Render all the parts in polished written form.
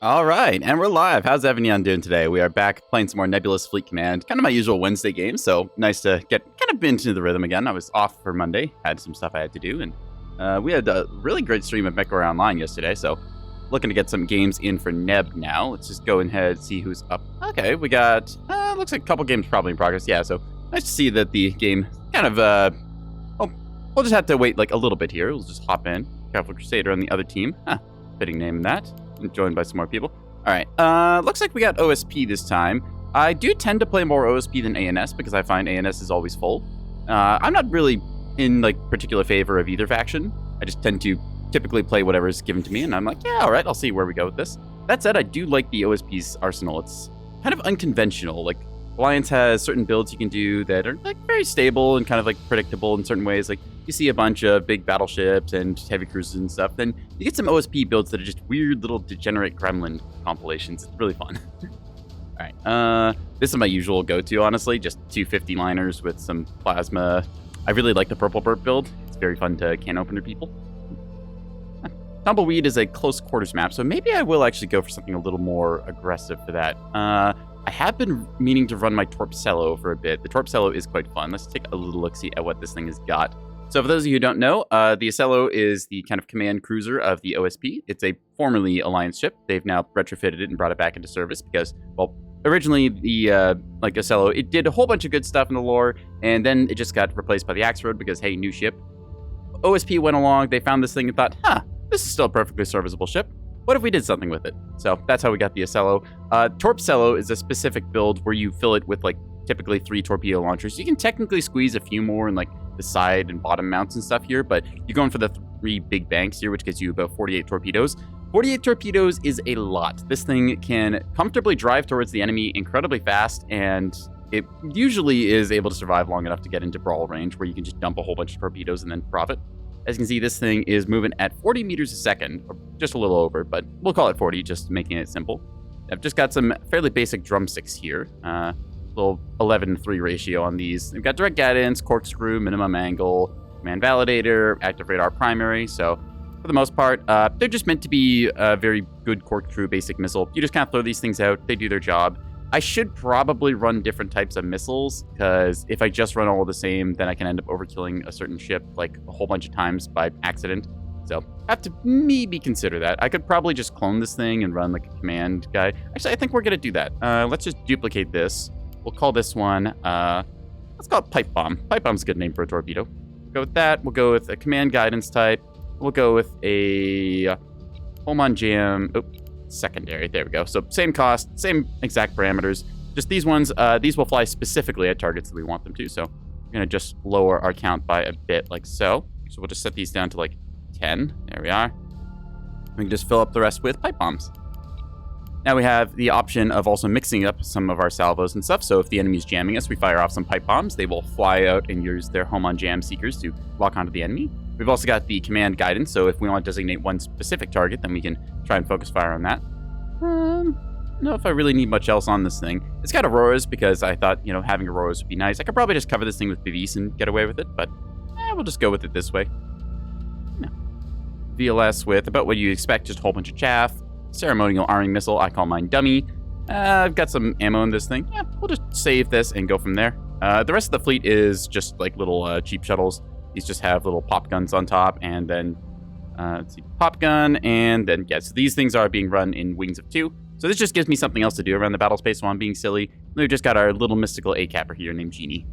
All right, and we're live. How's Evanion doing today? We are back playing some more Nebulous Fleet Command. Kind of my usual Wednesday game, so nice to get kind of into the rhythm again. I was off for Monday, had some stuff I had to do, and we had a really great stream of MechWarrior Online yesterday, so looking to get some games in for Neb now. Let's just go ahead and see who's up. Okay, we got, looks like a couple games probably in progress. Yeah, so nice to see that the game kind of, oh, we'll just have to wait like a little bit here. We'll just hop in. Careful Crusader on the other team. Fitting name that. Joined by some more people. All right, looks like we got OSP this time. I do tend to play more OSP than ANS because I find ANS is always full. I'm not really in like particular favor of either faction. I just tend to typically play whatever is given to me, and I'm like, yeah, all right, I'll see where we go with this. That said, I do like the OSP's arsenal. It's kind of unconventional. Like Alliance has certain builds you can do that are like very stable and kind of like predictable in certain ways. Like you see a bunch of big battleships and heavy cruisers and stuff. Then you get some OSP builds that are just weird little degenerate gremlin compilations. It's really fun. All right, this is my usual go-to, honestly. Just 250 liners with some plasma. I really like the purple burp build. It's very fun to can opener people. Tumbleweed is a close quarters map, so maybe I will actually go for something a little more aggressive for that. I have been meaning to run my Torpcello for a bit. The Torpcello is quite fun. Let's take a little look-see at what this thing has got. So for those of you who don't know, the Ocello is the kind of command cruiser of the OSP. It's a formerly Alliance ship. They've now retrofitted it and brought it back into service because, well, originally the like Ocello, it did a whole bunch of good stuff in the lore, and then it just got replaced by the Axe Road because, hey, new ship. OSP went along, they found this thing and thought, this is still a perfectly serviceable ship. What if we did something with it? So that's how we got the Ocello. Torpcello is a specific build where you fill it with like typically 3 torpedo launchers. You can technically squeeze a few more in like the side and bottom mounts and stuff here, but you're going for the 3 big banks here, which gives you about 48 torpedoes. 48 torpedoes is a lot. This thing can comfortably drive towards the enemy incredibly fast, and it usually is able to survive long enough to get into brawl range where you can just dump a whole bunch of torpedoes and then profit. As you can see, this thing is moving at 40 meters a second, or just a little over, but we'll call it 40, just making it simple. I've just got some fairly basic drumsticks here. Little 11-3 ratio on these. We've got direct guidance, corkscrew, minimum angle, command validator, active radar primary. So for the most part, they're just meant to be a very good corkscrew basic missile. You just kind of throw these things out. They do their job. I should probably run different types of missiles, because if I just run all the same, then I can end up overkilling a certain ship like a whole bunch of times by accident. So I have to maybe consider that. I could probably just clone this thing and run like a command guy. Actually, I think we're going to do that. Let's just duplicate this. We'll call this one, let's call it Pipe Bomb. Pipe Bomb's a good name for a torpedo. We'll go with that. We'll go with a command guidance type. We'll go with a home on jam. Oh, secondary. There we go. So same cost, same exact parameters. Just these ones, these will fly specifically at targets that we want them to. So we're going to just lower our count by a bit like so. So we'll just set these down to like 10. There we are. We can just fill up the rest with pipe bombs. Now we have the option of also mixing up some of our salvos and stuff. So if the enemy's jamming us, we fire off some pipe bombs. They will fly out and use their home on jam seekers to lock onto the enemy. We've also got the command guidance. So if we want to designate one specific target, then we can try and focus fire on that. I don't know if I really need much else on this thing. It's got Auroras because I thought, having Auroras would be nice. I could probably just cover this thing with BVs and get away with it, but we'll just go with it this way. VLS with about what you expect, just a whole bunch of chaff. Ceremonial arming missile, I call mine dummy. I've got some ammo in this thing. Yeah, we'll just save this and go from there. The rest of the fleet is just like little cheap shuttles. These just have little pop guns on top, and then let's see, pop gun, and then so these things are being run in wings of 2. So this just gives me something else to do around the battle space while I'm being silly. We've just got our little mystical A-capper here named Genie.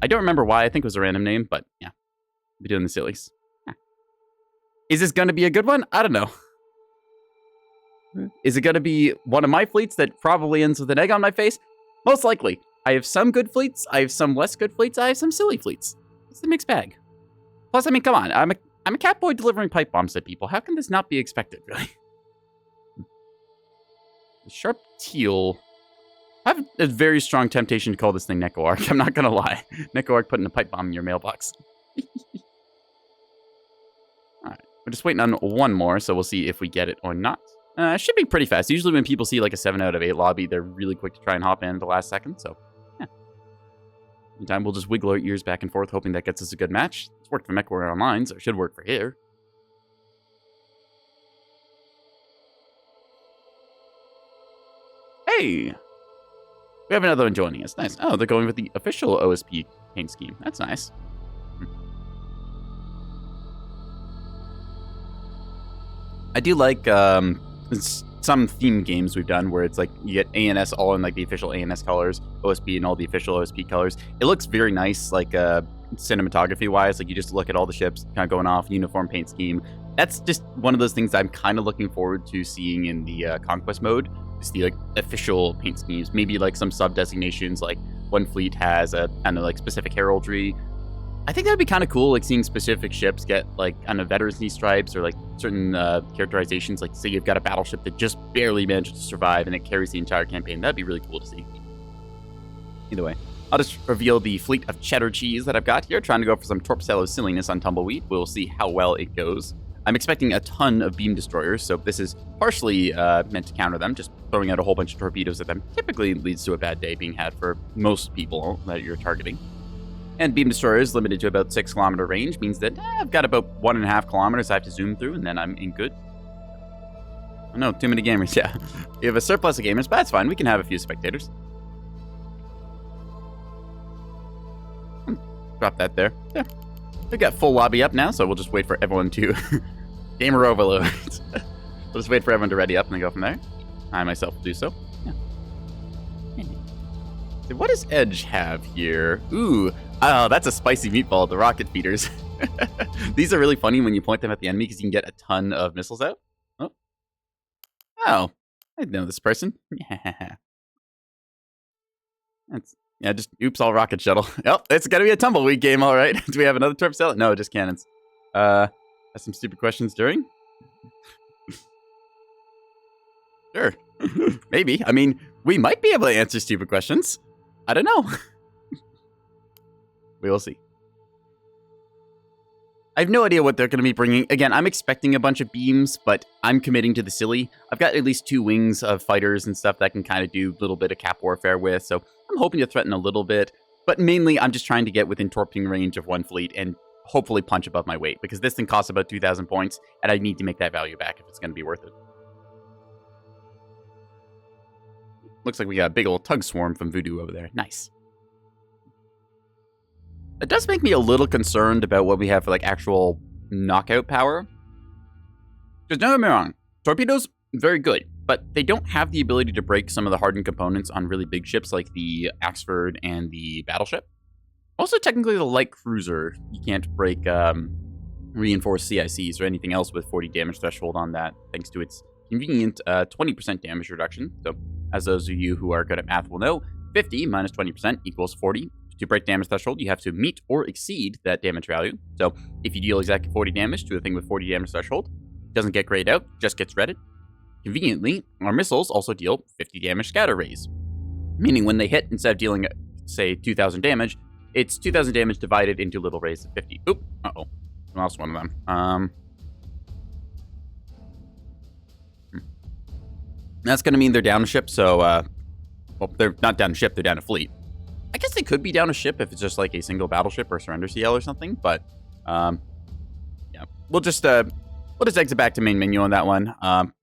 I don't remember why. I think it was a random name, but yeah, we'll be doing the sillies. Is this going to be a good one? I don't know. Is it going to be one of my fleets that probably ends with an egg on my face? Most likely. I have some good fleets. I have some less good fleets. I have some silly fleets. It's a mixed bag. Plus, I mean, come on. I'm a cat boy delivering pipe bombs at people. How can this not be expected, really? Sharp teal. I have a very strong temptation to call this thing Nekoark. I'm not going to lie. Nekoark putting a pipe bomb in your mailbox. All right. We're just waiting on one more, so we'll see if we get it or not. It should be pretty fast. Usually when people see like a 7 out of 8 lobby, they're really quick to try and hop in at the last second, so yeah. Meantime, we'll just wiggle our ears back and forth, hoping that gets us a good match. It's worked for MechWarrior Online, so it should work for here. Hey! We have another one joining us. Nice. Oh, they're going with the official OSP paint scheme. That's nice. I do like some theme games we've done where it's like you get ANS all in like the official ANS colors, OSP and all the official OSP colors. It looks very nice, like cinematography wise. Like you just look at all the ships kind of going off, uniform paint scheme. That's just one of those things I'm kind of looking forward to seeing in the Conquest mode. Is the like official paint schemes, maybe like some sub designations, like one fleet has a kind of like specific heraldry. I think that'd be kind of cool, like seeing specific ships get like kind of veterancy stripes or like certain characterizations. Like say you've got a battleship that just barely managed to survive and it carries the entire campaign. That'd be really cool to see. Either way, I'll just reveal the fleet of cheddar cheese that I've got here, trying to go for some Torpecello silliness on Tumbleweed. We'll see how well it goes. I'm expecting a ton of beam destroyers, so this is partially meant to counter them. Just throwing out a whole bunch of torpedoes at them typically leads to a bad day being had for most people that you're targeting. And beam destroyers limited to about 6 kilometer range means that I've got about 1.5 kilometers I have to zoom through, and then I'm in good. Oh no, too many gamers, yeah. We have a surplus of gamers, but that's fine. We can have a few spectators. Drop that there. Yeah. We've got full lobby up now, so we'll just wait for everyone to... Gamer overload. We'll just wait for everyone to ready up and then go from there. I myself will do so. Yeah. So what does Edge have here? Ooh, oh, that's a spicy meatball, the rocket feeders. These are really funny when you point them at the enemy because you can get a ton of missiles out. Oh, I know this person. Yeah, just oops, all rocket shuttle. Oh, it's gonna be a tumbleweed game, all right. Do we have another Torpecello? No, just cannons. Have some stupid questions during? Sure. Maybe. I mean, we might be able to answer stupid questions. I don't know. We will see. I have no idea what they're going to be bringing. Again, I'm expecting a bunch of beams, but I'm committing to the silly. I've got at least 2 wings of fighters and stuff that I can kind of do a little bit of cap warfare with, so I'm hoping to threaten a little bit. But mainly, I'm just trying to get within torpedoing range of one fleet and hopefully punch above my weight, because this thing costs about 2,000 points, and I need to make that value back if it's going to be worth it. Looks like we got a big old tug swarm from Voodoo over there. Nice. It does make me a little concerned about what we have for like actual knockout power. Because don't get me wrong, torpedoes, very good, but they don't have the ability to break some of the hardened components on really big ships like the Axford and the Battleship. Also, technically, the light cruiser, you can't break reinforced CICs or anything else with 40 damage threshold on that, thanks to its convenient 20% damage reduction. So, as those of you who are good at math will know, 50 minus 20% equals 40. To break damage threshold, you have to meet or exceed that damage value. So if you deal exactly 40 damage to a thing with 40 damage threshold, it doesn't get grayed out, just gets redded. Conveniently, our missiles also deal 50 damage scatter rays, meaning when they hit, instead of dealing, say, 2,000 damage, it's 2,000 damage divided into little rays of 50. Oop, uh-oh, I lost one of them. That's going to mean they're down a ship, so, well, they're not down a ship, they're down a fleet. I guess they could be down a ship if it's just like a single battleship or surrender CL or something, but yeah, we'll just exit back to main menu on that one.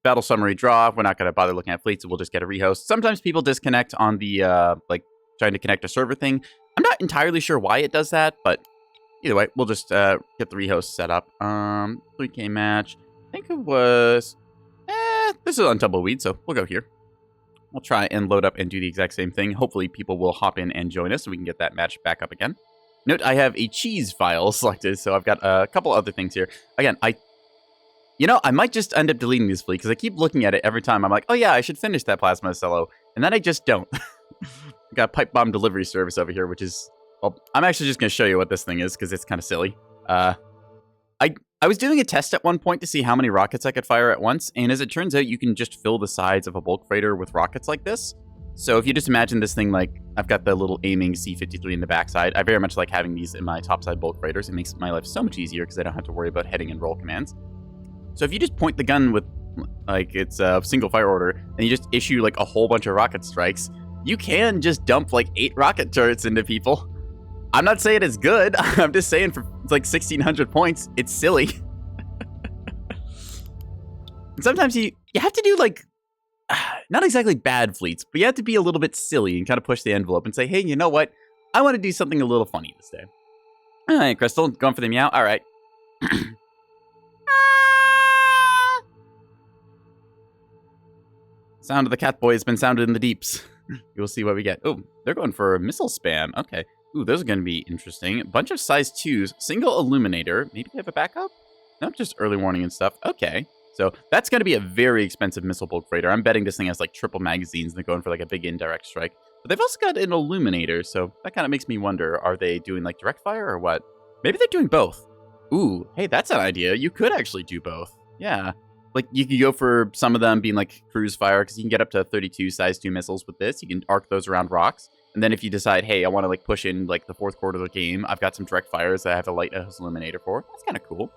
Battle summary draw. We're not going to bother looking at fleets, so we'll just get a rehost. Sometimes people disconnect on the like trying to connect a server thing. I'm not entirely sure why it does that, but either way, we'll just get the rehost set up. 3K match. I think it was. This is on Tumbleweed, so we'll go here. We'll try and load up and do the exact same thing. Hopefully people will hop in and join us so we can get that match back up again. Note I have a cheese file selected, so I've got a couple other things here. Again, I might just end up deleting this fleet because I keep looking at it every time. I'm like, oh yeah, I should finish that Plasma Cello. And then I just don't. I've got pipe bomb delivery service over here, which is, well, I'm actually just going to show you what this thing is because it's kind of silly. I was doing a test at one point to see how many rockets I could fire at once, and as it turns out, you can just fill the sides of a bulk freighter with rockets like this. So if you just imagine this thing like, I've got the little aiming C-53 in the backside. I very much like having these in my topside bulk freighters. It makes my life so much easier because I don't have to worry about heading and roll commands. So if you just point the gun with, like, it's a single fire order, and you just issue, like, a whole bunch of rocket strikes, you can just dump, like, 8 rocket turrets into people. I'm not saying it's good. I'm just saying for, it's like 1,600 points, it's silly. And sometimes you have to do, like, not exactly bad fleets, but you have to be a little bit silly and kind of push the envelope and say, hey, you know what? I want to do something a little funny this day. All right, Crystal, going for the meow. All right. Sound of the cat boy has been sounded in the deeps. You'll see what we get. Oh, they're going for missile spam. Okay. Ooh, those are going to be interesting. A bunch of size 2s, single illuminator. Maybe they have a backup? No, just early warning and stuff. Okay. So that's going to be a very expensive missile bulk freighter. I'm betting this thing has like triple magazines and they're going for like a big indirect strike. But they've also got an illuminator, so that kind of makes me wonder, are they doing like direct fire or what? Maybe they're doing both. Ooh, hey, that's an idea. You could actually do both. Yeah. Like, you could go for some of them being like cruise fire, because you can get up to 32 size 2 missiles with this. You can arc those around rocks. And then if you decide, hey, I want to like push in like the 4th quarter of the game, I've got some direct fires that I have a light illuminator for. That's kind of cool.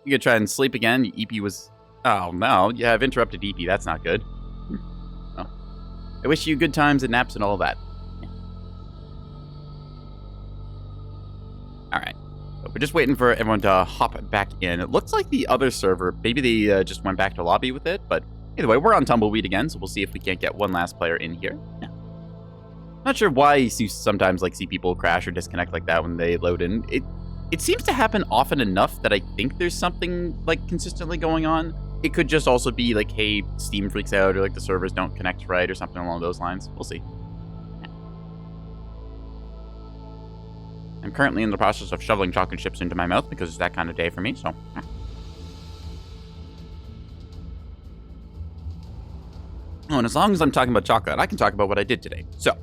You could try and sleep again. EP was... Oh, no. Yeah, I've interrupted EP. That's not good. Oh. I wish you good times and naps and all that. Yeah. All right. So we're just waiting for everyone to hop back in. It looks like the other server, maybe they just went back to lobby with it, but either way, we're on Tumbleweed again, so we'll see if we can't get one last player in here. Yeah. Not sure why you sometimes like see people crash or disconnect like that when they load in. It seems to happen often enough that I think there's something like consistently going on. It could just also be like, hey, Steam freaks out or like the servers don't connect right or something along those lines. We'll see. Yeah. I'm currently in the process of shoveling chocolate chips into my mouth because it's that kind of day for me, so... Yeah. Oh, and as long as I'm talking about chocolate, I can talk about what I did today. So,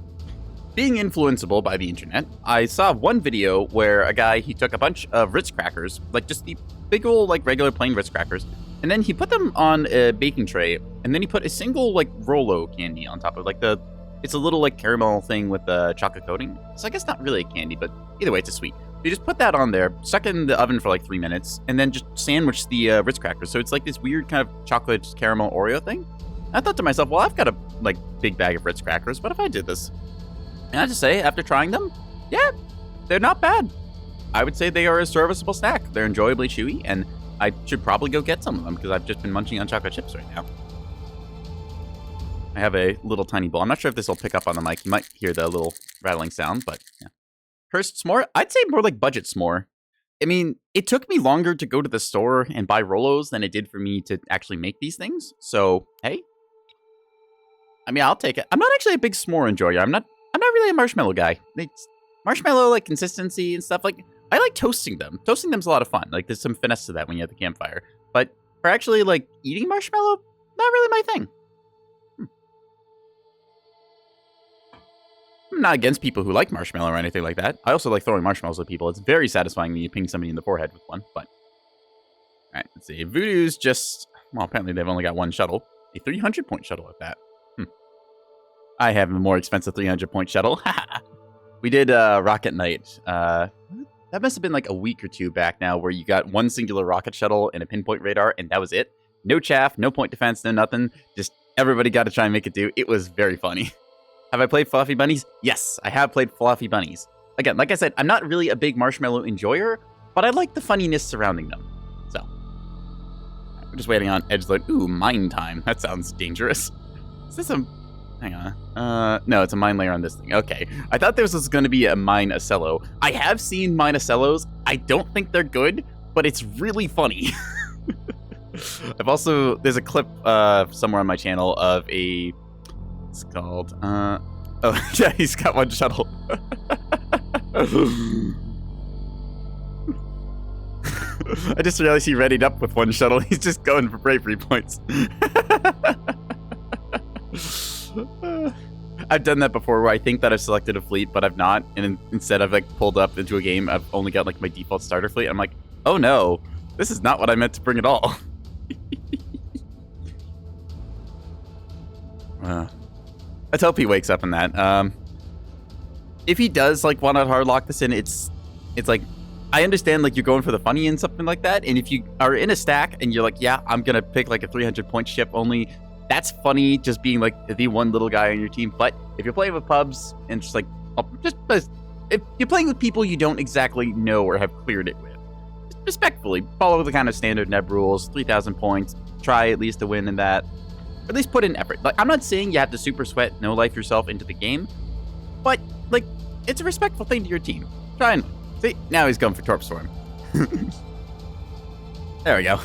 being influenceable by the internet, I saw one video where a guy, he took a bunch of Ritz crackers, like just the big old, like regular plain Ritz crackers, and then he put them on a baking tray, and then he put a single, like, Rolo candy on top of like it's a little, like, caramel thing with the chocolate coating. So I guess not really a candy, but either way, it's a sweet. You just put that on there, stuck it in the oven for like 3 minutes, and then just sandwich the Ritz crackers. So it's like this weird kind of chocolate caramel Oreo thing. I thought to myself, well, I've got a, like, big bag of Ritz crackers. What if I did this? And I have to say, after trying them, yeah, they're not bad. I would say they are a serviceable snack. They're enjoyably chewy, and I should probably go get some of them because I've just been munching on chocolate chips right now. I have a little tiny bowl. I'm not sure if this will pick up on the mic. You might hear the little rattling sound, but yeah. Cursed s'more? I'd say more like budget s'more. I mean, it took me longer to go to the store and buy Rolos than it did for me to actually make these things. So, hey. I mean, I'll take it. I'm not actually a big s'more enjoyer. I'm not really a marshmallow guy. It's marshmallow, like, consistency and stuff. Like, I like toasting them. Toasting them's a lot of fun. Like, there's some finesse to that when you have the campfire. But for actually, like, eating marshmallow, not really my thing. I'm not against people who like marshmallow or anything like that. I also like throwing marshmallows at people. It's very satisfying when you ping somebody in the forehead with one. But, all right, let's see. Voodoo's just, well, apparently they've only got one shuttle. A 300-point shuttle at that. I have a more expensive 300-point shuttle. We did Rocket Night. That must have been like a week or two back now where you got one singular rocket shuttle and a pinpoint radar, and that was it. No chaff, no point defense, no nothing. Just everybody got to try and make it do. It was very funny. Have I played Fluffy Bunnies? Yes, I have played Fluffy Bunnies. Again, like I said, I'm not really a big marshmallow enjoyer, but I like the funniness surrounding them. So, we're just waiting on Edgeload. Ooh, mine time. That sounds dangerous. Is this a... Hang on. No, it's a mine layer on this thing. Okay. I thought this was going to be a mine Ocello. I have seen mine Ocellos. I don't think they're good, but it's really funny. I've also... There's a clip somewhere on my channel of a... It's called... Oh, yeah, he's got one shuttle. I just realized he readied up with one shuttle. He's just going for bravery points. I've done that before where I think that I've selected a fleet, but I've not. And instead I've like pulled up into a game, I've only got like my default starter fleet. I'm like, oh no, this is not what I meant to bring at all. Let's hope he wakes up in that. If he does like want to hard lock this in, it's like, I understand like you're going for the funny and something like that. And if you are in a stack and you're like, yeah, I'm going to pick like a 300-point ship only, that's funny, just being like the one little guy on your team. But if you're playing with pubs and just like, if you're playing with people you don't exactly know or have cleared it with, respectfully follow the kind of standard Neb rules, 3,000 points, try at least to win in that. Or at least put in effort. Like, I'm not saying you have to super sweat, no life yourself into the game, but, like, it's a respectful thing to your team. Try and, see, now he's going for Torp Storm. There we go.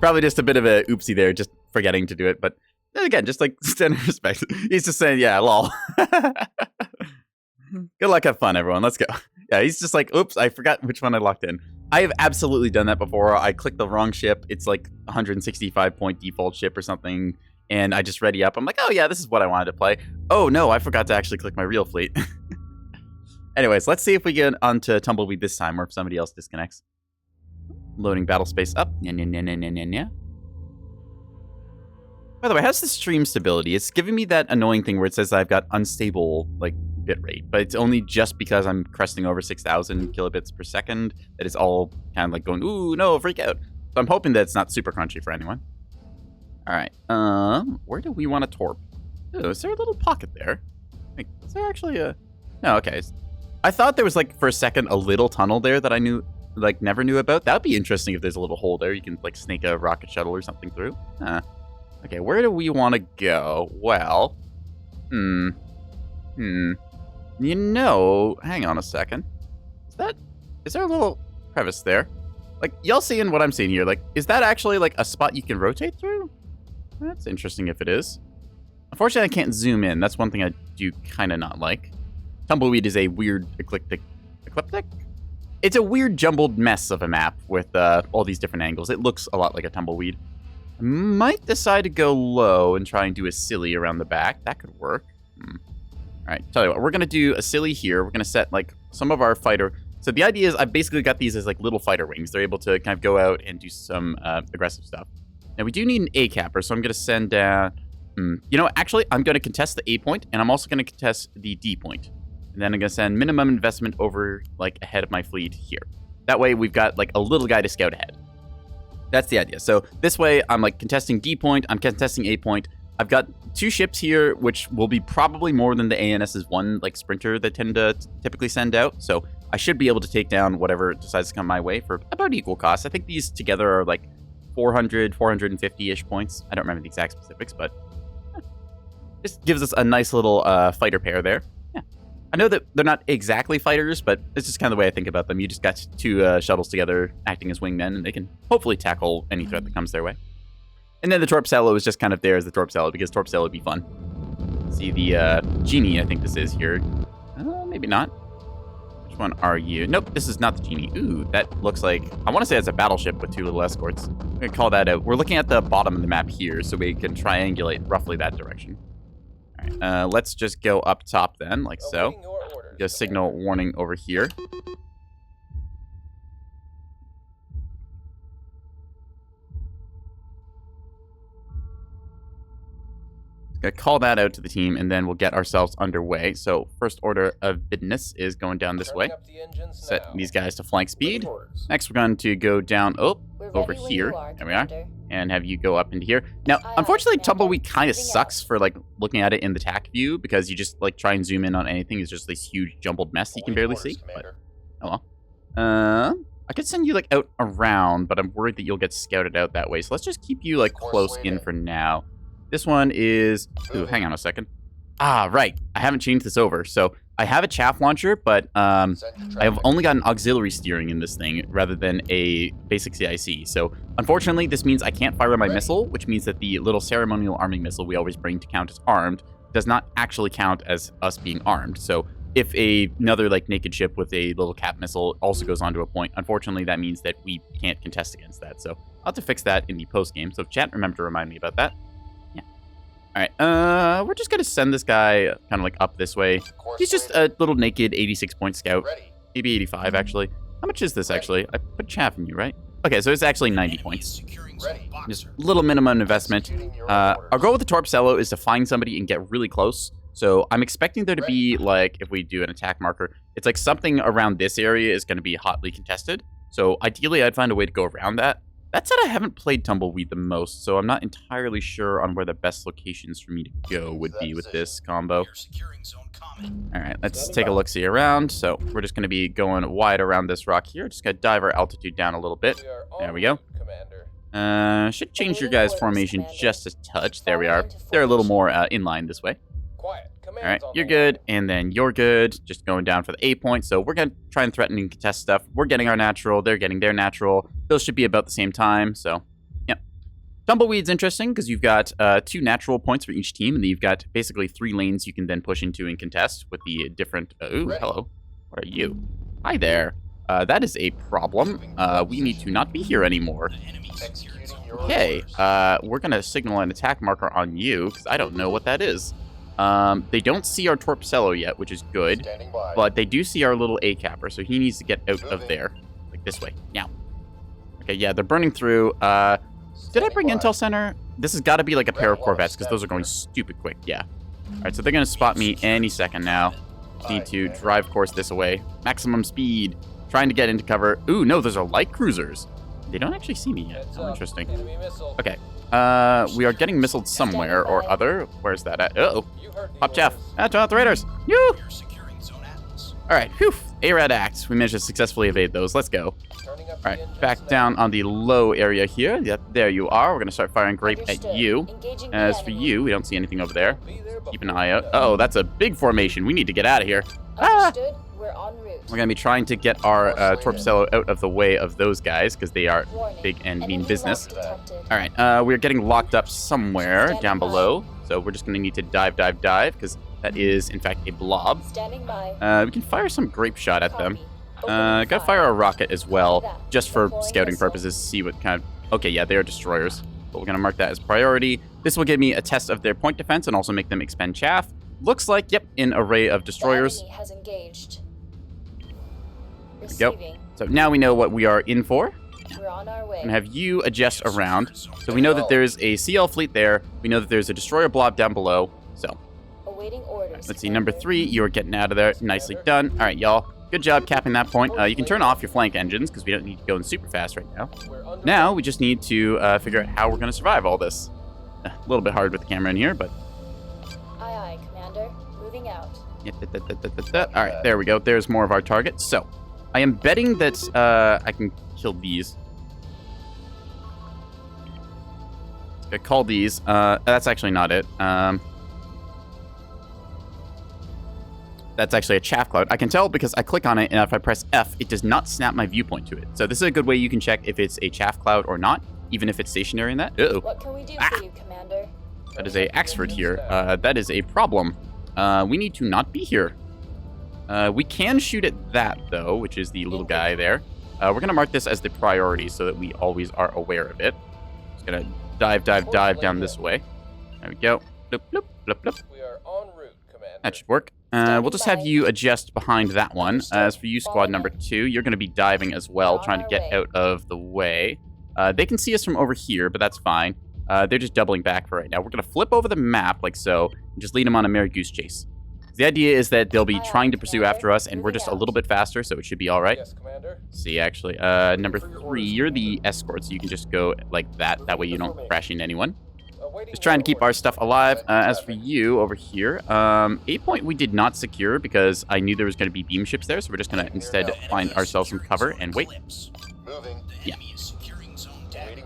Probably just a bit of a oopsie there, just forgetting to do it, but then again, just like standard respect. He's just saying, yeah, lol. Good luck, have fun, everyone. Let's go. Yeah, he's just like, oops, I forgot which one I locked in. I have absolutely done that before. I clicked the wrong ship. It's like 165 point default ship or something, and I just ready up. I'm like, oh yeah, this is what I wanted to play. Oh no, I forgot to actually click my real fleet. Anyways, let's see if we get onto Tumbleweed this time, or if somebody else disconnects. Loading battle space up. Nya, nya, nya, nya, nya, nya. By the way, how's the stream stability? It's giving me that annoying thing where it says I've got unstable, like, bitrate, but it's only just because I'm cresting over 6,000 kilobits per second that it's all kind of like going, ooh, no, freak out. So I'm hoping that it's not super crunchy for anyone. All right, where do we want to torp? Oh, is there a little pocket there? Like, is there actually a... No, okay. I thought there was, like, for a second, a little tunnel there that I knew, like, never knew about. That would be interesting if there's a little hole there. You can, like, snake a rocket shuttle or something through. Okay, where do we want to go? Well, you know, hang on a second. Is there a little crevice there? Like, y'all seeing what I'm seeing here? Like, is that actually, like, a spot you can rotate through? That's interesting if it is. Unfortunately, I can't zoom in. That's one thing I do kind of not like. Tumbleweed is a weird ecliptic? It's a weird jumbled mess of a map with all these different angles. It looks a lot like a tumbleweed. I might decide to go low and try and do a silly around the back. That could work. All right, tell you what, we're going to do a silly here. We're going to set, like, some of our fighter... So the idea is I've basically got these as, like, little fighter wings. They're able to kind of go out and do some aggressive stuff. Now, we do need an A capper, so I'm going to send down... You know, actually, I'm going to contest the A point, and I'm also going to contest the D point. And then I'm going to send minimum investment over, like, ahead of my fleet here. That way, we've got, like, a little guy to scout ahead. That's the idea. So this way, I'm, like, contesting D point, I'm contesting A point. I've got 2 ships here, which will be probably more than the ANS's one, like, sprinter they tend to typically send out. So I should be able to take down whatever decides to come my way for about equal cost. I think these together are, like, 400, 450-ish points. I don't remember the exact specifics, but just gives us a nice little fighter pair there. Yeah. I know that they're not exactly fighters, but it's just kind of the way I think about them. You just got 2 shuttles together acting as wingmen, and they can hopefully tackle any threat that comes their way. And then the Torpcello is just kind of there as the Torpcello, because Torpcello would be fun. See the Genie, I think this is here. Maybe not. Which one are you? Nope, this is not the Genie. Ooh, that looks like... I want to say it's a battleship with 2 little escorts. I'm going to call that out. We're looking at the bottom of the map here, so we can triangulate roughly that direction. All right, let's just go up top then, like so. Just signal warning over here. Gonna call that out to the team, and then we'll get ourselves underway. So first order of business is going down this way. Set these guys to flank speed. Next, we're going to go down over here. There we are. And have you go up into here. Now, unfortunately, Tumbleweed kind of sucks for, like, looking at it in the TAC view, because you just, like, try and zoom in on anything. It's just this huge jumbled mess you can barely see. But, oh well. I could send you, like, out around, but I'm worried that you'll get scouted out that way. So let's just keep you, like, close in for now. This one is... Ooh, hang on a second. Ah, right. I haven't changed this over. So I have a chaff launcher, but I have only got an auxiliary steering in this thing rather than a basic CIC. So unfortunately, this means I can't fire my missile, which means that the little ceremonial arming missile we always bring to count as armed does not actually count as us being armed. So if another, like, naked ship with a little cap missile also goes onto a point, unfortunately, that means that we can't contest against that. So I'll have to fix that in the post game. So if chat, remember to remind me about that. All right, we're just going to send this guy kind of, like, up this way. He's just a little naked 86-point scout. Maybe 85, actually. How much is this, actually? I put chaff in you, right? Okay, so it's actually 90 points. Just little minimum investment. Our goal with the Torpcello is to find somebody and get really close. So I'm expecting there to be, like, if we do an attack marker, it's like something around this area is going to be hotly contested. So ideally, I'd find a way to go around that. That said, I haven't played Tumbleweed the most, so I'm not entirely sure on where the best locations for me to go would be with this combo. All right, let's take a look-see around. So we're just going to be going wide around this rock here. Just going to dive our altitude down a little bit. There we go. Should change your guys' formation just a touch. There we are. They're a little more in line this way. All right, you're good, and then you're good. Just going down for the A point. So we're going to try and threaten and contest stuff. We're getting our natural. They're getting their natural. Those should be about the same time. So, yep. Tumbleweed's interesting because you've got 2 natural points for each team, and then you've got basically 3 lanes you can then push into and contest with the different... ooh, hello. What are you? Hi there. That is a problem. We need to not be here anymore. Okay, we're going to signal an attack marker on you because I don't know what that is. They don't see our Torpcello yet, which is good, but they do see our little A-capper, so he needs to get out of there, like this way. Now. Okay, yeah, they're burning through. Did I bring Intel Center? This has got to be like a pair of Corvettes, because those are going stupid quick, yeah. Alright, so they're going to spot me any second now. Need to drive course this away. Maximum speed. Trying to get into cover. Ooh, no, those are light cruisers. They don't actually see me yet. Oh, interesting. Okay. We are getting missiled somewhere or other. Where's that at? Uh-oh. Pop Jeff. Turn out the raiders. Yoo! Alright, whew. ARAD Act. We managed to successfully evade those. Let's go. Alright, back down on the low area here. Yep, there you are. We're going to start firing grape at you. As for you, we don't see anything over there. Keep an eye out. Uh-oh, that's a big formation. We need to get out of here. Ah! We're going to be trying to get our Torpcello out of the way of those guys because they are big and mean business. All right, we're getting locked up somewhere down below. So we're just going to need to dive because that is, in fact, a blob. We can fire some grape shot at them. Gotta fire a rocket as well, just for scouting purposes, see what kind of... Okay, yeah, they are destroyers. But we're going to mark that as priority. This will give me a test of their point defense and also make them expend chaff. Looks like, yep, an array of destroyers. Has engaged. There we go. So now we know what we are in for. We're on our way. And have you adjust around. So we know that there's a CL fleet there. We know that there's a destroyer blob down below. So awaiting orders. Let's see, number 3, you're getting out of there. Nicely done. All right, y'all. Good job capping that point. You can turn off your flank engines because we don't need to go in super fast right now. Now we just need to figure out how we're going to survive all this. A little bit hard with the camera in here, but... Aye, aye, Commander. Moving out. All right, there we go. There's more of our target. So, I am betting that I can kill these. I call these. That's actually not it. That's actually a chaff cloud. I can tell because I click on it, and if I press F, it does not snap my viewpoint to it. So this is a good way you can check if it's a chaff cloud or not, even if it's stationary in that. Uh-oh. What can we do for you, Commander? That is a Axford here. That is a problem. We need to not be here. We can shoot at that, though, which is the little guy there. We're going to mark this as the priority so that we always are aware of it. Just going to dive down this way. There we go. Bloop, bloop, bloop, bloop. We are en route, Commander. That should work. We'll just have you adjust behind that one. As for you, squad number 2, you're going to be diving as well, trying to get out of the way. They can see us from over here, but that's fine. They're just doubling back for right now. We're going to flip over the map like so, and just lead them on a merry goose chase. The idea is that they'll be trying to pursue after us, and we're just a little bit faster, so it should be all right. Yes, Commander. See, actually, number 3, you're the escort, so you can just go like that. That way you don't crash into anyone. Just trying to keep our stuff alive. As for you over here, 8 point we did not secure because I knew there was going to be beam ships there, so we're just going to instead find ourselves some cover and wait. Yeah.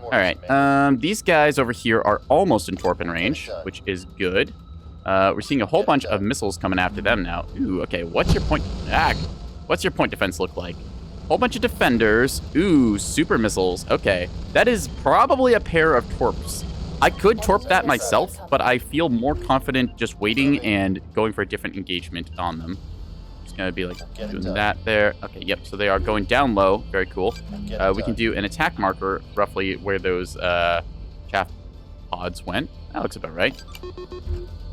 All right. These guys over here are almost in torpin range, which is good. We're seeing a whole bunch of missiles coming after them now. Ooh, okay. What's your point? What's your point defense look like? Whole bunch of defenders. Ooh, super missiles. Okay. That is probably a pair of torps. I could torp that myself, but I feel more confident just waiting and going for a different engagement on them. Just gonna be like doing that there. Okay, yep, so they are going down low. Very cool. We can do an attack marker roughly where those chaff pods went. That looks about right.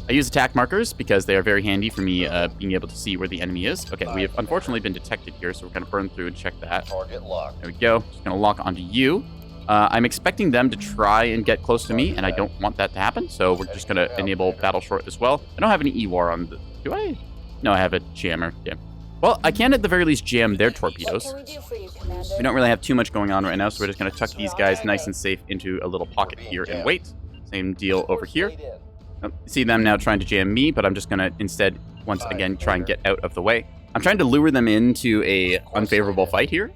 I use attack markers because they are very handy for me being able to see where the enemy is. Okay, we have unfortunately been detected here, so we're gonna burn through and check that. There we go. Just gonna lock onto you. I'm expecting them to try and get close to me, and I don't want that to happen, so we're just going to enable battle short as well. I don't have any E-War on the... Do I? No, I have a jammer. Damn. Well, I can at the very least jam their torpedoes. We don't really have too much going on right now, so we're just going to tuck these guys nice and safe into a little pocket here and wait. Same deal over here. See them now trying to jam me, but I'm just going to instead, once again, try and get out of the way. I'm trying to lure them into a unfavorable fight here.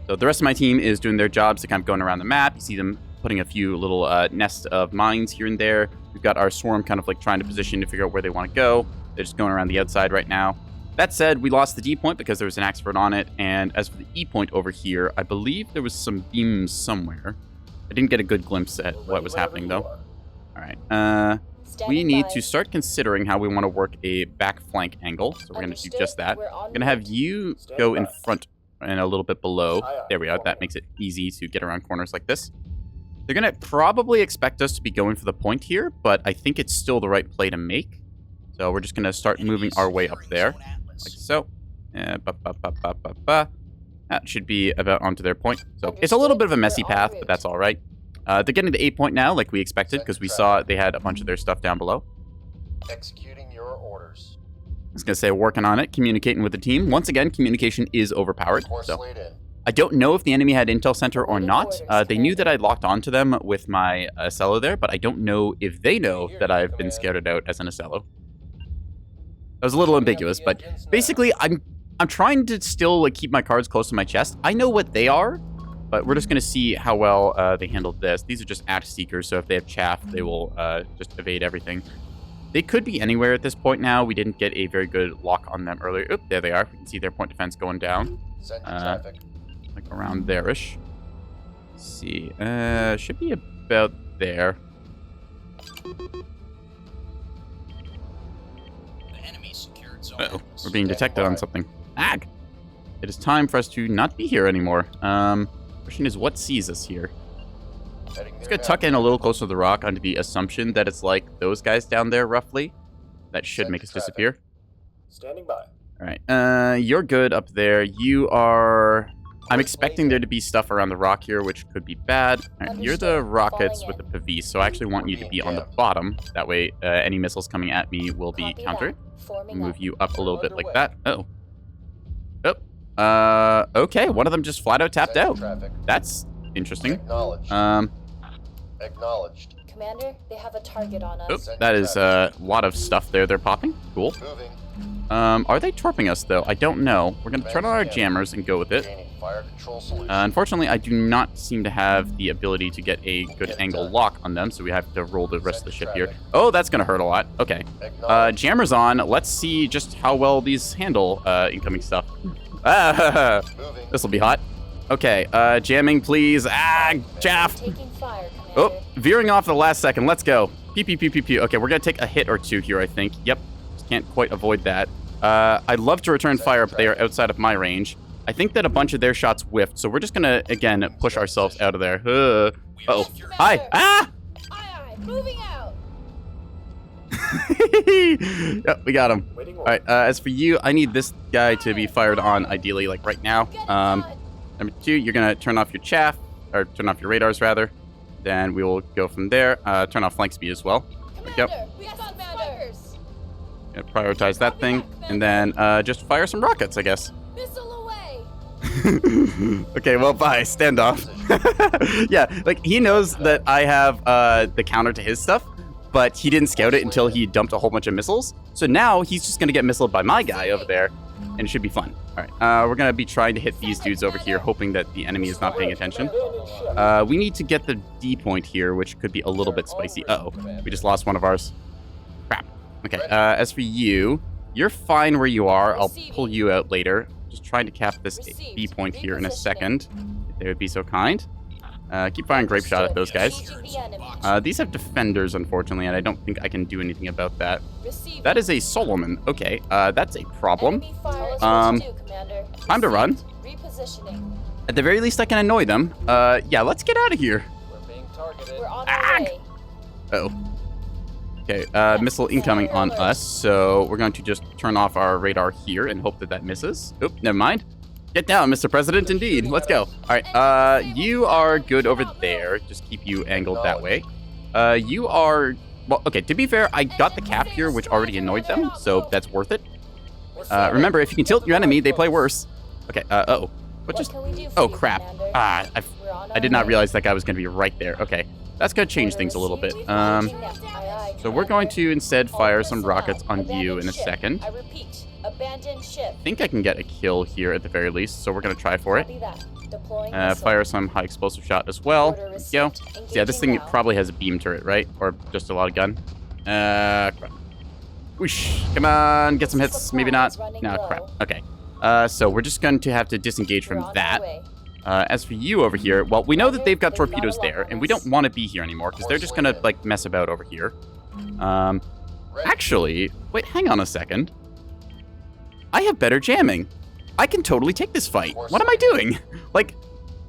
So the rest of my team is doing their jobs. They're kind of going around the map. You see them putting a few little nests of mines here and there. We've got our swarm kind of like trying to position to figure out where they want to go. They're just going around the outside right now. That said, we lost the D point because there was an expert on it. And as for the E point over here, I believe there was some beams somewhere. I didn't get a good glimpse at what was happening, though. All right. We need to start considering how we want to work a back flank angle. So we're going to do just that. We're going to have you go in front and a little bit below. There we are. That makes it easy to get around corners like this. They're going to probably expect us to be going for the point here, but I think it's still the right play to make. So we're just going to start moving our way up there, like so. That should be about onto their point. So it's a little bit of a messy path, but that's all right. They're getting the 8 point now, like we expected, because we saw they had a bunch of their stuff down below. Executing your orders. I was going to say, working on it, communicating with the team. Once again, communication is overpowered. So I don't know if the enemy had intel center or not. They knew that I locked onto them with my Acello there, but I don't know if they know that I've been scouted out as an Acello. That was a little ambiguous, but basically, I'm trying to still like keep my cards close to my chest. I know what they are, but we're just going to see how well they handled this. These are just act seekers, so if they have chaff, they will just evade everything. They could be anywhere at this point now. We didn't get a very good lock on them earlier. Oop, there they are. We can see their point defense going down. Like around there-ish. Let's see. Should be about there. Uh-oh, we're being detected on something. Ag! It is time for us to not be here anymore. Question is, what sees us here? Let's go tuck in a little closer to the rock under the assumption that it's like those guys down there, roughly. That should make us disappear. Standing by. Alright, you're good up there. You are... I'm expecting there to be stuff around the rock here, which could be bad. Alright, you're the rockets with the Pavise, so I actually want you to be on the bottom. That way, any missiles coming at me will be countered. Move you up a little bit like that. Uh-oh. Oh. Okay, one of them just flat out tapped out. That's interesting. Acknowledged. Commander, they have a target on us. Oh, that is a lot of stuff there they're popping. Cool. Are they torping us, though? I don't know. We're going to turn on our jammers and go with it. Unfortunately, I do not seem to have the ability to get a good angle lock on them, so we have to roll the rest of the ship here. Oh, that's going to hurt a lot. Okay. Jammers on. Let's see just how well these handle incoming stuff. This will be hot. Okay, jamming, please. Ah, chaff. Oh, veering off the last second. Let's go. Pew, pew, pew, pew, pew. Okay, we're going to take a hit or two here, I think. Yep. Just can't quite avoid that. I'd love to return fire, but they are outside of my range. I think that a bunch of their shots whiffed, so we're just going to, again, push ourselves out of there. Uh-oh. Hi. Ah! Aye, moving out. Yep, we got him. All right, as for you, I need this guy to be fired on, ideally, like right now. Number 2, you're going to turn off your chaff, or turn off your radars, rather. Then we will go from there. Turn off flank speed as well. There we go. We got spiders. Prioritize that thing, and then just fire some rockets, I guess. Missile away. Okay, well, bye. Standoff. Yeah, like, he knows that I have the counter to his stuff, but he didn't scout it until he dumped a whole bunch of missiles. So now he's just going to get missiled by my guy over there, and it should be fun. All right, we're going to be trying to hit these dudes over here, hoping that the enemy is not paying attention. We need to get the D point here, which could be a little bit spicy. Uh-oh, we just lost one of ours. Crap. Okay, as for you, you're fine where you are. I'll pull you out later. Just trying to cap this B point here in a second, if they would be so kind. Keep firing grape shot at those guys. These have defenders, unfortunately, and I don't think I can do anything about that. That is a Solomon. Okay, that's a problem. Time to run. At the very least, I can annoy them. Yeah, let's get out of here. We're on our way. Uh-oh. Okay, missile incoming on us, so we're going to just turn off our radar here and hope that that misses. Oop, never mind. Get down, Mr. President, indeed. Let's go. All right, you are good over there. Just keep you angled that way. You are... Well, okay, to be fair, I got the cap here, which already annoyed them, so that's worth it. Remember, if you can tilt your enemy, they play worse. Okay, uh-oh. What just... Oh, crap. Ah, I did not realize that guy was going to be right there. Okay, that's going to change things a little bit. So we're going to instead fire some rockets on you in a second. I repeat, abandoned ship. I think I can get a kill here at the very least, so we're going to try for it. Deploying Fire some high explosive shot as well. There we go. So yeah, this thing probably has a beam turret, right? Or just a lot of gun. Crap. Whoosh. Come on, get some hits. Maybe not. No, crap. Okay. So we're just going to have to disengage from that. As for you over here, well, we know that they've got torpedoes there, and we don't want to be here anymore, because they're just going to, like, mess about over here. Actually, wait, hang on a second. I have better jamming. I can totally take this fight. What am I doing? Like,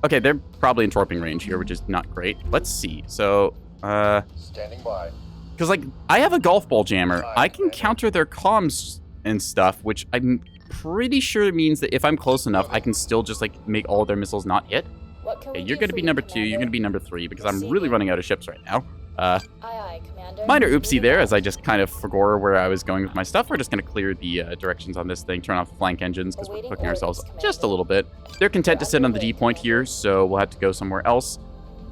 okay, they're probably in torping range here, which is not great. Let's see. So, Standing by. because, like, I have a golf ball jammer. I can counter their comms and stuff, which I'm pretty sure means that if I'm close enough, I can still just, like, make all their missiles not hit. Okay, you're going to be number 2, you're going to be number 3, because I'm really running out of ships right now. Aye, aye, Commander. Minor oopsie there, as I just kind of forgot where I was going with my stuff. We're just going to clear the directions on this thing, turn off the flank engines, because we're cooking ourselves just a little bit. They're content to sit on the D point here, so we'll have to go somewhere else.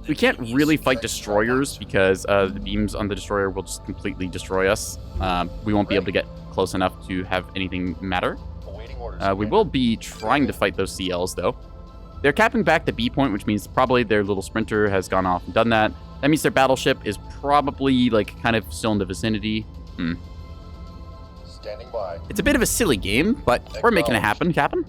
We can't really fight destroyers, because the beams on the destroyer will just completely destroy us. We won't be able to get close enough to have anything matter. We will be trying to fight those CLs, though. They're capping back the B point, which means probably their little sprinter has gone off and done that. That means their battleship is probably, like, kind of still in the vicinity. Standing by. It's a bit of a silly game, but we're making it happen, Captain.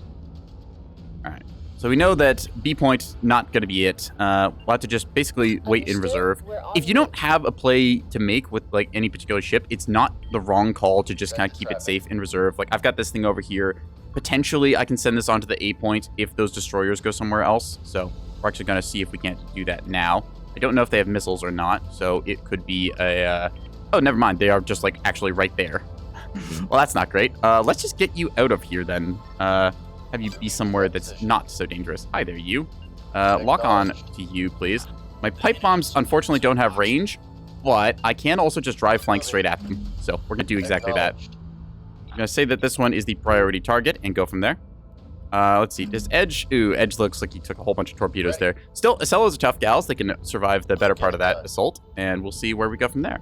Alright. So we know that B point not going to be it. We'll have to just basically wait in reserve. If you don't have a play to make with, like, any particular ship, it's not the wrong call to just kind of keep it safe in reserve. Like, I've got this thing over here. Potentially, I can send this onto the A point if those destroyers go somewhere else. So we're actually going to see if we can't do that now. I don't know if they have missiles or not, so it could be a... Oh, never mind. They are just, like, actually right there. Well, that's not great. Let's just get you out of here, then. Have you be somewhere that's not so dangerous. Hi there, you. Lock on to you, please. My pipe bombs, unfortunately, don't have range, but I can also just drive flank straight at them. So we're going to do exactly that. I'm going to say that this one is the priority target and go from there. Let's see. Does Edge... Ooh, Edge looks like he took a whole bunch of torpedoes there. Still, Acellos are tough gals. They can survive the better part of that assault, and we'll see where we go from there.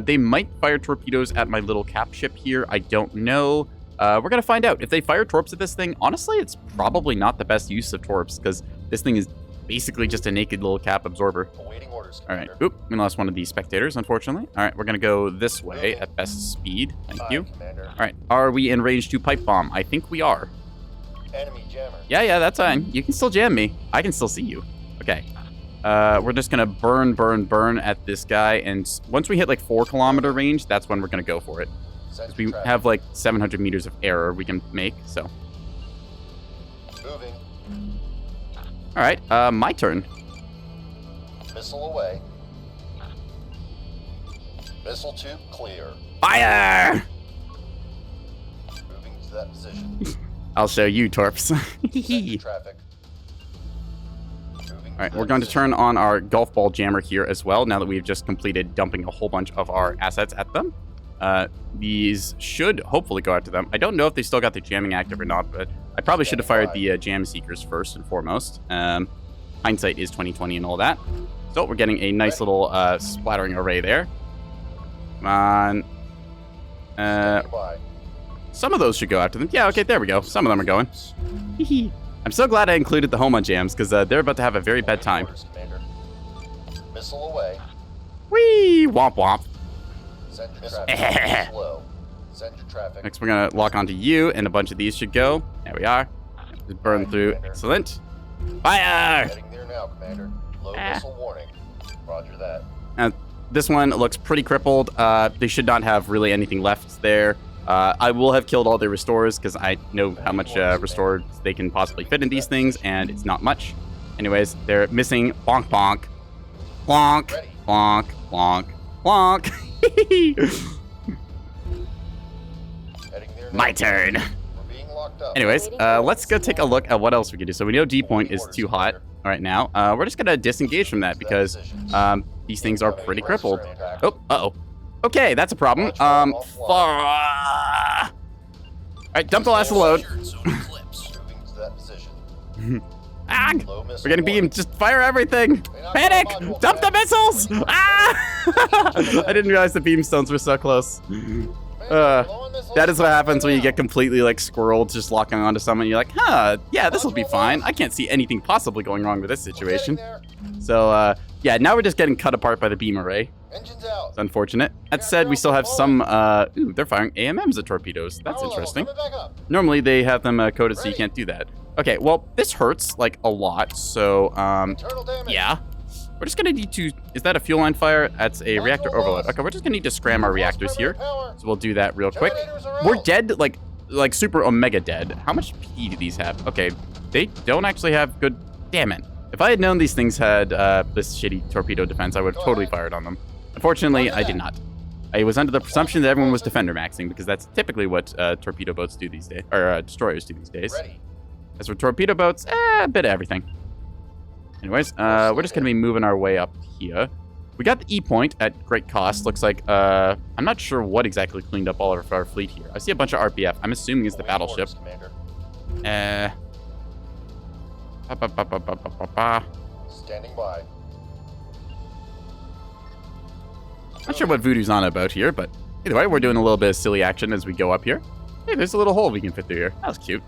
They might fire torpedoes at my little cap ship here. I don't know. We're going to find out. If they fire torps at this thing, honestly, it's probably not the best use of torps, because this thing is basically just a naked little cap absorber. Awaiting orders, All right. Oop, we lost one of these spectators, unfortunately. All right, we're going to go this way at best speed. Thank you. Commander. All right, are we in range to pipe bomb? I think we are. Enemy jammer. Yeah, that's fine. You can still jam me. I can still see you. Okay. We're just going to burn at this guy, and once we hit like 4 kilometer range, that's when we're going to go for it. Because we have like 700 meters of error we can make, so. Moving. All right, my turn. Missile away. Missile tube clear. Fire! Moving to that position. I'll show you, torps. Send traffic. All right, we're going to turn on our golf ball jammer here as well, now that we've just completed dumping a whole bunch of our assets at them. These should hopefully go after them. I don't know if they still got their jamming active or not, but I probably should have fired the jam seekers first and foremost. Hindsight is 20/20 and all that. So we're getting a nice little splattering array there. Come on. Some of those should go after them. Yeah, okay, there we go. Some of them are going. I'm so glad I included the home on jams, because they're about to have a very bad time. Missile away. Whee! Womp womp. Send your traffic. Slow. Send your traffic. Next, we're going to lock onto you, and a bunch of these should go. There we are. Just burn through. Excellent. Fire! Heading there now, Commander. Low missile warning. Roger that. Now, this one looks pretty crippled. They should not have really anything left there. I will have killed all their restores, because I know how much restores they can possibly fit in these things, and it's not much. Anyways, they're missing bonk bonk. Bonk. Bonk. Bonk. Bonk. My turn. Anyways, let's go take a look at what else we can do. So we know D point is too hot right now. We're just going to disengage from that, because these things are pretty crippled. Oh, uh-oh. Okay, that's a problem. All right, dump the last load. We're getting beamed. Just fire everything. Panic! Dump the missiles! Ah! I didn't realize the beam stones were so close. That is what happens when you get completely like squirreled just locking onto someone. You're like, huh, yeah, this will be fine. I can't see anything possibly going wrong with this situation. So, yeah, now we're just getting cut apart by the beam array. Engines out. It's unfortunate. That said, we still have some, ooh, they're firing AMMs at torpedoes. That's interesting. Normally they have them coded so you can't do that. Okay, well, this hurts, like, a lot, so, yeah. We're just gonna need to, is that a fuel line fire? That's a reactor overload. Okay, we're just gonna need to scram our reactors here. So we'll do that real quick. We're dead, like super omega dead. How much P do these have? Okay, they don't actually have good, damn it. If I had known these things had this shitty torpedo defense, I would have totally fired on them. Unfortunately, I did not. I was under the presumption that everyone was defender maxing because that's typically what torpedo boats do these days, or destroyers do these days. As for torpedo boats, a bit of everything. Anyways, we're just going to be moving our way up here. We got the E point at great cost. Looks like, I'm not sure what exactly cleaned up all of our fleet here. I see a bunch of RPF. I'm assuming it's the battleship. Standing by. Not sure what Voodoo's on about here, but either way, we're doing a little bit of silly action as we go up here. Hey, there's a little hole we can fit through here. That was cute.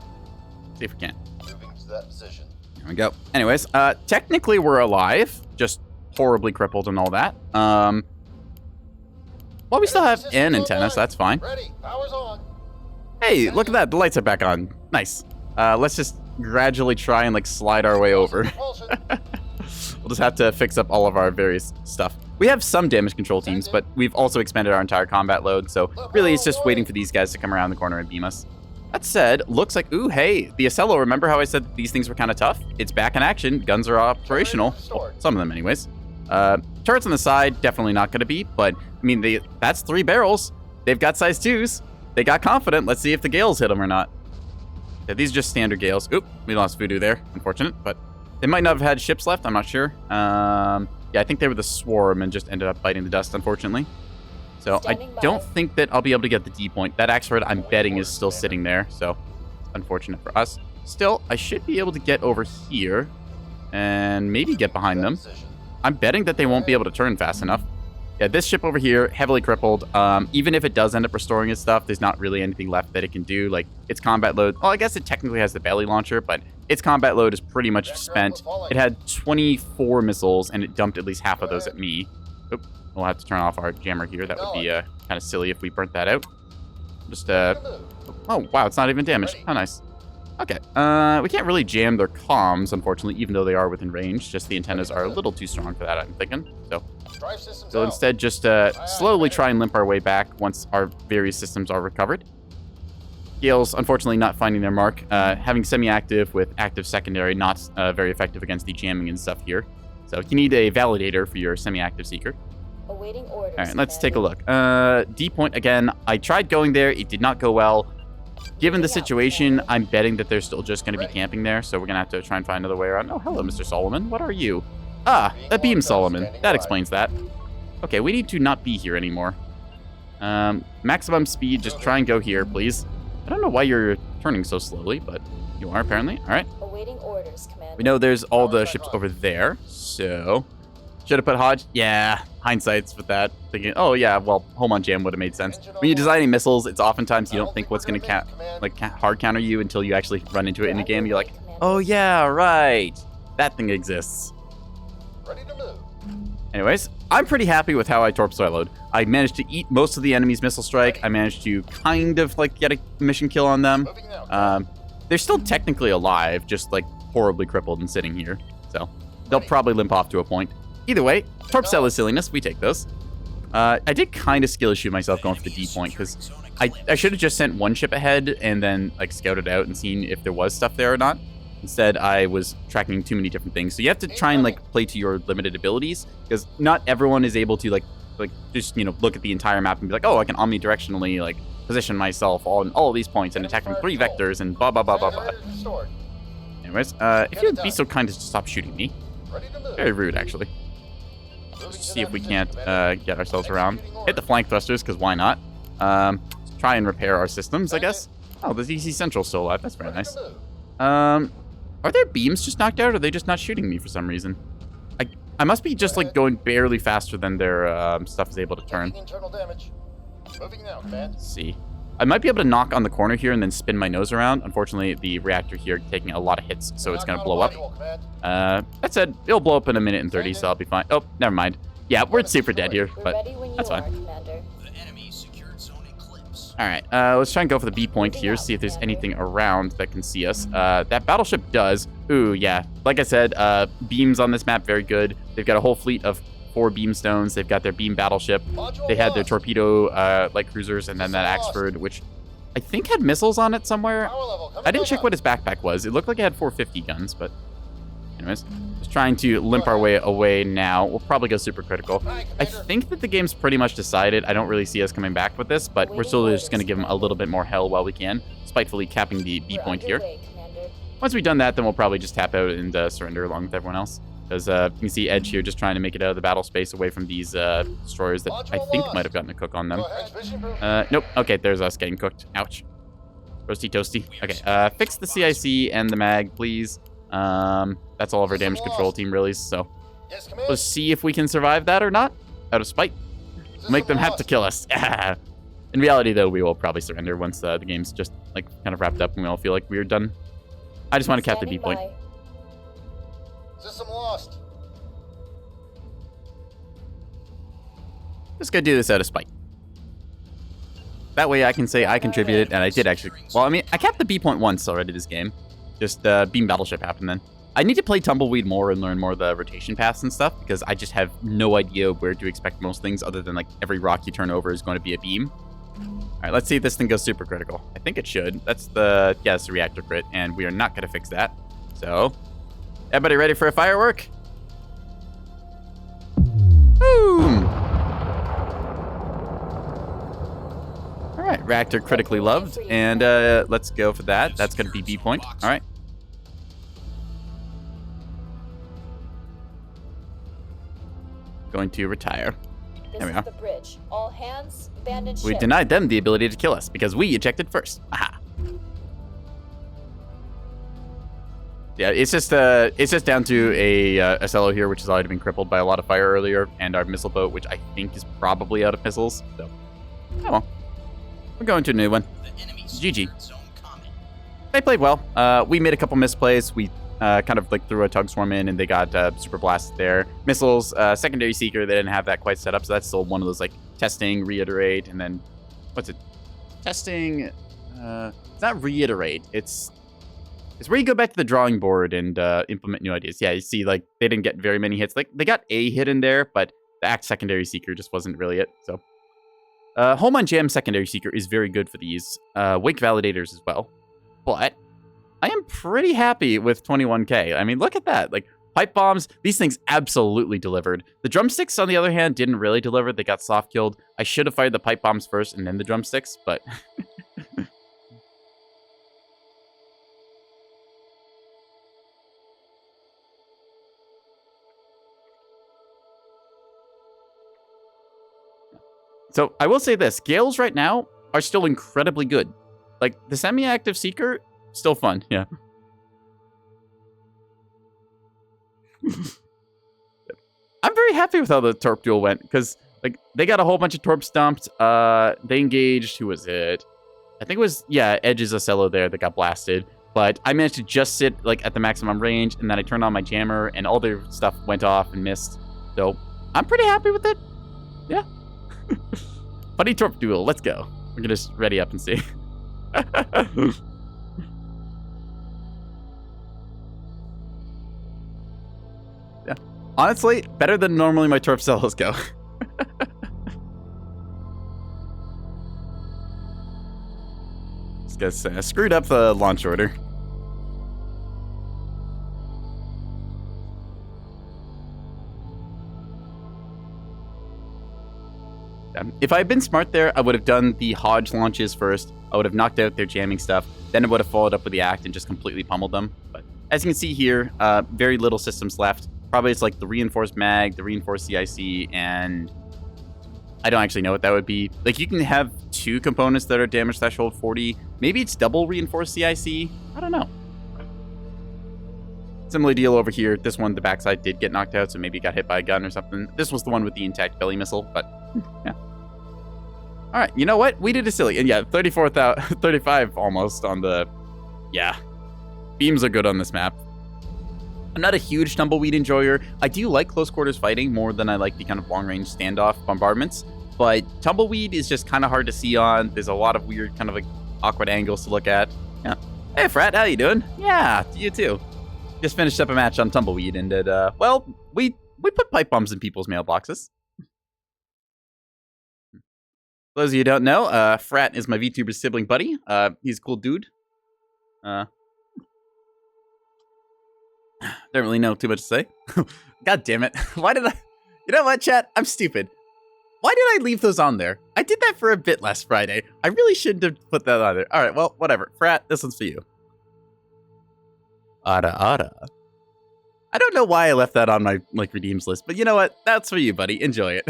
See if we can. Moving to that position. There we go. Anyways, technically we're alive, just horribly crippled and all that. Well, we still have an antenna, so that's fine. Ready. Power's on. Hey, look at that. The lights are back on. Nice. Let's just gradually try and like slide our way over. We'll just have to fix up all of our various stuff. We have some damage control teams, but we've also expanded our entire combat load, so really it's just waiting for these guys to come around the corner and beam us. That said, looks like, ooh, hey, the Ocello, remember how I said that these things were kind of tough? It's back in action. Guns are operational. Well, some of them anyways. Turrets on the side, definitely not going to be, but, I mean, that's 3 barrels. They've got size 2s. They got confident. Let's see if the Gales hit them or not. Yeah, these are just standard Gales. Oop, we lost Voodoo there. Unfortunate, but they might not have had ships left. I'm not sure. Yeah, I think they were the Swarm and just ended up biting the dust, unfortunately. So I don't think that I'll be able to get the D point. That Axford, I'm betting, is still sitting there, so unfortunate for us. Still, I should be able to get over here and maybe get behind them. I'm betting that they won't be able to turn fast enough. Yeah, this ship over here, heavily crippled. Even if it does end up restoring its stuff, there's not really anything left that it can do. Like, its combat load, well, I guess it technically has the belly launcher, but its combat load is pretty much spent. It had 24 missiles, and it dumped at least half of those at me. Oop, we'll have to turn off our jammer here. That would be kind of silly if we burnt that out. Just, oh, wow, it's not even damaged. How nice. Okay, we can't really jam their comms, unfortunately, even though they are within range. Just the antennas are a little too strong for that, I'm thinking. So instead, just slowly try and limp our way back once our various systems are recovered. Gales, unfortunately, not finding their mark. Having semi-active with active secondary, not very effective against the jamming and stuff here. So you need a validator for your semi-active seeker. Awaiting orders. All right, let's take a look. D point again. I tried going there. It did not go well. Given the situation, I'm betting that they're still just going to be camping there, so we're going to have to try and find another way around. Oh, hello, Mr. Solomon. What are you? Ah, a beam Solomon. That explains that. Okay, we need to not be here anymore. Maximum speed, just try and go here, please. I don't know why you're turning so slowly, but you are apparently. All right. Awaiting orders, Commander. We know there's all the ships over there, so... Should have put Hodge? Yeah, hindsights with that. Thinking, oh yeah, well, home on jam would have made sense. When you're designing missiles, it's oftentimes you don't think what's going to hard counter you until you actually run into it in the game. You're like, oh yeah, right. That thing exists. Ready to move. Anyways, I'm pretty happy with how I torp siloed. I managed to eat most of the enemy's missile strike. I managed to kind of like get a mission kill on them. They're still technically alive, just like horribly crippled and sitting here. So they'll probably limp off to a point. Either way, torp cell is silliness. We take those. I did kind of skill issue myself going for the D point because I should have just sent one ship ahead and then like scouted out and seen if there was stuff there or not. Instead, I was tracking too many different things. So you have to try and like play to your limited abilities because not everyone is able to like just, you know, look at the entire map and be like, oh, I can omnidirectionally like position myself on all of these points and attack from 3 vectors and blah, blah, blah, blah, blah. Anyways, if you'd be so kind as to stop shooting me. Very rude, actually. Let's see if we can't get ourselves around. Hit the flank thrusters, because why not? Try and repair our systems, I guess. Oh, the DC Central's still alive. That's very nice. Are their beams just knocked out, or are they just not shooting me for some reason? I must be just, like, going barely faster than their stuff is able to turn. Moving now, command. Let's see. I might be able to knock on the corner here and then spin my nose around. Unfortunately, the reactor here taking a lot of hits, so it's going to blow up. That said, it'll blow up in a minute and 30, so I'll be fine. Oh, never mind. Yeah, we're super dead here, We're but ready when you that's are, fine. Commander. The enemy secured zone eclipse. All right, let's try and go for the B point here, see if there's anything around that can see us. That battleship does. Ooh, yeah. Like I said, beams on this map, very good. They've got a whole fleet of 4 beam stones. They've got their beam battleship. They had their torpedo light cruisers, and then that Axford, which I think had missiles on it somewhere. I didn't check what his backpack was. It looked like it had 450 guns, but anyways, just trying to limp our way away now. We'll probably go super critical. I think that the game's pretty much decided. I don't really see us coming back with this, but we're still just going to give them a little bit more hell while we can, spitefully capping the B point here. Once we've done that, then we'll probably just tap out and surrender along with everyone else. Because you can see Edge here just trying to make it out of the battle space away from these destroyers that I think might have gotten a cook on them. Nope. Okay, there's us getting cooked. Ouch. Roasty toasty. Okay, fix the CIC and the mag, please. That's all of our damage control team, really. So let's see if we can survive that or not. Out of spite. Make them have to kill us. In reality, though, we will probably surrender once the game's just like kind of wrapped up and we all feel like we're done. I just want to cap the B point. System lost. Just gonna do this out of spite. That way I can say I contributed, and I did actually. Well, I mean, I capped the B point once already this game. Just beam battleship happened then. I need to play Tumbleweed more and learn more of the rotation paths and stuff, because I just have no idea where to expect most things other than like every rock you turn over is going to be a beam. All right, let's see if this thing goes super critical. I think it should. That's the reactor crit, and we are not gonna fix that. So. Everybody ready for a firework? Boom! All right, reactor critically loved, and let's go for that. That's going to be B point. All right. Going to retire. There we are. The bridge. All hands, abandon We ship. denied them the ability to kill us because we ejected first. Aha. Yeah, it's just down to a cello here, which has already been crippled by a lot of fire earlier, and our missile boat, which I think is probably out of missiles. So, oh well. We're going to a new one. GG. Zone comman. They played well. We made a couple misplays. We kind of like threw a tug swarm in, and they got super blasted there. Missiles, secondary seeker, they didn't have that quite set up, so that's still one of those like testing, reiterate, and then what's it? Testing. It's not reiterate. It's where you go back to the drawing board and implement new ideas. Yeah, you see, like, they didn't get very many hits. Like, they got a hit in there, but the Act Secondary Seeker just wasn't really it. So, Home on Jam Secondary Seeker is very good for these. Wake Validators as well. But I am pretty happy with 21k. I mean, look at that. Like, pipe bombs, these things absolutely delivered. The drumsticks, on the other hand, didn't really deliver. They got soft killed. I should have fired the pipe bombs first and then the drumsticks, but... So I will say this, Gales right now are still incredibly good. Like, the semi-active Seeker, still fun, yeah. I'm very happy with how the Torp duel went, because, like, they got a whole bunch of Torps dumped. They engaged, who was it? I think it was, yeah, Edge's Ocello there that got blasted. But I managed to just sit, like, at the maximum range, and then I turned on my jammer, and all their stuff went off and missed. So, I'm pretty happy with it. Yeah. Buddy Torp duel, let's go. We're gonna just ready up and see. Yeah. Honestly, better than normally my Torp cellos go. Just guys screwed up the launch order. If I had been smart there, I would have done the Hodge launches first. I would have knocked out their jamming stuff. Then I would have followed up with the Act and just completely pummeled them. But as you can see here, very little systems left. Probably it's like the reinforced mag, the reinforced CIC, and I don't actually know what that would be. Like, you can have 2 components that are damage threshold 40. Maybe it's double reinforced CIC. I don't know. Similar deal over here. This one, the backside did get knocked out, so maybe it got hit by a gun or something. This was the one with the intact belly missile, but yeah. All right, you know what? We did a silly. And yeah, 34,000, 35 almost on the... Yeah. Beams are good on this map. I'm not a huge tumbleweed enjoyer. I do like close quarters fighting more than I like the kind of long-range standoff bombardments. But tumbleweed is just kind of hard to see on. There's a lot of weird kind of like awkward angles to look at. Yeah. Hey, Frat, how you doing? Yeah, you too. Just finished up a match on tumbleweed and did, well, we put pipe bombs in people's mailboxes. For those of you who don't know, Frat is my VTuber sibling buddy. He's a cool dude. Don't really know too much to say. God damn it. Why did I... You know what, chat? I'm stupid. Why did I leave those on there? I did that for a bit last Friday. I really shouldn't have put that on there. All right, well, whatever. Frat, this one's for you. Ada. I don't know why I left that on my redeems list, but you know what? That's for you, buddy. Enjoy it.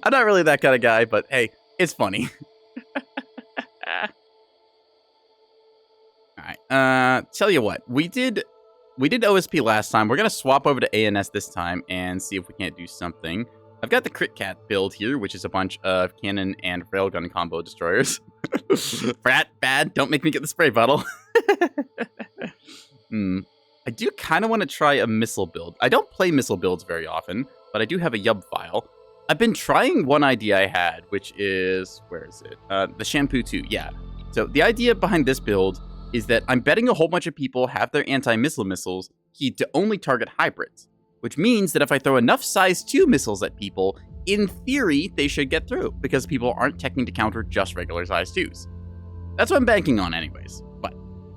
I'm not really that kind of guy, but hey, it's funny. All right. Tell you what, we did OSP last time. We're gonna swap over to ANS this time and see if we can't do something. I've got the Crit Cat build here, which is a bunch of cannon and railgun combo destroyers. Frat, bad. Don't make me get the spray bottle. I do kind of want to try a missile build. I don't play missile builds very often, but I do have a Yub file. I've been trying one idea I had, which is... Where is it? The Shampoo 2, yeah. So the idea behind this build is that I'm betting a whole bunch of people have their anti-missile missiles keyed to only target hybrids, which means that if I throw enough size 2 missiles at people, in theory, they should get through, because people aren't teching to counter just regular size 2s. That's what I'm banking on anyways, but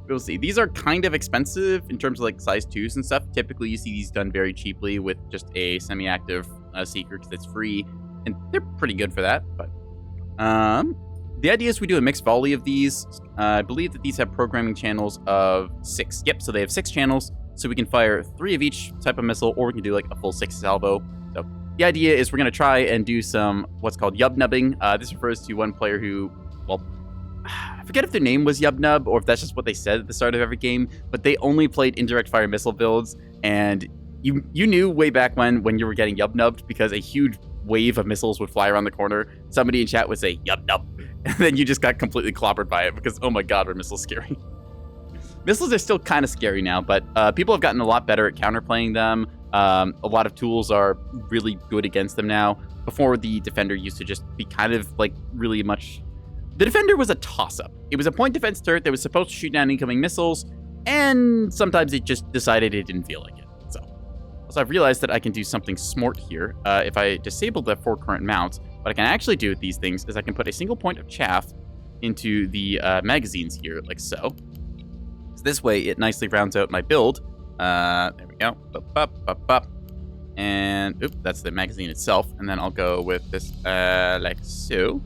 we'll see. These are kind of expensive in terms of like size 2s and stuff. Typically, you see these done very cheaply with just a semi-active Seeker because it's free, and they're pretty good for that, but the idea is we do a mixed volley of these. I believe that these have programming channels of 6. Yep, so they have 6 channels, so we can fire 3 of each type of missile, or we can do like a full 6 salvo. So the idea is we're going to try and do some what's called Yub nubbing. This refers to one player who, well, I forget if their name was Yub Nub or if that's just what they said at the start of every game, but they only played indirect fire missile builds, and you knew way back when you were getting Yub Nubbed because a huge wave of missiles would fly around the corner. Somebody in chat would say, Yub Nub, and then you just got completely clobbered by it because, oh my god, are missiles scary. Missiles are still kind of scary now, but people have gotten a lot better at counterplaying them. A lot of tools are really good against them now. Before, the Defender used to just be kind of like really much... The Defender was a toss-up. It was a point defense turret that was supposed to shoot down incoming missiles, and sometimes it just decided it didn't feel like it. So I've realized that I can do something smart here if I disable the 4 current mounts. What I can actually do with these things is I can put a single point of chaff into the magazines here, like so. So this way, it nicely rounds out my build. There we go. And, oop, that's the magazine itself. And then I'll go with this like so.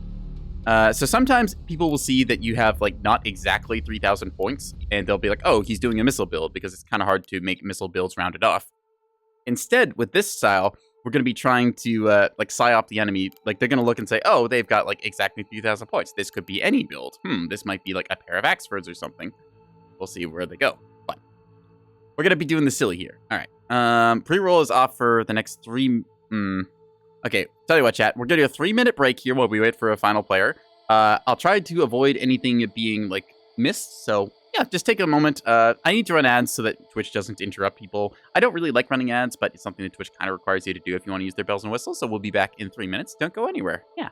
So sometimes people will see that you have like not exactly 3,000 points, and they'll be like, oh, he's doing a missile build, because it's kind of hard to make missile builds rounded off. Instead, with this style, we're going to be trying to like psyop the enemy. Like, they're going to look and say, oh, they've got like exactly 3,000 points. This could be any build. This might be like a pair of Axfords or something. We'll see where they go. But we're going to be doing the silly here. All right. Pre-roll is off for the next 3... Okay, tell you what, chat. We're going to do a 3-minute break here while we wait for a final player. I'll try to avoid anything being like missed, so... Yeah, just take a moment. I need to run ads so that Twitch doesn't interrupt people. I don't really like running ads, but it's something that Twitch kind of requires you to do if you want to use their bells and whistles. So we'll be back in 3 minutes. Don't go anywhere. Yeah.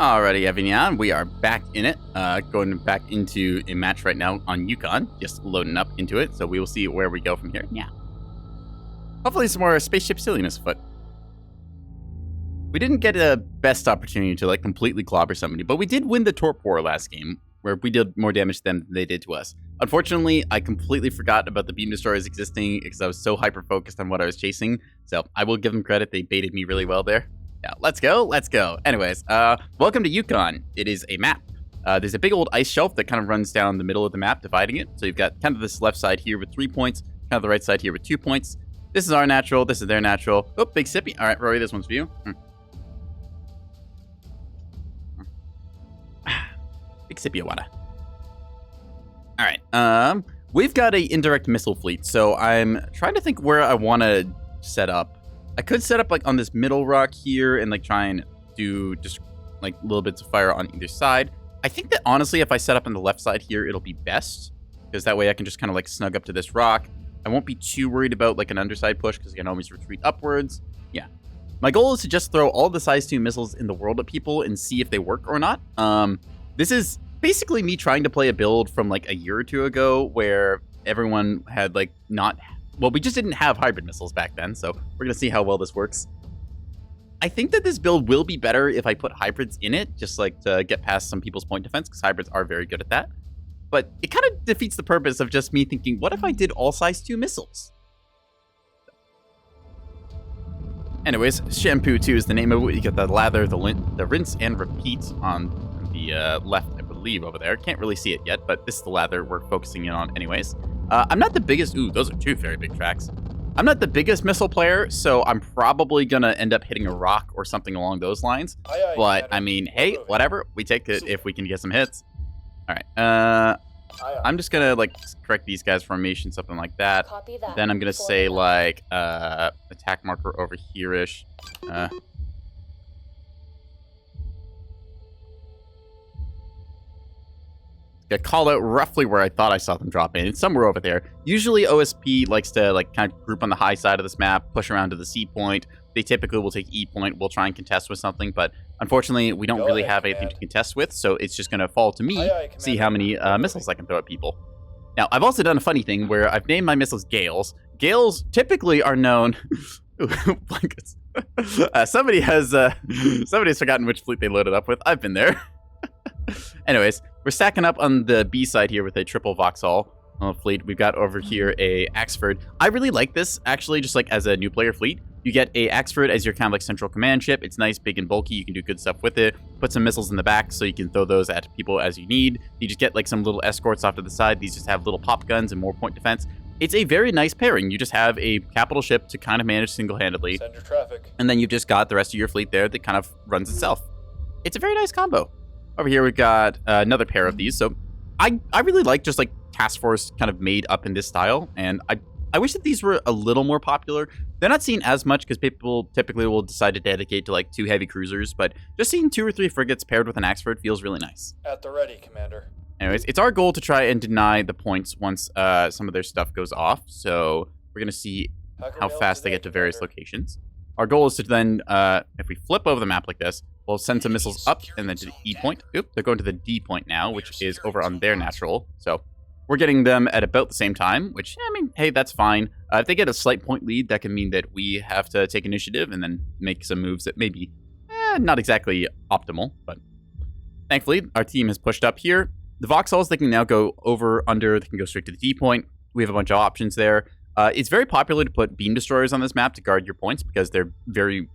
Alrighty, Avignon, we are back in it. Going back into a match right now on Yukon. Just loading up into it, so we will see where we go from here. Yeah. Hopefully some more spaceship silliness afoot. We didn't get a best opportunity to like completely clobber somebody, but we did win the Torp War last game, where we did more damage to them than they did to us. Unfortunately, I completely forgot about the beam destroyers existing because I was so hyper-focused on what I was chasing. So I will give them credit, they baited me really well there. Yeah, let's go, let's go. Anyways, welcome to Yukon. It is a map. There's a big old ice shelf that kind of runs down the middle of the map, dividing it. So you've got kind of this left side here with 3 points, kind of the right side here with 2 points. This is our natural, this is their natural. Oh, big sippy. All right, Rory, this one's for you. Big sippy of water. All right, we've got a indirect missile fleet, so I'm trying to think where I want to set up. I could set up like on this middle rock here and like try and do just like little bits of fire on either side. I think that honestly, if I set up on the left side here, it'll be best because that way I can just kind of like snug up to this rock. I won't be too worried about like an underside push because I can always retreat upwards. Yeah. My goal is to just throw all the size 2 missiles in the world at people and see if they work or not. This is basically me trying to play a build from like a year or two ago where everyone had like not... Well, we just didn't have hybrid missiles back then, so we're going to see how well this works. I think that this build will be better if I put hybrids in it, just like to get past some people's point defense, because hybrids are very good at that. But it kind of defeats the purpose of just me thinking, what if I did all size 2 missiles? Anyways, Shampoo 2 is the name of it. You get the lather, the rinse and repeat on the left, I believe, over there. Can't really see it yet, but this is the lather we're focusing in on anyways. I'm not the biggest... Ooh, those are 2 very big tracks. I'm not the biggest missile player, so I'm probably going to end up hitting a rock or something along those lines. But, I mean, hey, whatever. We take it if we can get some hits. All right. I'm just going to, like, correct these guys' formation, something like that. Copy that. Then I'm going to say, like, attack marker over here-ish. I call out roughly where I thought I saw them drop in. It's somewhere over there. Usually OSP likes to like kind of group on the high side of this map, push around to the C point. They typically will take E point. We'll try and contest with something, but unfortunately we don't really have anything to contest with, so it's just going to fall to me, see how many missiles I can throw at people. Now, I've also done a funny thing where I've named my missiles Gales. Gales typically are known... blankets. Somebody's forgotten which fleet they loaded up with. I've been there. Anyways, we're stacking up on the B side here with a triple Vauxhall fleet. We've got over here a Axford. I really like this, actually, just like as a new player fleet. You get a Axford as your kind of like central command ship. It's nice, big, and bulky. You can do good stuff with it. Put some missiles in the back so you can throw those at people as you need. You just get like some little escorts off to the side. These just have little pop guns and more point defense. It's a very nice pairing. You just have a capital ship to kind of manage single-handedly. Send your traffic. And then you've just got the rest of your fleet there that kind of runs itself. It's a very nice combo. Over here, we've got another pair of these. So I really like just like task force kind of made up in this style. And I wish that these were a little more popular. They're not seen as much because people typically will decide to dedicate to like 2 heavy cruisers. But just seeing 2 or 3 frigates paired with an Axford feels really nice. At the ready, Commander. Anyways, it's our goal to try and deny the points once some of their stuff goes off. So we're going to see how fast they get to various locations. Our goal is to then, if we flip over the map like this, we'll send some missiles up and then to the E point. Oop, they're going to the D point now, which is over on their natural. So we're getting them at about the same time, which, I mean, hey, that's fine. If they get a slight point lead, that can mean that we have to take initiative and then make some moves that may be not exactly optimal. But thankfully, our team has pushed up here. The Vauxhalls, they can now go over, under, they can go straight to the D point. We have a bunch of options there. It's very popular to put beam destroyers on this map to guard your points because they're very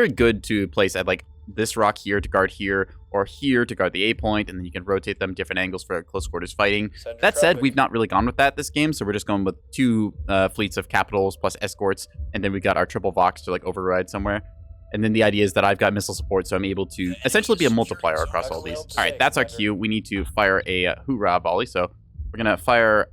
good to place at like this rock here to guard here or here to guard the A point, and then you can rotate them different angles for close quarters fighting. That said, we've not really gone with that this game, so we're just going with 2 fleets of capitals plus escorts, and then we got our triple Vox to like override somewhere. And then the idea is that I've got missile support, so I'm able to essentially be a multiplier across all these. All right, that's our cue. We need to fire a hoorah volley, so we're going to fire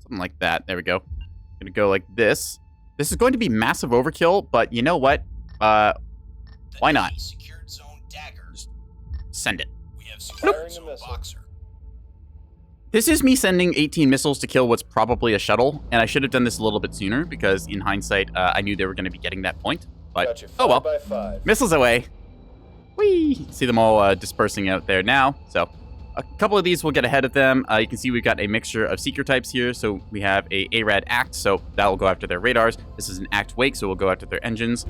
something like that. There we go. Going to go like this. This is going to be massive overkill, but you know what? Why not? Just send it. We have secured zone Boxer. This is me sending 18 missiles to kill what's probably a shuttle, and I should have done this a little bit sooner because in hindsight, I knew they were going to be getting that point. But, oh well. Missiles away. Whee! See them all dispersing out there now. So a couple of these will get ahead of them. You can see we've got a mixture of seeker types here. So we have a ARAD Act, so that will go after their radars. This is an Act Wake, so we'll go after their engines.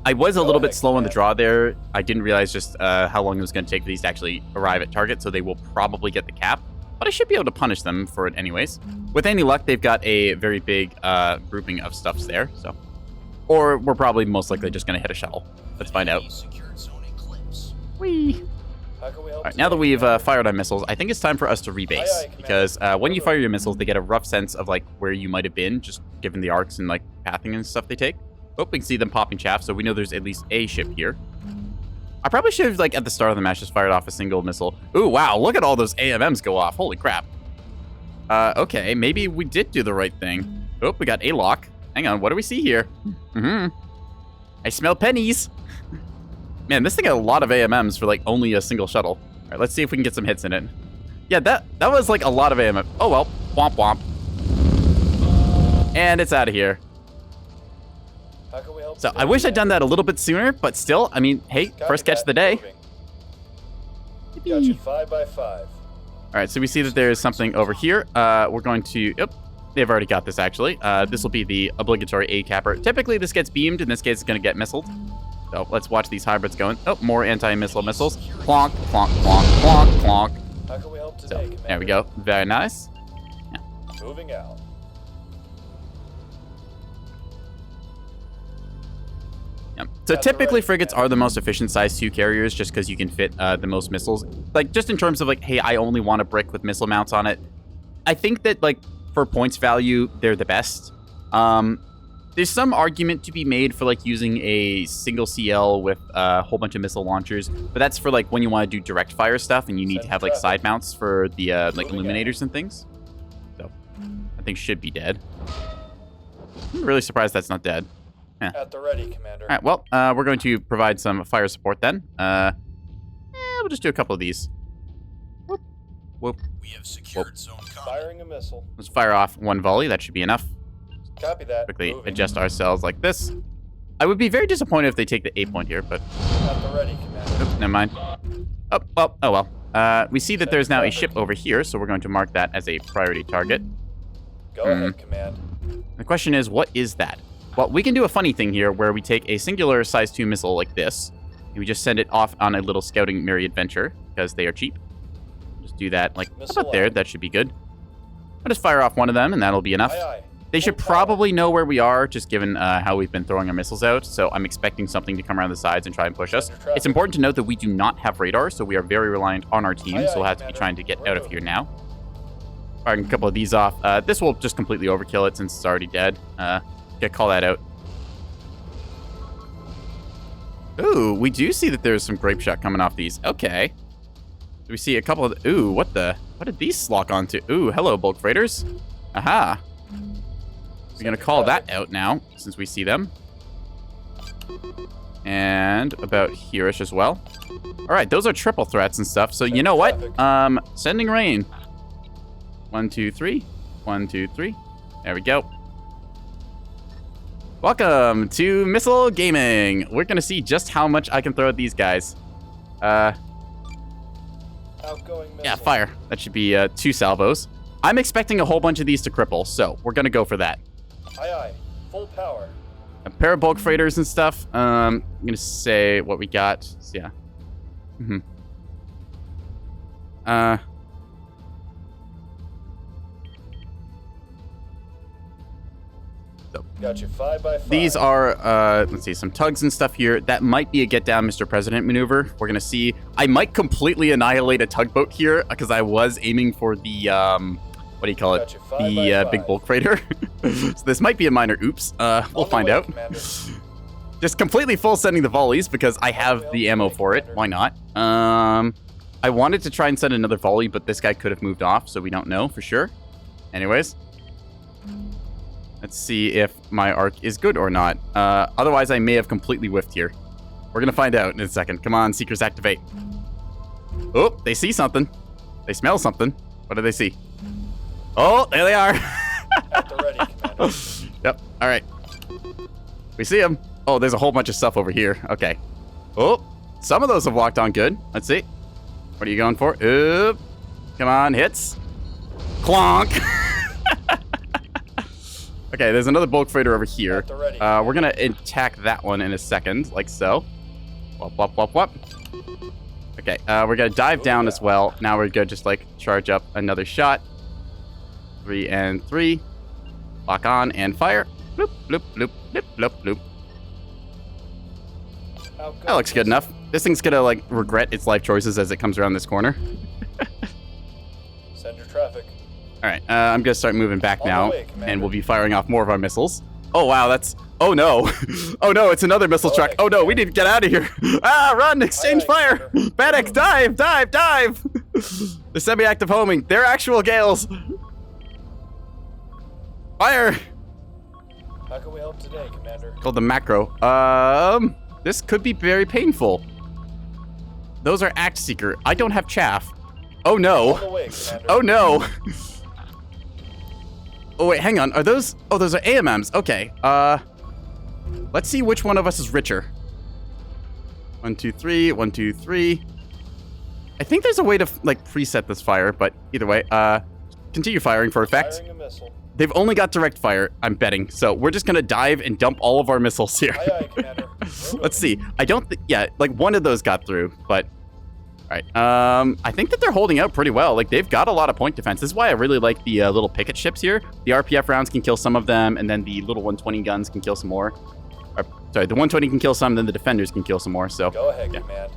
I was a little bit slow on the draw there. I didn't realize just how long it was going to take for these to actually arrive at target, so they will probably get the cap. But I should be able to punish them for it anyways. With any luck, they've got a very big grouping of stuffs there. So, or we're probably most likely just going to hit a shuttle. Let's find out. Whee! All right, now that we've fired our missiles, I think it's time for us to rebase. Because when you fire your missiles, they get a rough sense of like where you might have been, just given the arcs and like pathing and stuff they take. Oh, we can see them popping chaff, so we know there's at least a ship here. I probably should have, like, at the start of the match, just fired off a single missile. Ooh, wow, look at all those AMMs go off. Holy crap. Okay, maybe we did do the right thing. Oh, we got a lock. Hang on, what do we see here? I smell pennies. Man, this thing had a lot of AMMs for, like, only a single shuttle. All right, let's see if we can get some hits in it. Yeah, that was, like, a lot of AMM. Oh, well, womp womp. And it's out of here. So I wish I'd done that a little bit sooner, but still, I mean, hey, first catch of the day. Got you 5 by 5. All right, so we see that there is something over here. We're going to, they've already got this actually. This will be the obligatory A capper. Typically this gets beamed, in this case it's gonna get missiled. So let's watch these hybrids going. Oh, more anti-missile missiles. Plonk, plonk, plonk, plonk, plonk. How can we help today, So, Commander? there we go, very nice. Moving out. Yep. So typically frigates are the most efficient size 2 carriers just because you can fit the most missiles. Like just in terms of like, hey, I only want a brick with missile mounts on it. I think that like for points value, they're the best. There's some argument to be made for like using a single CL with a whole bunch of missile launchers, but that's for like when you want to do direct fire stuff and you need to have like side mounts for the like illuminators and things. So I think should be dead. I'm really surprised that's not dead. Yeah. At the ready, Commander. All right, well, we're going to provide some fire support then. We'll just do a couple of these. Whoop, whoop. We have secured zone combat. Firing a missile. Let's fire off 1 volley. That should be enough. Copy that. Quickly Moving. adjust ourselves like this. I would be very disappointed if they take the A point here, but At the ready, Commander. oops, never mind. Oh, well, oh well. We see that there's now a ship over here, so we're going to mark that as a priority target. Go ahead, Command. The question is, what is that? Well, we can do a funny thing here where we take a singular size 2 missile like this, and we just send it off on a little scouting merry adventure, because they are cheap. Just do that, like, about there. That should be good. I'll just fire off one of them, and that'll be enough. Aye, aye. They should probably know where we are, just given how we've been throwing our missiles out, so I'm expecting something to come around the sides and try and push us. It's important to note that we do not have radar, so we are very reliant on our team, so we'll have to be trying to get out of here now. Firing a couple of these off. This will just completely overkill it since it's already dead. Call that out. Ooh, we do see that there's some grape shot coming off these. Okay. We see a couple of... Ooh, what did these lock onto? Ooh, hello, bulk freighters. Aha. We're going to call that out now, since we see them. And about here-ish as well. All right, those are triple threats and stuff. So you know what? Sending rain. 1, 2, 3. 1, 2, 3. There we go. Welcome to Missile Gaming. We're gonna see just how much I can throw at these guys. Outgoing missile. Yeah, fire. That should be 2 salvos. I'm expecting a whole bunch of these to cripple, so we're gonna go for that. Aye, aye. Full power. A pair of bulk freighters and stuff. I'm gonna say what we got. So, yeah. Got you 5 by 5. These are, let's see, some tugs and stuff here. That might be a get down Mr. President maneuver. We're going to see. I might completely annihilate a tugboat here because I was aiming for the, what do you call it? The big bulk freighter. So this might be a minor oops. We'll find out. Just completely full sending the volleys because I have the ammo for it. Why not? I wanted to try and send another volley, but this guy could have moved off, so we don't know for sure. Anyways. Let's see if my arc is good or not. Otherwise, I may have completely whiffed here. We're going to find out in a second. Come on, Seekers, activate. Oh, they see something. They smell something. What do they see? Oh, there they are. At the ready, Commander. Yep. All right. We see them. Oh, there's a whole bunch of stuff over here. Okay. Oh, Some of those have locked on good. Let's see. What are you going for? Oop. Come on, hits. Clonk. Okay, there's another bulk freighter over here. We're gonna attack that one in a second, like so. Wop, wop, wop, wop. Okay, we're gonna dive down as well. Now we're gonna just like charge up another shot. 3 and 3. Lock on and fire. Bloop, bloop, bloop, bloop, bloop, bloop. That looks good enough. This thing's gonna like regret its life choices as it comes around this corner. Send your traffic. All right, I'm gonna start moving back now, and we'll be firing off more of our missiles. Oh wow, that's. Oh no! Oh no, it's another missile truck. Oh no, we need to get out of here. Ah, run! Exchange fire! Medic, dive, dive, dive! The semi-active homing. They're actual gales. Fire! How can we help today, Commander? Called the macro. This could be very painful. Those are Act Seeker. I don't have chaff. Oh no. On the way, Commander. Oh no. Oh wait, hang on. Are those? Oh, those are AMMs. Okay. Let's see which one of us is richer. 1, 2, 3. 1, 2, 3. I think there's a way to like preset this fire, but either way, continue firing for effect. Firing a missile. They've only got direct fire, I'm betting. So we're just gonna dive and dump all of our missiles here. Aye, aye, Commander. Let's see. I don't think, yeah, like one of those got through, but all right. I think that they're holding out pretty well. Like they've got a lot of point defense. This is why I really like the little picket ships here. The RPF rounds can kill some of them, and then the little 120 guns can kill some more. Or, sorry, the 120 can kill some, then the defenders can kill some more. So Go ahead, yeah. Command.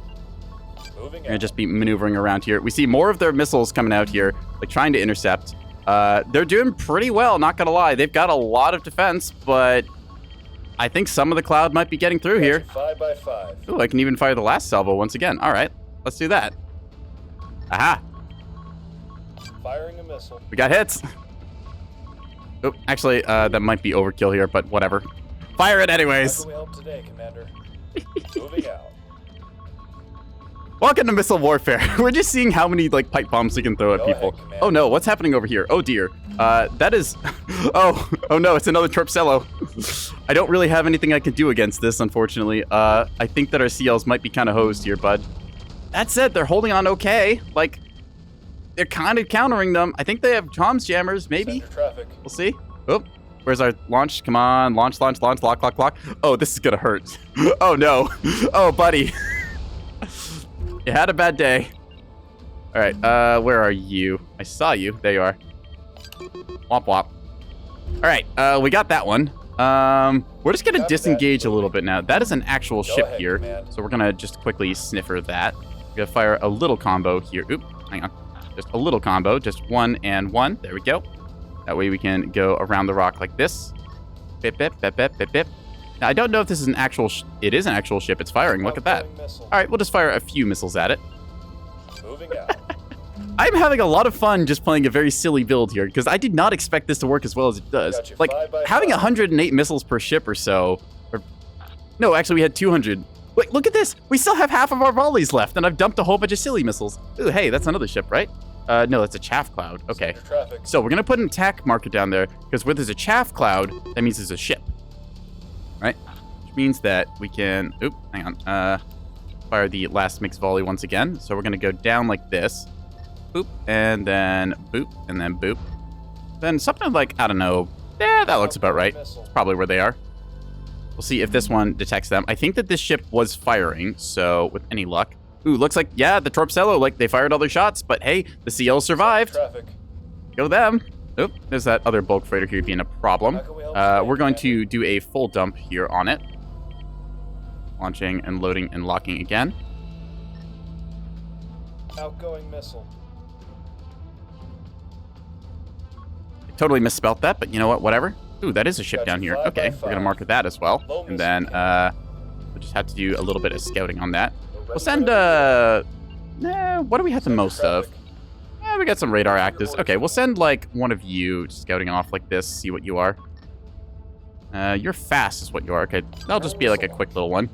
Moving We're gonna just be maneuvering around here. We see more of their missiles coming out here, like trying to intercept. They're doing pretty well, not gonna lie. They've got a lot of defense, but I think some of the cloud might be getting through here. 5 by 5. Ooh, I can even fire the last salvo once again. All right, let's do that. Aha! Firing a missile. We got hits. Oh, actually, that might be overkill here, but whatever. Fire it How anyways. can we help today, Commander? Moving out. Welcome to missile warfare. We're just seeing how many like pipe bombs we can throw at Go people. ahead, Commander. Oh no, what's happening over here? Oh dear. That is. Oh no, it's another Torpcello. I don't really have anything I can do against this, unfortunately. I think that our CLs might be kind of hosed here, bud. That said, they're holding on okay. Like, they're kind of countering them. I think they have comms jammers, maybe. Send your traffic. We'll see. Oh, where's our launch? Come on, launch, launch, launch, lock, lock, lock. Oh, this is gonna hurt. Oh no. Oh, buddy. You had a bad day. All right, where are you? I saw you. There you are. Womp womp. All right, we got that one. We're just gonna Copy disengage that. a little bit now. That is an actual Go ship ahead, here, Command. so we're gonna just quickly sniffer that. We're gonna fire a little combo here. Oop, hang on. Just a little combo, just 1 and 1. There we go. That way we can go around the rock like this. Bip, bip, bip, bip, bip, bip. Now, I don't know if this is an actual it is an actual ship. It's firing. Look at that. Outgoing missile. All right, we'll just fire a few missiles at it. Moving out. I'm having a lot of fun just playing a very silly build here, because I did not expect this to work as well as it does. Got you, Like, 5 by having 5. 108 missiles per ship or so. No, actually, we had 200. Wait, look at this. We still have half of our volleys left, and I've dumped a whole bunch of silly missiles. Ooh, hey, that's another ship, right? No, that's a chaff cloud. Okay. Send your traffic. So we're going to put an attack marker down there, because where there's a chaff cloud, that means there's a ship. Right? Which means that we can... Oop, hang on. Fire the last mixed volley once again. So we're going to go down like this. Boop, and then boop, and then boop. Then something like, I don't know. Yeah, that looks about right. It's probably where they are. We'll see if this one detects them. I think that this ship was firing, so with any luck. Ooh, looks like, yeah, the Torpcello, like, they fired all their shots, but hey, the CL survived. Traffic. Go them. Oop, there's that other bulk freighter here being a problem. How can we help today, We're going Commander? to do a full dump here on it. Launching and loading and locking again. Outgoing missile. Totally misspelt that, but you know what? Whatever. Ooh, that is a ship Gotcha, down here. 5 by Okay, we're gonna 5. mark that as well. Low And then missile. we'll just have to do a little bit of scouting on that. We're ready We'll send whenever what do we have the Send your most of? traffic. We got some radar actives. Okay, we'll send like one of you scouting off like this, see what you are. You're fast is what you are. Okay, that'll just be like a quick little one.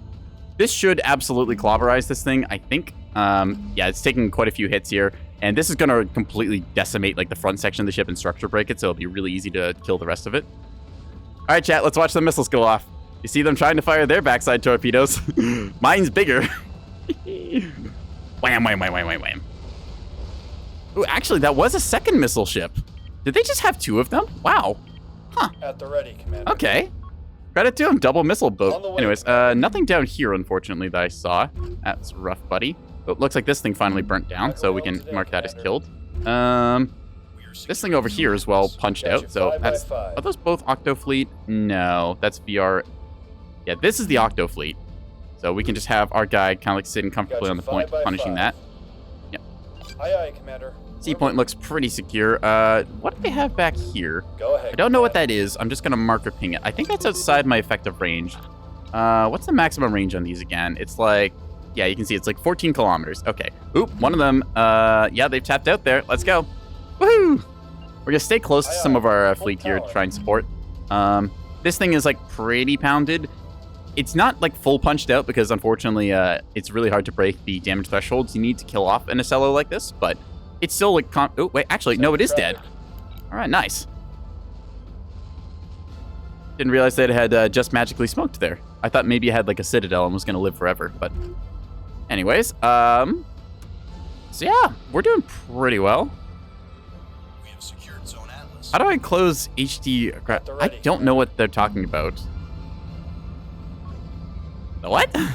This should absolutely clobberize this thing, I think. Yeah, it's taking quite a few hits here. And this is going to completely decimate like the front section of the ship and structure break it, so it'll be really easy to kill the rest of it. All right, chat, let's watch the missiles go off. You see them trying to fire their backside torpedoes. Mine's bigger. Wham, wham, wham, wham, wham, wham. Ooh, actually, that was a second missile ship. Did they just have 2 of them? Wow. Huh. At the ready, Commander. Okay. Credit to him, double missile On the boat. way, Anyways, Commander. nothing down here, unfortunately, that I saw. That's rough, buddy. Oh, looks like this thing finally burnt down, so we can mark that as killed. This thing over here is well punched Got you out, so 5 by that's... 5. Are those both Octo Fleet? No, that's VR. Yeah, this is the Octo Fleet. So we can just have our guy kind of like sitting comfortably Got on you the point, 5 by punishing 5. that. Yep. Aye, aye, Commander. C point looks pretty secure. What do they have back here? Go ahead. I don't know what that is. I'm just gonna mark or ping it. I think that's outside my effective range. What's the maximum range on these again? It's like, yeah, you can see it's like 14 kilometers. Okay. Oop, one of them. Yeah, they've tapped out there. Let's go. Woohoo! We're gonna stay close to some of our fleet here to try and support. This thing is like pretty pounded. It's not like full punched out because unfortunately, it's really hard to break the damage thresholds you need to kill off an Ocello like this, but it's still like, oh wait, actually, no, it is dead. All right, nice. Didn't realize that it had just magically smoked there. I thought maybe it had like a citadel and was gonna live forever, but anyways, so yeah, we're doing pretty well. We have secured Zone Atlas. How do I close HD? I don't know what they're talking about. The what? All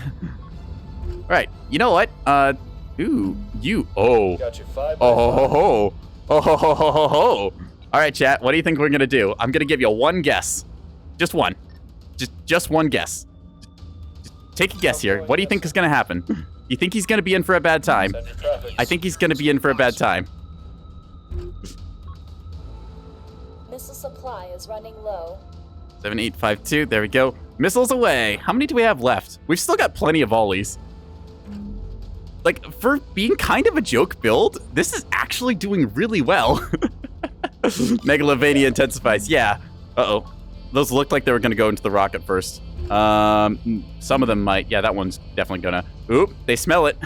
right, you know what? Ooh, oh. Got you 5 by Oh ho 5. ho ho. Oh ho ho ho ho ho. All right, chat. What do you think we're gonna do? I'm gonna give you one guess. Just one. Just one guess. Just take a guess here. What do you think is gonna happen? You think he's gonna be in for a bad time? Send your traffic. I think he's gonna be in for a bad time. Missile supply is running low. 7852. There we go. Missiles away. How many do we have left? We've still got plenty of volleys. Like, for being kind of a joke build, this is actually doing really well. Megalovania intensifies. Yeah. Uh-oh. Those looked like they were going to go into the rocket first. Some of them might. Yeah, that one's definitely going to. Oop, they smell it.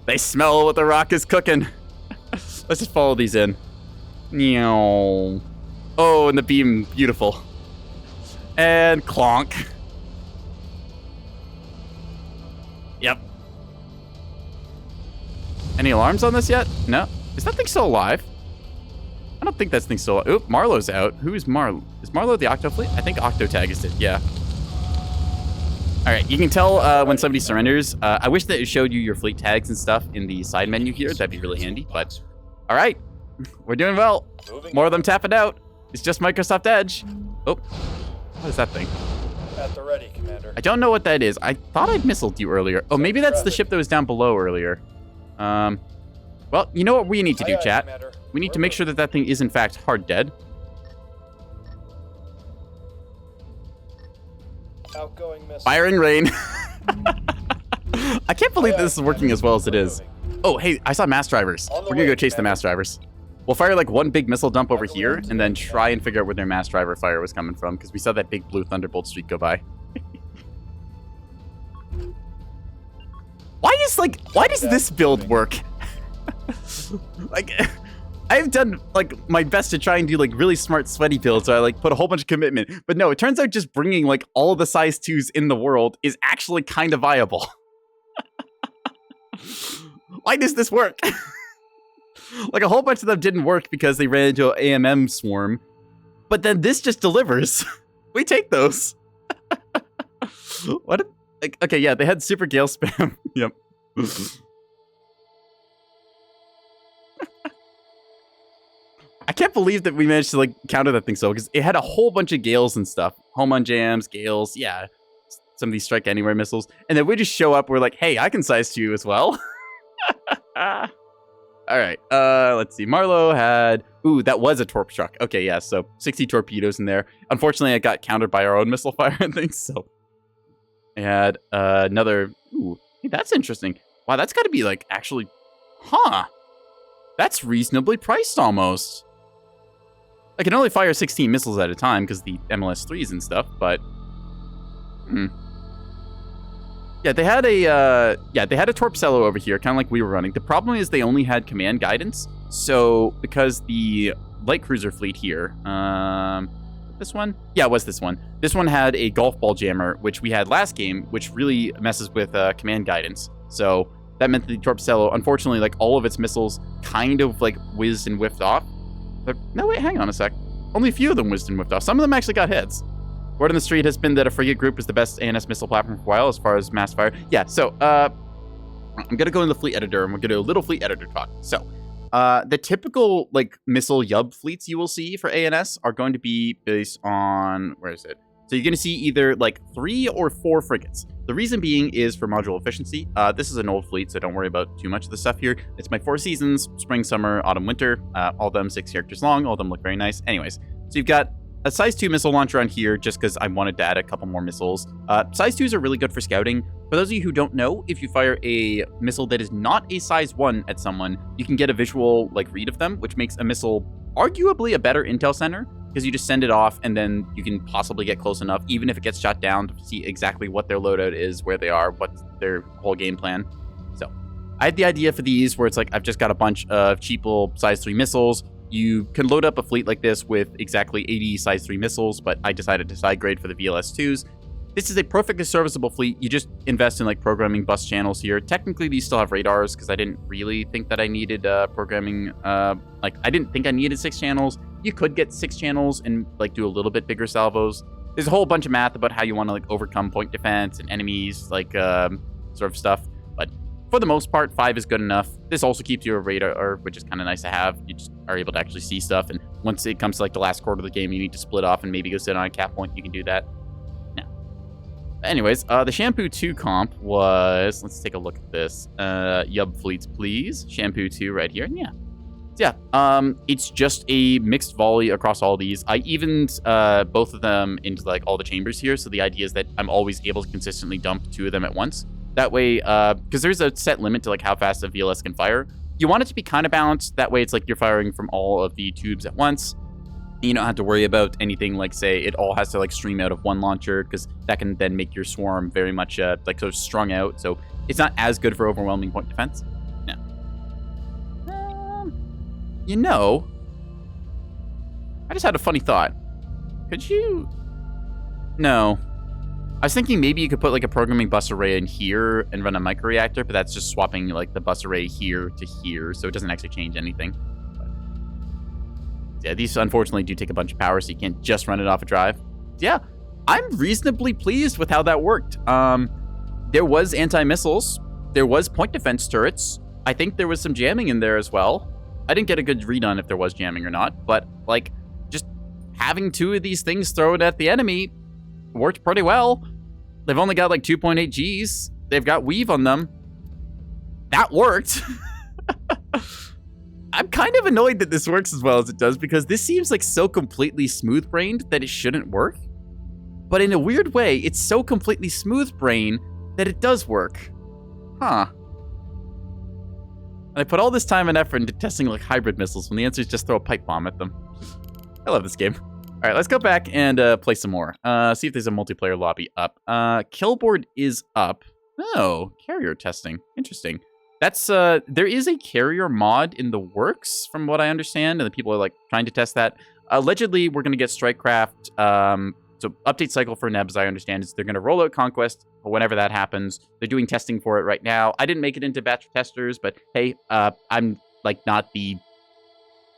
They smell what the rock is cooking. Let's just follow these in. Meow. Oh, and the beam. Beautiful. And clonk. Yep. Any alarms on this yet? No. Is that thing still alive? I don't think that thing's still alive. Oop, Marlowe's out. Who is Marlowe? Is Marlowe the Octo Fleet? I think Octotag is it, yeah. All right, you can tell when somebody surrenders. I wish that it showed you your fleet tags and stuff in the side menu here. That'd be really handy, but all right. We're doing well. More of them tapping out. It's just Microsoft Edge. Oh, what is that thing? At the ready, Commander. I don't know what that is. I thought I'd missiled you earlier. Oh, maybe that's the ship that was down below earlier. Well, you know what we need to do, Aye, aye, chat? Commander. We need to make sure that that thing is in fact hard dead. Outgoing missile. Firing rain. I can't believe this is working as well as it is. Oh, hey, I saw mass drivers. On the We're gonna go way, chase the Commander. mass drivers. We'll fire like one big missile dump over On the way here to and then the try and figure out where their mass driver fire was coming from because we saw that big blue Thunderbolt streak go by. Why does this build work? Like, I've done like my best to try and do like really smart sweaty builds so I like put a whole bunch of commitment. But no, it turns out just bringing like all of the size 2s in the world is actually kind of viable. Why does this work? Like a whole bunch of them didn't work because they ran into an AMM swarm. But then this just delivers. We take those. What? Like, okay, yeah, they had super gale spam. Yep. I can't believe that we managed to like counter that thing so because it had a whole bunch of gales and stuff. Home on jams, gales, yeah. Some of these strike anywhere missiles. And then we just show up, we're like, hey, I can size 2 as well. All right, let's see. Marlowe had, ooh, that was a torp truck. Okay, yeah, so 60 torpedoes in there. Unfortunately, it got countered by our own missile fire and things, so. I had another, ooh, hey, that's interesting. Wow, that's gotta be like, actually, huh. That's reasonably priced almost. I can only fire 16 missiles at a time because the MLS3s and stuff, but, Yeah, they had a Torpcello over here, kind of like we were running. The problem is they only had command guidance. So because the light cruiser fleet here, this one? Yeah, it was this one. This one had a golf ball jammer, which we had last game, which really messes with command guidance. So that meant that the Torpecello, unfortunately, like all of its missiles kind of like whizzed and whiffed off. But no, wait, hang on a sec. Only a few of them whizzed and whiffed off. Some of them actually got hits. Word on the street has been that a frigate group is the best ANS missile platform for a while as far as mass fire. Yeah, so I'm going to go into the fleet editor and we're going to do a little fleet editor talk. So the typical like missile yub fleets you will see for ANS are going to be based on, where is it? So you're going to see either like 3 or 4 frigates. The reason being is for module efficiency. This is an old fleet, so don't worry about too much of the stuff here. It's my 4 seasons, spring, summer, autumn, winter. All of them 6 characters long. All of them look very nice. Anyways, so you've got a size 2 missile launcher on here just because I wanted to add a couple more missiles. Size 2s are really good for scouting. For those of you who don't know, if you fire a missile that is not a size 1 at someone, you can get a visual like read of them, which makes a missile arguably a better intel center, because you just send it off and then you can possibly get close enough, even if it gets shot down, to see exactly what their loadout is, where they are, what's their whole game plan. So I had the idea for these where it's like I've just got a bunch of cheap little size 3 missiles. You can load up a fleet like this with exactly 80 size 3 missiles, but I decided to side grade for the VLS-2s. This is a perfectly serviceable fleet. You just invest in like programming bus channels here. Technically, these still have radars because I didn't really think that I needed programming. Like I didn't think I needed 6 channels. You could get 6 channels and like do a little bit bigger salvos. There's a whole bunch of math about how you want to like overcome point defense and enemies, like sort of stuff. But for the most part, 5 is good enough. This also keeps you a radar, which is kind of nice to have. You just are able to actually see stuff. And once it comes to like the last quarter of the game, you need to split off and maybe go sit on a cap point. You can do that. Anyways, the Shampoo 2 comp was, let's take a look at this. Yub fleets, please. Shampoo 2 right here. Yeah. Yeah, it's just a mixed volley across all these. I evened both of them into like all the chambers here. So the idea is that I'm always able to consistently dump 2 of them at once. That way, because there's a set limit to like how fast a VLS can fire. You want it to be kind of balanced. That way it's like you're firing from all of the tubes at once. You don't have to worry about anything like, say, it all has to like stream out of one launcher, because that can then make your swarm very much like sort of strung out. So it's not as good for overwhelming point defense. No. You know, I just had a funny thought. Could you? No. I was thinking maybe you could put like a programming bus array in here and run a microreactor, but that's just swapping like the bus array here to here, so it doesn't actually change anything. Yeah, these unfortunately do take a bunch of power, so you can't just run it off a drive. Yeah, I'm reasonably pleased with how that worked. There was anti-missiles. There was point defense turrets. I think there was some jamming in there as well. I didn't get a good read on if there was jamming or not, but like just having 2 of these things thrown at the enemy worked pretty well. They've only got like 2.8 Gs. They've got weave on them. That worked. I'm kind of annoyed that this works as well as it does, because this seems like so completely smooth-brained that it shouldn't work. But in a weird way, it's so completely smooth-brained that it does work. Huh. And I put all this time and effort into testing like hybrid missiles when the answer is just throw a pipe bomb at them. I love this game. All right, let's go back and play some more. See if there's a multiplayer lobby up. Killboard is up. Oh, carrier testing. Interesting. That's there is a carrier mod in the works, from what I understand, and the people are like trying to test that. Allegedly, we're going to get Strikecraft. So update cycle for Neb, as I understand, is they're going to roll out Conquest whenever that happens. They're doing testing for it right now. I didn't make it into batch testers, but hey, I'm like not the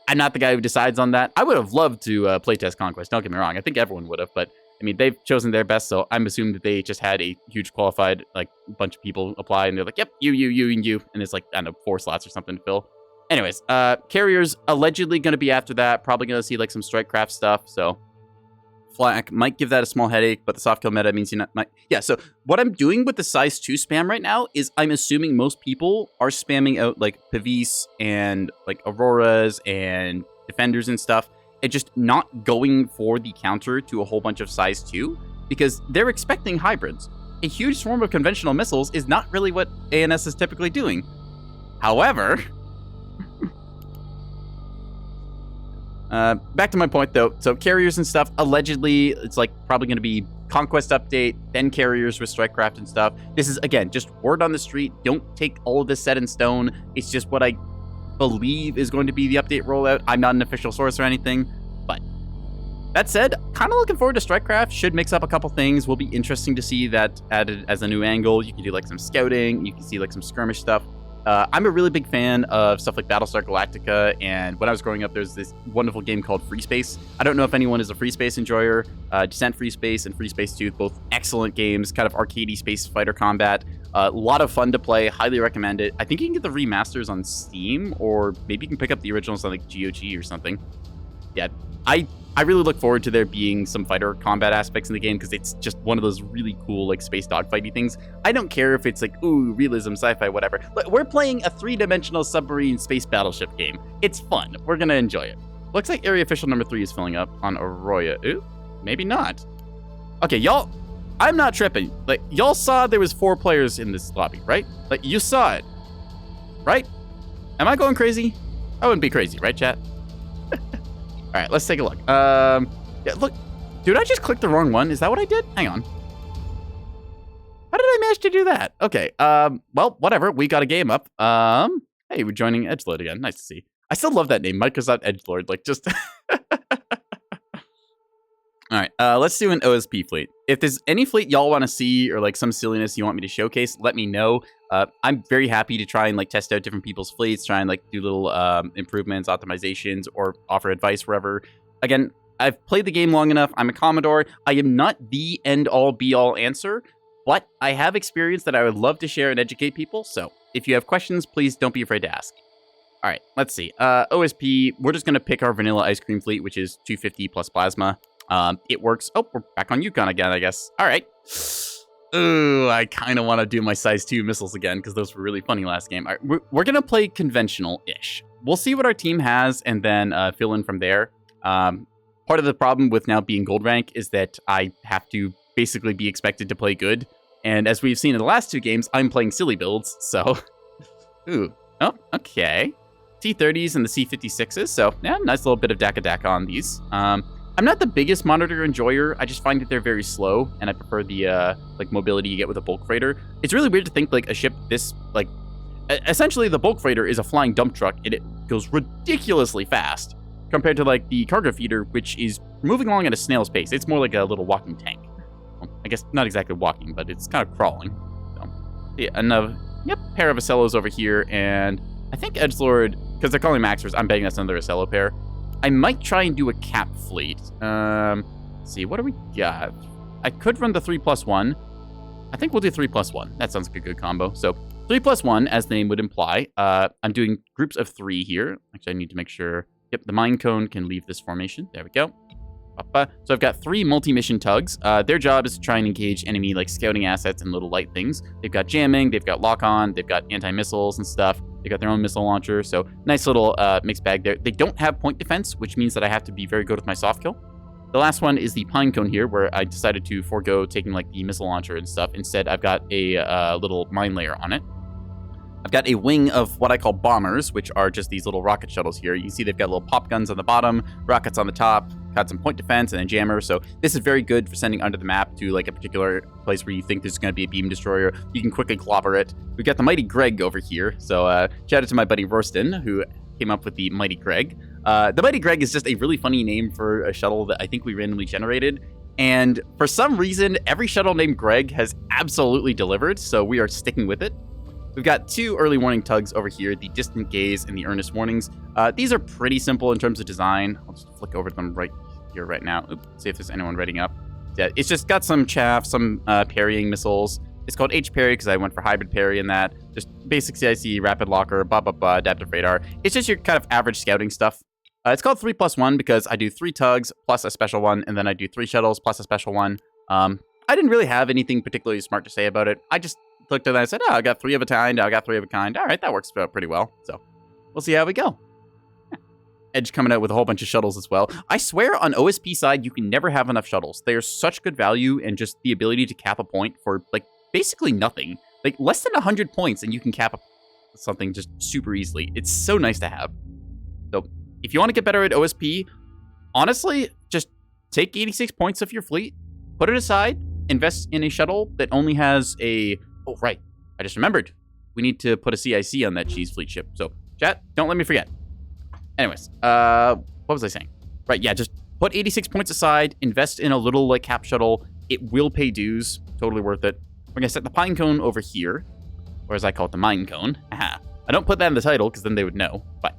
guy who decides on that. I would have loved to playtest Conquest. Don't get me wrong. I think everyone would have, but I mean, they've chosen their best, so I'm assuming that they just had a huge qualified, like, bunch of people apply, and they're like, yep, you, and you, and it's like, I don't know, 4 slots or something to fill. Anyways, carriers allegedly going to be after that, probably going to see, like, some Strikecraft stuff, so Flak might give that a small headache, but the soft kill meta means you might... Yeah, so what I'm doing with the size 2 spam right now is I'm assuming most people are spamming out, like, Pavis and, like, Auroras and Defenders and stuff, and just not going for the counter to a whole bunch of size 2, because they're expecting hybrids. A huge swarm of conventional missiles is not really what ANS is typically doing. However, back to my point though, so carriers and stuff, allegedly, it's like probably going to be Conquest update, then carriers with Strikecraft and stuff. This is, again, just word on the street. Don't take all of this set in stone. It's just what I believe is going to be the update rollout. I'm not an official source or anything, but That said, kind of looking forward to Strikecraft. Should mix up a couple things. Will be interesting to see that added as a new angle. You can do like some scouting. You can see like some skirmish stuff. I'm a really big fan of stuff like Battlestar Galactica, and when I was growing up, there's this wonderful game called Free Space. I don't know if anyone is a Free Space enjoyer. Descent Free Space and Free Space 2, both excellent games, kind of arcadey space fighter combat. A lot of fun to play, highly recommend it. I think you can get the remasters on Steam, or maybe you can pick up the originals on like GOG or something. Yeah, I really look forward to there being some fighter combat aspects in the game because it's just one of those really cool like space dogfighty things. I don't care if it's like, ooh, realism, sci-fi, whatever. We're playing a 3-dimensional submarine space battleship game. It's fun. We're going to enjoy it. Looks like area official number 3 is filling up on Arroyo. Ooh, maybe not. Okay, y'all, I'm not tripping. Like, y'all saw there was 4 players in this lobby, right? Like, you saw it, right? Am I going crazy? I wouldn't be crazy, right, chat? All right, let's take a look. Yeah, look, dude, I just clicked the wrong one. Is that what I did? Hang on. How did I manage to do that? Okay, well, whatever. We got a game up. Hey, we're joining Edgelord again. Nice to see. I still love that name, Microsoft Edgelord. Like, just... All right, let's do an OSP fleet. If there's any fleet y'all want to see or like some silliness you want me to showcase, let me know. I'm very happy to try and like test out different people's fleets, try and like do little improvements, optimizations, or offer advice wherever. Again, I've played the game long enough. I'm a Commodore. I am not the end-all, be-all answer, but I have experience that I would love to share and educate people. So if you have questions, please don't be afraid to ask. All right, let's see. OSP, we're just going to pick our vanilla ice cream fleet, which is 250 plus plasma. It works. Oh, we're back on Yukon again, I guess. All right. Ooh, I kind of want to do my size 2 missiles again because those were really funny last game. All right, we're going to play conventional-ish. We'll see what our team has and then fill in from there. Part of the problem with now being gold rank is that I have to basically be expected to play good. And as we've seen in the last 2 games, I'm playing silly builds, so... Ooh, oh, okay. T-30s and the C-56s, so yeah, nice little bit of Daka on these. I'm not the biggest monitor enjoyer. I just find that they're very slow, and I prefer the like mobility you get with a bulk freighter. It's really weird to think like a ship this like essentially the bulk freighter is a flying dump truck, and it goes ridiculously fast compared to like the cargo feeder, which is moving along at a snail's pace. It's more like a little walking tank. Well, I guess not exactly walking, but it's kind of crawling. So yeah, another pair of Acellos over here, and I think Edgelord, because they're calling Maxers, I'm betting that's another Acello pair. I might try and do a cap fleet. Let's see, what do we got? I could run the 3+1. I think we'll do 3+1. That sounds like a good combo. So 3+1, as the name would imply. I'm doing groups of 3 here. Actually, I need to make sure. Yep, the mine cone can leave this formation. There we go. So I've got 3 multi-mission tugs. Their job is to try and engage enemy like scouting assets and little light things. They've got jamming, they've got lock-on, they've got anti-missiles and stuff. They got their own missile launcher, so nice little mixed bag there. They don't have point defense, which means that I have to be very good with my soft kill. The last one is the pine cone here, where I decided to forego taking like the missile launcher and stuff. Instead, I've got a little mine layer on it. I've got a wing of what I call bombers, which are just these little rocket shuttles here. You can see they've got little pop guns on the bottom, rockets on the top, got some point defense and a jammer. So this is very good for sending under the map to like a particular place where you think there's going to be a beam destroyer. You can quickly clobber it. We've got the Mighty Greg over here. So shout out to my buddy Rorston, who came up with the Mighty Greg. The Mighty Greg is just a really funny name for a shuttle that I think we randomly generated. And for some reason, every shuttle named Greg has absolutely delivered. So we are sticking with it. We've got 2 early warning tugs over here, the Distant Gaze and the Earnest Warnings. These are pretty simple in terms of design. I'll just flick over to them right here, right now. Oops, see if there's anyone reading up. Yeah, it's just got some chaff, some parrying missiles. It's called H-Parry because I went for hybrid parry in that. Just basic CIC, rapid locker, adaptive radar. It's just your kind of average scouting stuff. It's called 3+1 because I do 3 tugs plus a special one, and then I do 3 shuttles plus a special one. I didn't really have anything particularly smart to say about it. I just looked at that and said, oh, I got 3 of a kind, I got 3 of a kind. All right, that works pretty well. So we'll see how we go. Edge coming out with a whole bunch of shuttles as well. I swear on OSP side, you can never have enough shuttles. They are such good value, and just the ability to cap a point for like basically nothing. Like less than 100 points and you can cap something just super easily. It's so nice to have. So if you want to get better at OSP, honestly, just take 86 points of your fleet, put it aside, invest in a shuttle that only has a... Oh, right. I just remembered. We need to put a CIC on that cheese fleet ship. So, chat, don't let me forget. Anyways, what was I saying? Right, yeah, just Put 86 points aside, invest in a little like cap shuttle. It will pay dues. Totally worth it. We're going to set the pine cone over here, or as I call it, the mine cone. Aha. I don't put that in the title because then they would know, but...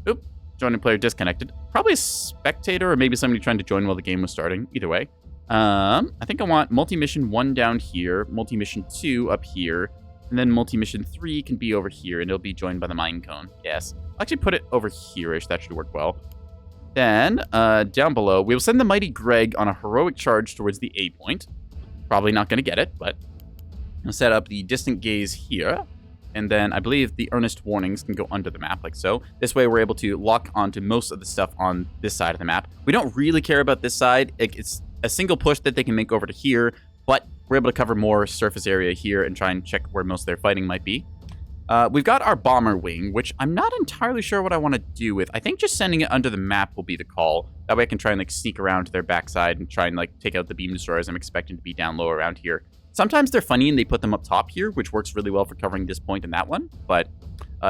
Oop. Joining player disconnected. Probably a spectator or maybe somebody trying to join while the game was starting. Either way. I think I want multi-mission 1 down here, multi-mission 2 up here, and then multi-mission 3 can be over here, and it'll be joined by the mine cone. Yes. I'll actually put it over here-ish. That should work well. Then, down below, we will send the Mighty Greg on a heroic charge towards the A point. Probably not going to get it, but I'll set up the distant gaze here. And then I believe the earnest warnings can go under the map, like so. This way, we're able to lock onto most of the stuff on this side of the map. We don't really care about this side. It's a single push that they can make over to here, but we're able to cover more surface area here and try and check where most of their fighting might be. We've got our bomber wing, which I'm not entirely sure what I want to do with. I think just sending it under the map will be the call. That way I can try and like sneak around to their backside and try and like take out the beam destroyers I'm expecting to be down low around here. Sometimes they're funny and they put them up top here, which works really well for covering this point and that one, but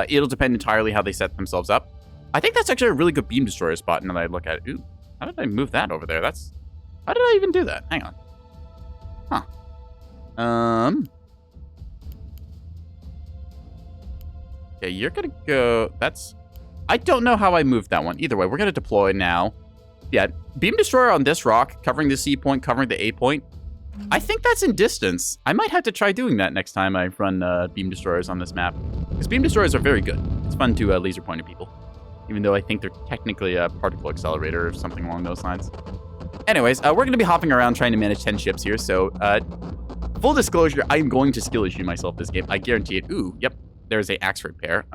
it'll depend entirely how they set themselves up. I think that's actually a really good beam destroyer spot now that I look at it. Ooh, how did I move that over there? How did I even do that? Hang on. Huh. Okay, you're gonna go... I don't know how I moved that one. Either way, we're gonna deploy now. Yeah, beam destroyer on this rock, covering the C point, covering the A point. I think that's in distance. I might have to try doing that next time I run beam destroyers on this map. Because beam destroyers are very good. It's fun to laser point at people. Even though I think they're technically a particle accelerator or something along those lines. Anyways, we're going to be hopping around trying to manage 10 ships here. So, full disclosure, I'm going to skill issue myself this game. I guarantee it. Ooh, yep. There's a axe repair.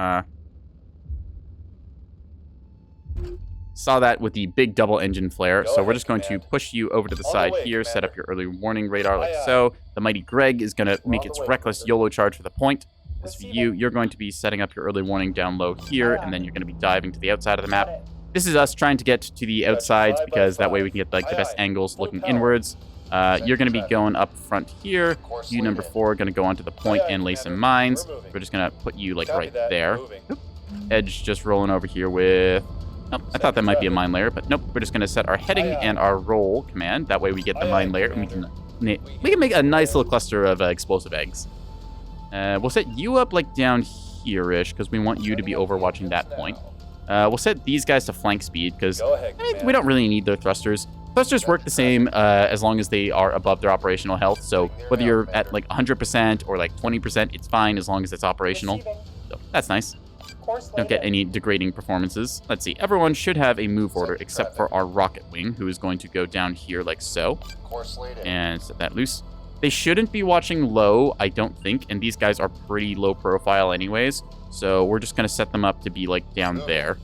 Saw that with the big double engine flare, so we're just going to push you over to the side here, set up your early warning radar like so. The Mighty Greg is going to make its reckless YOLO charge for the point. As for you, you're going to be setting up your early warning down low here, and then you're going to be diving to the outside of the map. This is us trying to get to the outsides, because that way we can get like the best angles looking inwards. You're going to be going up front here. You, number 4, going to go onto the point and lay some mines. We're just going to put you like right there. Oop. Edge just rolling over here with... Nope, I thought that might be a mine layer, but nope. We're just going to set our heading and our roll command. That way we get the mine layer, and we can make a nice little cluster of explosive eggs. We'll set you up like down here-ish, because we want you to be overwatching that point. We'll set these guys to flank speed, because we don't really need their thrusters. Thrusters work the same as long as they are above their operational health, so whether you're at like 100% or like 20%, it's fine as long as it's operational. So that's nice. Don't get any degrading performances. Let's see, everyone should have a move order except for our rocket wing, who is going to go down here like so. And set that loose. They shouldn't be watching low, I don't think, and these guys are pretty low profile anyways, so we're just going to set them up to be like down there.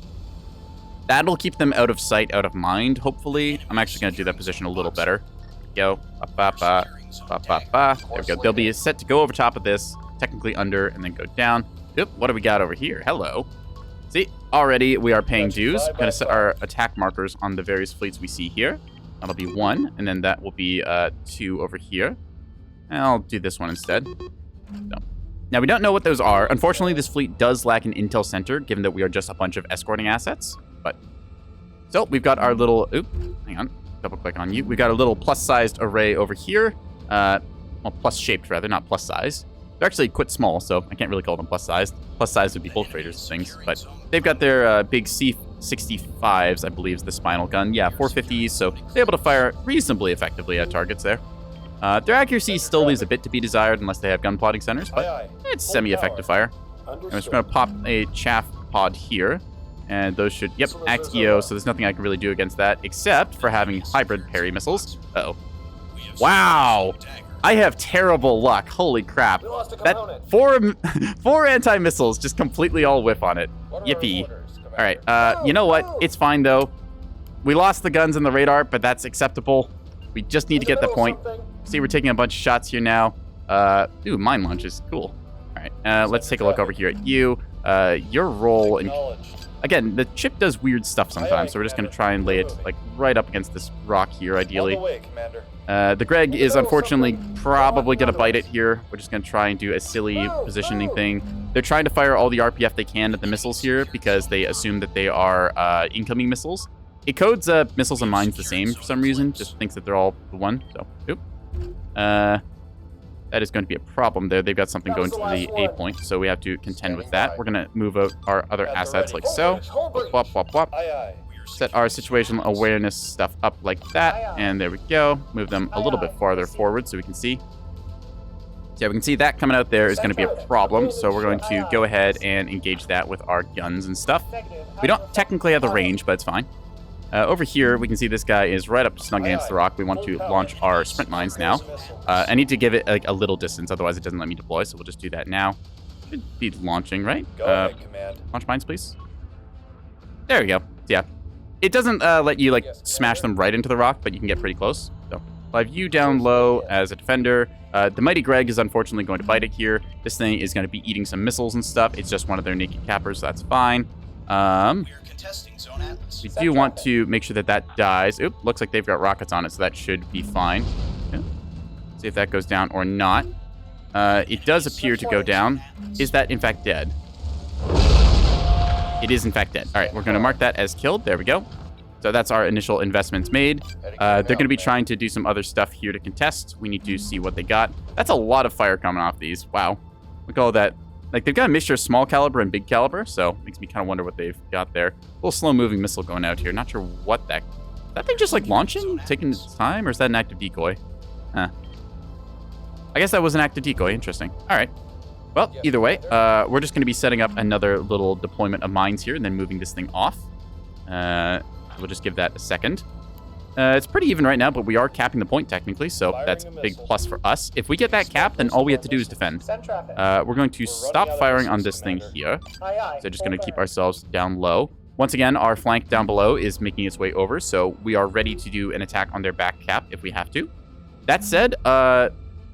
That'll keep them out of sight, out of mind, hopefully. I'm actually going to do that position a little better. Go. There we go. They'll be set to go over top of this, technically under, and then go down. Oop, what do we got over here? Hello. See, already we are paying dues. We're going to set our attack markers on the various fleets we see here. That'll be 1, and then that will be 2 over here. I'll do this one instead. So. Now, we don't know what those are. Unfortunately, this fleet does lack an intel center, given that we are just a bunch of escorting assets. But so we've got our little... Oop, hang on. Double click on you. We've got a little plus-sized array over here. Well, plus-shaped, rather, not plus-sized. They're actually quite small, so I can't really call them plus-sized. Plus-sized would be bulk freighters things. But they've got their big C-65s, I believe, is the spinal gun. Yeah, 450s, so they're able to fire reasonably effectively at targets there. Their accuracy still leaves a bit to be desired unless they have gun plotting centers, but it's semi-effective fire. I'm just going to pop a chaff pod here, and those should, yep, act EO, so there's nothing I can really do against that, except for having hybrid parry missiles. Uh-oh. Wow! I have terrible luck. Holy crap. That four anti-missiles just completely all whiff on it. Yippee. All right, you know what? It's fine, though. We lost the guns and the radar, but that's acceptable. We just need to get the point. See, we're taking a bunch of shots here now. Ooh, mine launches. Cool. All right, let's take a look over here at you. Your role in... Again, the chip does weird stuff sometimes, so we're just going to try and lay it like right up against this rock here, ideally. The Greg is unfortunately probably going to bite it here. We're just going to try and do a silly positioning thing. They're trying to fire all the RPF they can at the missiles here because they assume that they are incoming missiles. It codes missiles and mines the same for some reason. Just thinks that they're all the one. So, oop. That is going to be a problem there. They've got something going to the A point, so we have to contend with that. We're going to move out our other assets like so. Wop, wop, wop. Aye, aye. Set our situational awareness stuff up like that. And there we go. Move them a little bit farther forward so we can see. So yeah, we can see that coming out there is going to be a problem. So we're going to go ahead and engage that with our guns and stuff. We don't technically have the range, but it's fine. Over here, we can see this guy is right up snug against the rock. We want to launch our sprint mines now. I need to give it like a little distance, otherwise it doesn't let me deploy, so we'll just do that now. Should be launching, right? Go ahead, command. Launch mines, please. There we go. Yeah. It doesn't let you like smash them right into the rock, but you can get pretty close. So I'll have you down low as a defender. The Mighty Greg is unfortunately going to bite it here. This thing is going to be eating some missiles and stuff. It's just one of their naked cappers, so that's fine. We are contesting Zone Atlas. We do want to make sure that that dies. Oop, looks like they've got rockets on it, so that should be fine. Yeah. See if that goes down or not. It does appear to go down. Is that in fact dead? It is in fact dead. All right, we're going to mark that as killed. There we go. So that's our initial investments made. They're going to be trying to do some other stuff here to contest. We need to see what they got. That's a lot of fire coming off these. Wow. Look at all that. Like, they've got a mixture of small caliber and big caliber, so makes me kind of wonder what they've got there. A little slow-moving missile going out here. Not sure what that... Is that thing just, like, launching? Taking its time? Or is that an active decoy? Huh. I guess that was an active decoy. Interesting. All right. Well, either way, we're just going to be setting up another little deployment of mines here and then moving this thing off. We'll just give that a second. It's pretty even right now, but we are capping the point technically, so that's a big plus for us. If we get that cap, then all we have to do is defend. We're going to stop firing on this thing here. So just going to keep ourselves down low. Once again, our flank down below is making its way over, so we are ready to do an attack on their back cap if we have to. That said,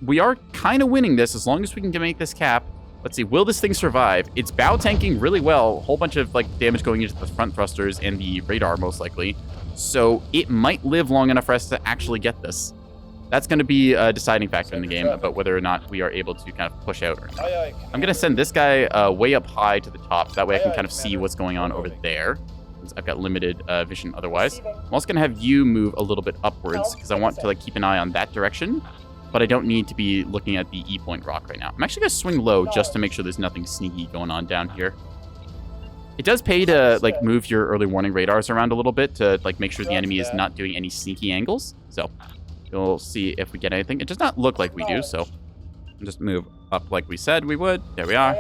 we are kind of winning this as long as we can make this cap. Let's see, will this thing survive? It's bow tanking really well. A whole bunch of like damage going into the front thrusters and the radar most likely. So it might live long enough for us to actually get this. That's going to be a deciding factor in the game about whether or not we are able to kind of push out or not. I'm going to send this guy way up high to the top. So that way I can kind of see what's going on over there. Since I've got limited vision otherwise. I'm also going to have you move a little bit upwards because I want to like keep an eye on that direction. But I don't need to be looking at the E-point rock right now. I'm actually going to swing low just to make sure there's nothing sneaky going on down here. It does pay to like move your early warning radars around a little bit to like make sure the enemy is not doing any sneaky angles. So we'll see if we get anything. It does not look like we do, so we'll just move up like we said we would. There we are.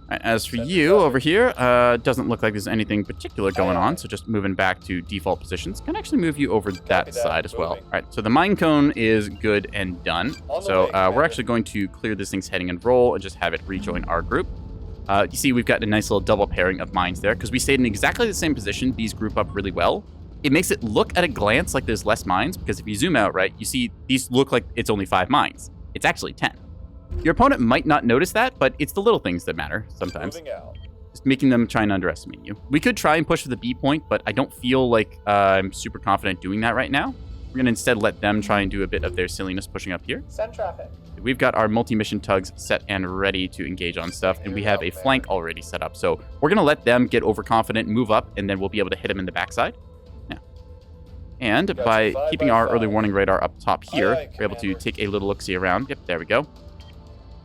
All right, as for you over here, doesn't look like there's anything particular going on, so just moving back to default positions. Can actually move you over that side as well. All right, so the mine cone is good and done. So we're actually going to clear this thing's heading and roll and just have it rejoin our group. You see we've got a nice little double pairing of mines there because we stayed in exactly the same position. These group up really well. It makes it look at a glance like there's less mines because if you zoom out, right, you see these look like it's only 5 mines. It's actually 10. Your opponent might not notice that, but it's the little things that matter sometimes. Just making them try and underestimate you. We could try and push for the B point, but I don't feel like I'm super confident doing that right now. We're going to instead let them try and do a bit of their silliness pushing up here. Send traffic. We've got our multi-mission tugs set and ready to engage on stuff, and we have a flank already set up. So we're going to let them get overconfident, move up, and then we'll be able to hit them in the backside. Yeah. And by keeping our early warning radar up top here, we're able to take a little look-see around. Yep, there we go.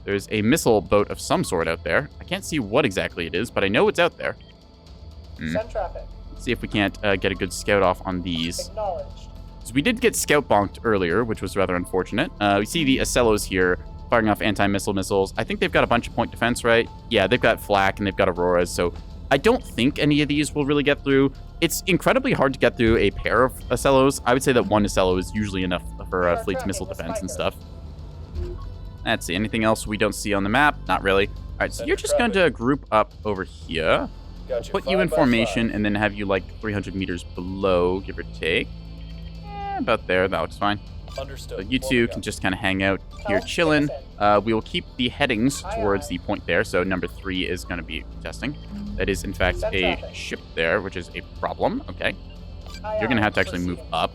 There's a missile boat of some sort out there. I can't see what exactly it is, but I know it's out there. Send traffic. Let's see if we can't get a good scout off on these. Acknowledged. So we did get scout bonked earlier, which was rather unfortunate. We see the Ocellos here firing off anti-missile missiles. I think they've got a bunch of point defense, right? Yeah, they've got flak and they've got auroras, so I don't think any of these will really get through. It's incredibly hard to get through a pair of Ocellos. I would say that one Ocello is usually enough for fleet's missile defense and stuff. Let's see, anything else we don't see on the map? Not really. All right, so you're just going to group up over here. We'll put you in formation and then have you like 300 meters below, give or take. About there, that looks fine. Understood. So you two can just kind of hang out here chilling. We will keep the headings towards the point there, so number 3 is going to be testing. That is, in fact, a ship there, which is a problem. Okay. You're going to have to actually move up.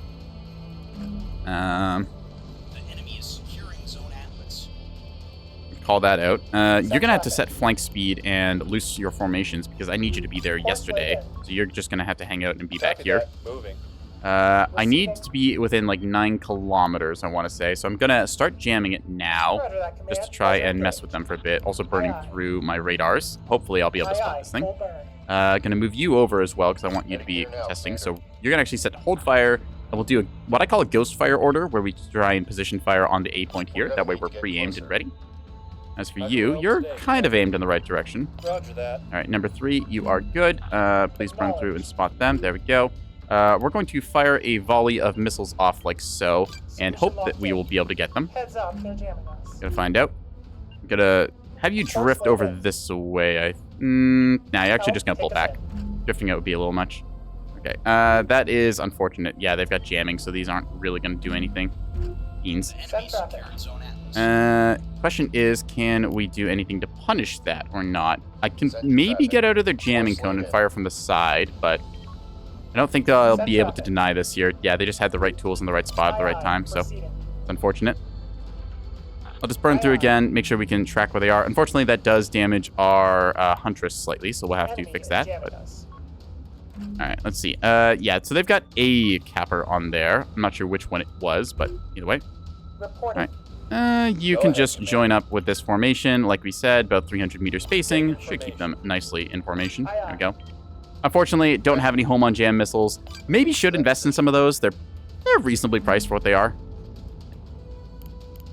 call that out. You're gonna have to set flank speed and loose your formations because I need you to be there yesterday. So you're just gonna have to hang out and be back Copy here. that. Moving. I need to be within like 9 kilometers, I want to say. So I'm gonna start jamming it now, Roger that, command. just to try Roger, and good. mess with them for a bit. Also burning Aye, aye. through my radars. Hopefully I'll be able to Aye, spot aye, this thing. full burn. Gonna move you over as well because I want you to be Heading here now, testing. Commander. So you're gonna actually set hold fire, and we'll do what I call a ghost fire order, where we try and position fire on the A point here. That way we're pre-aimed and ready. As for you, you're kind of aimed in the right direction. Roger that. All right, number 3, you are good. Please run through and spot them. There we go. We're going to fire a volley of missiles off like so, and hope that we will be able to get them. Heads up, they're jamming us. Gonna find out. I'm gonna have you drift over this way. Nah, you're actually just gonna pull back. Drifting out would be a little much. Okay, that is unfortunate. Yeah, they've got jamming, so these aren't really gonna do anything. Beans. Enemy traffic. securing Zone Atlas. Question is, can we do anything to punish that or not? I can Send maybe traffic. get out of their jamming cone and fire from the side, but I don't think they'll Send be able to traffic. deny this here. Yeah, they just had the right tools in the right spot at the Aye, right aye, time, so proceeding. it's unfortunate. I'll just burn Aye, through aye. again, make sure we can track where they are. Unfortunately, that does damage our Huntress slightly, so we'll have to Enemy fix is that. jamming But us. all right, let's see. Yeah, so they've got a capper on there. I'm not sure which one it was, but either way. Reporting. You Go can ahead, just Commander. join up with this formation. Like we said, about 300-meter spacing. Take Should keep them information. nicely in formation. Aye, There aye. we go. Unfortunately, don't have any home on jam missiles. Maybe should invest in some of those. They're reasonably priced for what they are.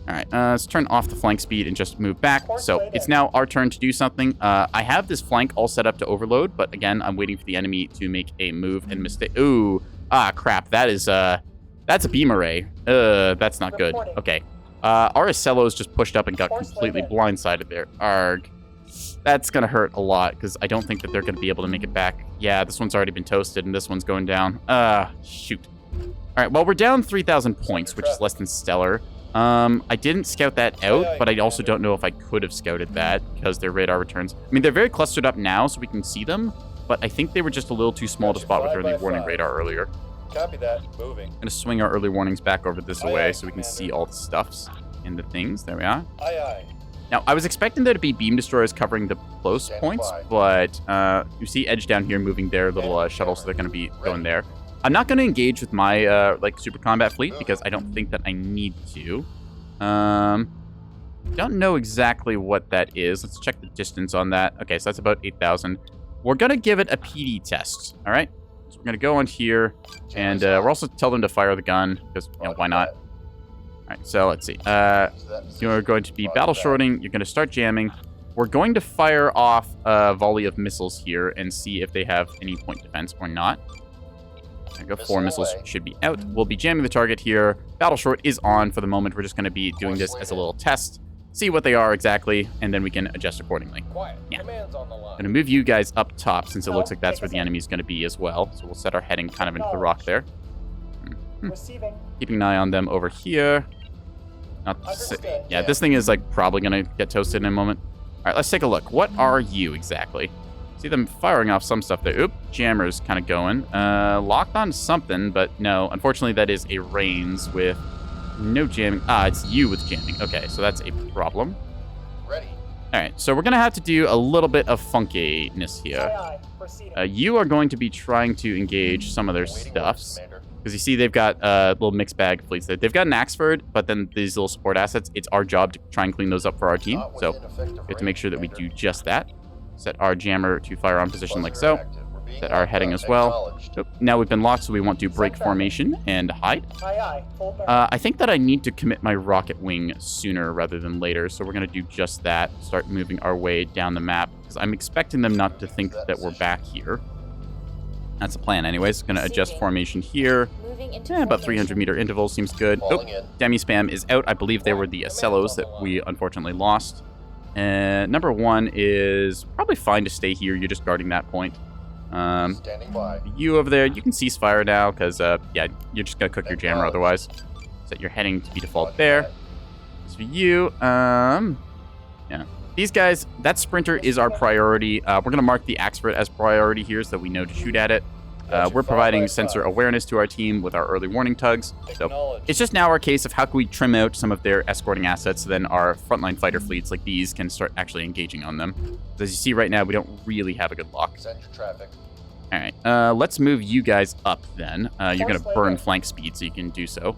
All right, let's turn off the flank speed and just move back. So it's now our turn to do something. I have this flank all set up to overload, but again, I'm waiting for the enemy to make a move and mistake. Ooh, crap. That is that's a beam array. That's not good. Reporting. Okay. Our Acello's just pushed up and got Force completely limit. blindsided there. Arg. That's gonna hurt a lot because I don't think that they're gonna be able to make it back. Yeah, this one's already been toasted and this one's going down. Shoot. All right, well, we're down 3,000 points, which is less than stellar. I didn't scout that out, but I also don't know if I could have scouted that because their radar returns. I mean, they're very clustered up now, so we can see them, but I think they were just a little too small to spot with their early warning radar earlier. Copy that. Moving. Gonna swing our early warnings back over this Aye, way aye, so we can Commander. see all the stuffs and the things. There we are. Aye, aye. Now, I was expecting there to be beam destroyers covering the close Stand points, by. but you see Edge down here moving their little Enemy shuttle, so they're going to be ready. going there. I'm not going to engage with my like super combat fleet because I don't think that I need to. Don't know exactly what that is. Let's check the distance on that. Okay, so that's about 8,000. We're going to give it a PD test, all right? So we're going to go on here, and we're also tell them to fire the gun because, why not? All right, so let's see. You're going to be battle shorting. You're going to start jamming. We're going to fire off a volley of missiles here and see if they have any point defense or not. There we go. 4 Missile missiles away. should be out. We'll be jamming the target here. Battle short is on for the moment. We're just going to be doing this as a little test. See what they are exactly, and then we can adjust accordingly. Quiet. Yeah. Command's on the line. Going to move you guys up top since it looks like that's where the enemy's going to be as well. So we'll set our heading kind of into the rock there. Receiving. Keeping an eye on them over here. Not to say, Understood. yeah, this thing is like probably gonna get toasted in a moment. All right, let's take a look. What are you exactly? See them firing off some stuff there. Oop, jammer's kind of going. Locked on something, but no. Unfortunately, that is a Reigns with no jamming. It's you with jamming. Okay, so that's a problem. Ready. All right, so we're gonna have to do a little bit of funkiness Aye, here. aye. Proceeding. You are going to be trying to engage some of their Awaiting orders, stuffs. Commander. Because you see they've got little mixed bag fleets there. They've got an Axford, but then these little support assets, it's our job to try and clean those up for our team. Not So within effective we have to make sure that we range, do just that. Set our jammer to fire on position like Buzzer so. active. We're being Set our heading as well. acknowledged. Oop, now we've been locked, so we want to break Center. formation and hide. Aye, aye. Full burn. I think that I need to commit my rocket wing sooner rather than later, so we're going to do just that. Start moving our way down the map, because I'm expecting them not to think that we're back here. That's the plan anyways. Going to adjust Receiving. formation here. Moving into About formation. 300-meter intervals seems good. Falling in. Demi-spam is out. I believe they were the Acellos that we unfortunately lost. Number 1 is probably fine to stay here. You're just guarding that point. Standing by. You over there, you can cease fire now because, yeah, you're just going to cook your jammer otherwise. Set your heading to be default there. As for you, yeah. These guys, that sprinter is our priority. We're going to mark the Axford as priority here so that we know to shoot at it. We're providing sensor awareness to our team with our early warning tugs. So Acknowledge. it's just now our case of how can we trim out some of their escorting assets so then our frontline fighter fleets like these can start actually engaging on them. So as you see right now, we don't really have a good lock. Center traffic. All right, let's move you guys up then. You're going to burn flank speed, so you can do so.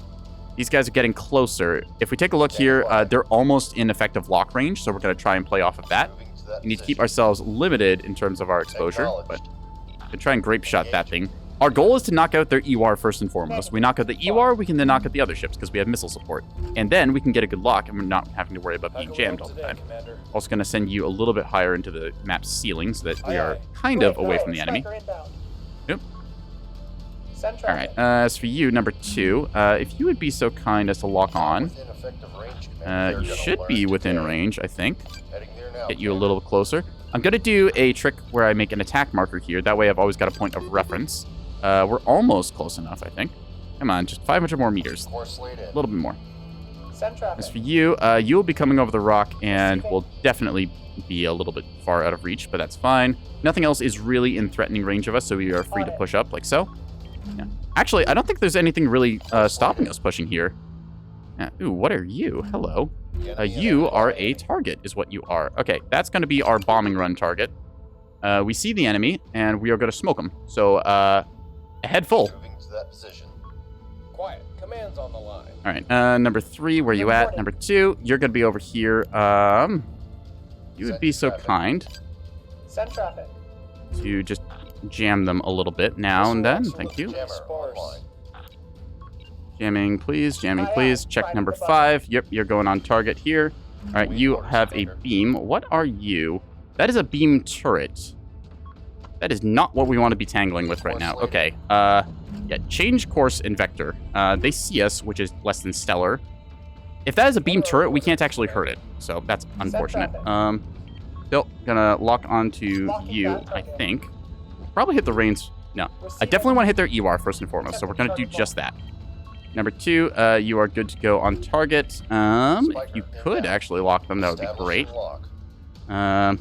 These guys are getting closer. If we take a look here, they're almost in effective lock range, so we're going to try and play off of that. Moving to that We need to keep position. ourselves limited in terms of our exposure, Acknowledged. but we try and grape shot that thing. Our goal is to knock out their EWAR first and foremost. We knock out the EWAR, we can then knock out the other ships because we have missile support. And then we can get a good lock and we're not having to worry about being jammed all the time. Commander. Also going to send you a little bit higher into the map's ceiling so that we Aye, are aye. kind of away from the enemy. Striker inbound. Yep. Send All right, traffic. as for you, number 2, if you would be so kind as to lock on, Within effective range, Commander. you They're should gonna be learn within today. range, I think. Heading there now, Get you a Commander. little closer. I'm going to do a trick where I make an attack marker here. That way I've always got a point of reference. We're almost close enough, I think. Come on, just 500 more meters. Course laid in. A little bit more. Send traffic. As for you, you'll be coming over the rock and will definitely be a little bit far out of reach, but that's fine. Nothing else is really in threatening range of us, so we are free to push up like so. Yeah. Actually, I don't think there's anything really stopping us pushing here. Ooh, what are you? Hello. The enemy You has are been a target, is what you are. Okay, that's going to be our bombing run target. We see the enemy, and we are going to smoke them. So, head full. moving to that position. Quiet. Command's on the line. All right, number 3, where you at? Number 2, you're going to be over here. You would be so kind Send traffic. to just jam them a little bit now and then. Thank you. Jammer Sparse. online. Jamming, please. Jamming, Aye, please. aye. Check Right number at the 5. Yep, you're going on target here. All right, you have a beam. What are you? That is a beam turret. That is not what we want to be tangling with right now. Okay. Yeah, change course and vector. They see us, which is less than stellar. If that is a beam turret, we can't actually hurt it. So that's unfortunate. Still gonna lock onto you, I think. Probably hit the reins. No, I definitely want to hit their EWAR first and foremost, so we're gonna do just that. Number 2, you are good to go on target. If you could actually lock them, that would be great. Establishing lock.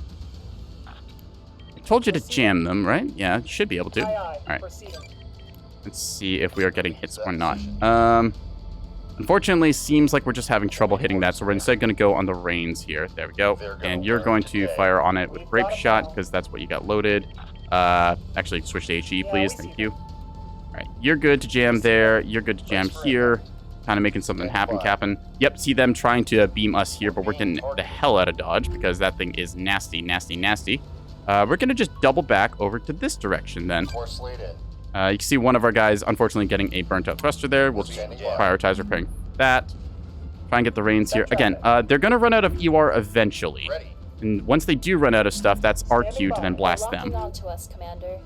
I told you to jam them, right? Yeah, you should be able to. Aye, aye. All right. Proceeding. Let's see if we are getting hits or not. Unfortunately, seems like we're just having trouble hitting that, so we're instead going to go on the reins here. There we go. And you're going to fire on it with grape shot, because that's what you got loaded. Actually, switch to HE, please. Thank you. All right, you're good to jam there. You're good to jam here. Kind of making something happen, Captain. Yep, see them trying to beam us here, but we're getting the hell out of dodge, because that thing is nasty, nasty, nasty. We're going to just double back over to this direction, then. Course laid in. You can see one of our guys, unfortunately, getting a burnt-out thruster there. We'll just prioritize repairing that. Try and get the reins here. Again, they're going to run out of EWAR eventually. Ready. And once they do run out of stuff, that's our cue to then blast Locking them. onto us, Commander.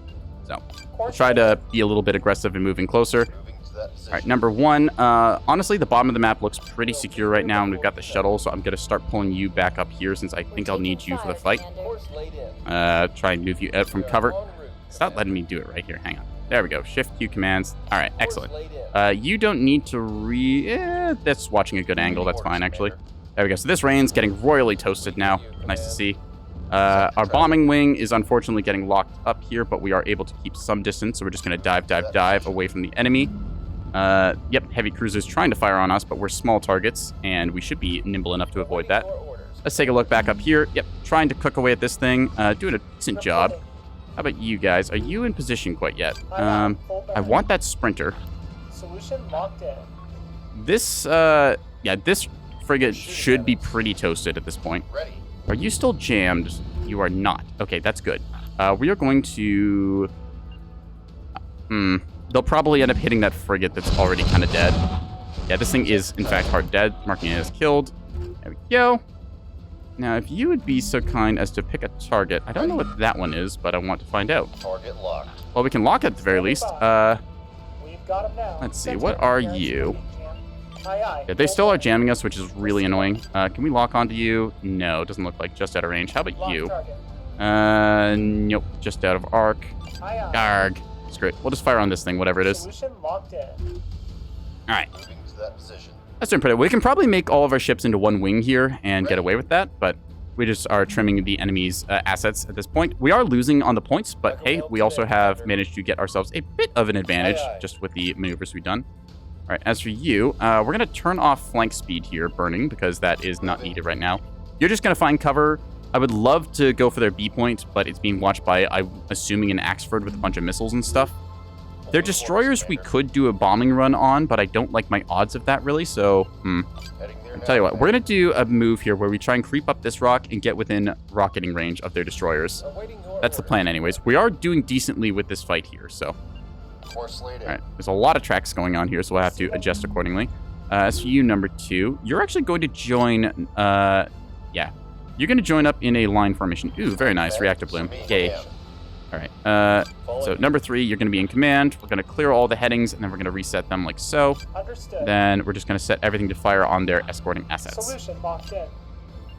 So we'll try to be a little bit aggressive and moving closer. Moving to that position. All right, number 1. Honestly, the bottom of the map looks pretty secure right now, and we've got the shuttle, so I'm going to start pulling you back up here since I think I'll need you for the fight. Course laid in. Try and move you out from cover. En route, Stop letting me do it right here. Hang on. There we go. Shift Q commands. All right, excellent. Course laid in. You don't need to that's watching a good angle. That's fine, actually. There we go. So this rain's getting royally toasted now. Nice to see. Our bombing wing is unfortunately getting locked up here, but we are able to keep some distance, so we're just going to dive away from the enemy. Yep, heavy cruisers trying to fire on us, but we're small targets, and we should be nimble enough to avoid that. Your orders. Let's take a look back up here. Yep, trying to cook away at this thing. Doing a decent job. How about you guys? Are you in position quite yet? I want that sprinter. Solution locked in. This, yeah, this frigate should be pretty toasted at this point. Ready. Are you still jammed? You are not. Okay, that's good. We are going to... They'll probably end up hitting that frigate that's already kind of dead. Yeah, this thing is, in fact, hard dead. Marking it as killed. There we go. Now, if you would be so kind as to pick a target. I don't know what that one is, but I want to find out. Target locked. Well, we can lock it at the very least. We've got him now. Let's see, what are you? Aye, aye. Yeah, they still are jamming us, which is really annoying. Can we lock onto you? No, it doesn't look like. Just out of range. How about Lock you? target. Nope. Just out of arc. Aye, aye. Garg. Screw it. We'll just fire on this thing, whatever it is. Solution locked in. All right. Moving to that position. That's doing pretty. We can probably make all of our ships into one wing here and get away with that, but We just are trimming the enemy's assets at this point. We are losing on the points, but hey, we also have managed to get ourselves a bit of an advantage just with the maneuvers we've done. All right, as for you, we're going to turn off flank speed here, burning, because that is not needed right now. You're just going to find cover. I would love to go for their B point, but it's being watched by, I'm assuming, an Axford with a bunch of missiles and stuff. Their destroyers we could do a bombing run on, but I don't like my odds of that really, so I'll tell you what, we're going to do a move here where we try and creep up this rock and get within rocketing range of their destroyers. That's the plan anyways. We are doing decently with this fight here, so. Alright, there's a lot of tracks going on here, so we'll have to adjust accordingly. As for you, number 2, you're actually going to join, yeah. You're going to join up in a line formation. Ooh, very nice, reactor bloom. Yay. Alright, so number 3, you're going to be in command. We're going to clear all the headings, and then we're going to reset them like so. Understood. Then we're just going to set everything to fire on their escorting assets. Solution locked in.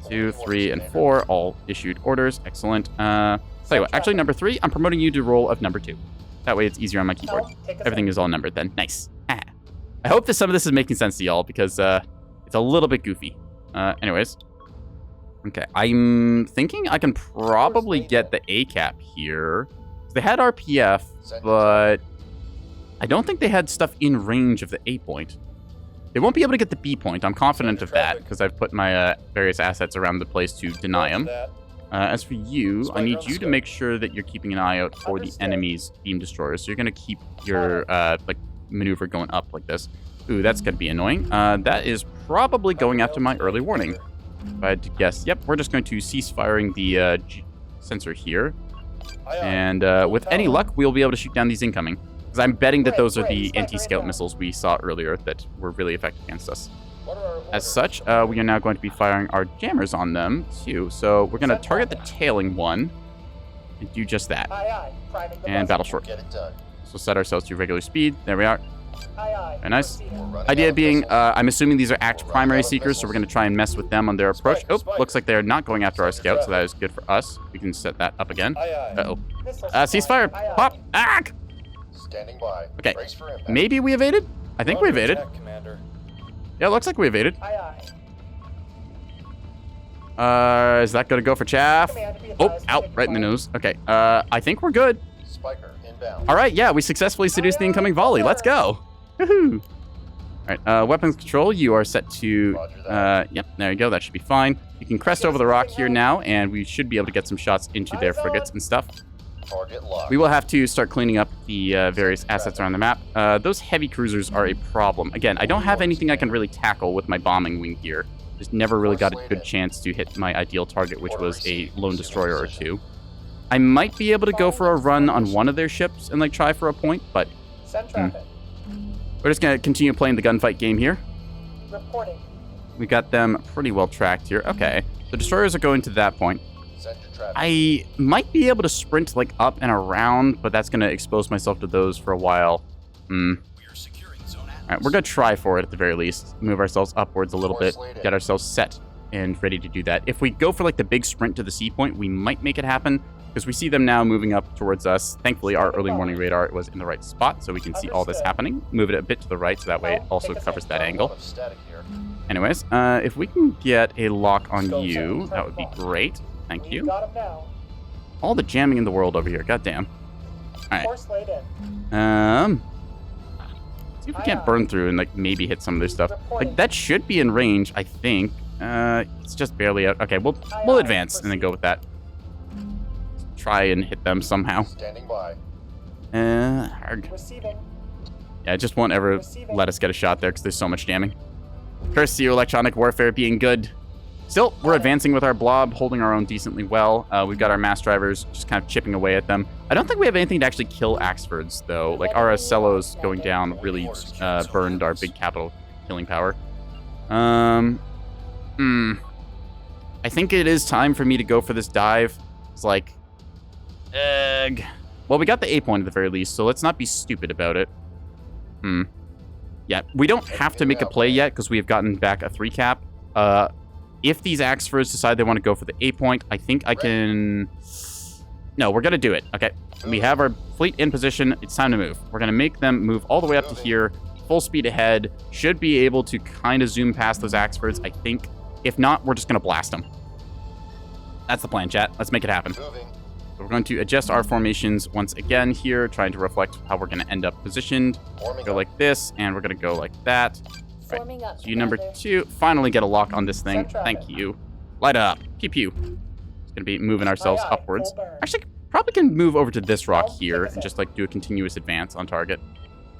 2, 3, and 4, all issued orders. Excellent. Tell you what, actually, number 3, I'm promoting you to role of number 2. That way it's easier on my keyboard. Everything is all numbered then. Nice. Ah. I hope that some of this is making sense to y'all, because it's a little bit goofy. Anyways. Okay, I'm thinking I can probably get the A cap here. They had RPF, but I don't think they had stuff in range of the A point. They won't be able to get the B point. I'm confident of that, because I've put my various assets around the place to deny them. As for you, I need you to make sure that you're keeping an eye out for the enemy's beam destroyers. So you're going to keep your like maneuver going up like this. Ooh, that's going to be annoying. That is probably going after my early warning. If I had to guess, yep, we're just going to cease firing the sensor here. And with any luck, we'll be able to shoot down these incoming. Because I'm betting that those are the anti-scout missiles we saw earlier that were really effective against us. As such, we are now going to be firing our jammers on them, too. So we're going to target the tailing one and do just that. And battle short. So set ourselves to regular speed. There we are. Very nice. Idea being, I'm assuming these are act primary seekers, so we're going to try and mess with them on their approach. Oh, looks like they're not going after our scout, so that is good for us. We can set that up again. Uh-oh. Ceasefire. Pop. Ah! Standing by. Okay. Maybe we evaded? I think we evaded. Yeah, it looks like we evaded. Is that going to go for chaff? Oh, out, right in the nose. Okay, I think we're good. Spiker inbound. All right, yeah, we successfully seduced the incoming volley. Let's go. Woohoo. All right, weapons control, you are set to, yep, there you go. That should be fine. You can crest over the rock here now, and we should be able to get some shots into their frigates and stuff. Target locked. We will have to start cleaning up the various assets around the map. Those heavy cruisers are a problem. Again, I don't have anything I can really tackle with my bombing wing here. Just never really got a good chance to hit my ideal target, which was a lone destroyer or two. I might be able to go for a run on one of their ships and like try for a point, but we're just going to continue playing the gunfight game here. Reporting. We got them pretty well tracked here. Okay, the destroyers are going to that point. I might be able to sprint like up and around, but that's going to expose myself to those for a while. All right, we're going to try for it at the very least. Move ourselves upwards a little bit, get ourselves set and ready to do that. If we go for like the big sprint to the C point, we might make it happen because we see them now moving up towards us. Thankfully, our early warning radar was in the right spot, so we can see all this happening. Move it a bit to the right, so that way it also covers that angle. Anyways, if we can get a lock on you, that would be great. Thank you. All the jamming in the world over here. Goddamn. All right. See if we can't burn through and like maybe hit some of their stuff. Like that should be in range, I think. It's just barely out. Okay, we'll advance and then go with that. Try and hit them somehow. Standing by. Arg. Yeah, it just won't ever let us get a shot there because there's so much jamming. Curse you, electronic warfare being good. Still, we're advancing with our blob, holding our own decently well. We've got our mass drivers just kind of chipping away at them. I don't think we have anything to actually kill Axfords, though. Like, our Cellos going down really burned our big capital killing power. I think it is time for me to go for this dive. It's like, well, we got the A point at the very least, so let's not be stupid about it. Yeah, we don't have to make a play yet because we have gotten back a 3 cap. If these Axfords decide they want to go for the A point, I think I can... No, we're going to do it. Okay, we have our fleet in position. It's time to move. We're going to make them move all the way up to here. Full speed ahead. Should be able to kind of zoom past those Axfords, I think. If not, we're just going to blast them. That's the plan, chat. Let's make it happen. Moving. So we're going to adjust our formations once again here, trying to reflect how we're going to end up positioned. Warming Go up. like this, and we're going to go like that. Forming up, So you number Commander. 2, finally get a lock on this thing. Send traffic. Thank you. Light up. Pew pew. It's going to be moving ourselves Aye, aye, upwards. full burn. Actually, probably can move over to this rock Well, here fix and it. just like do a continuous advance on target.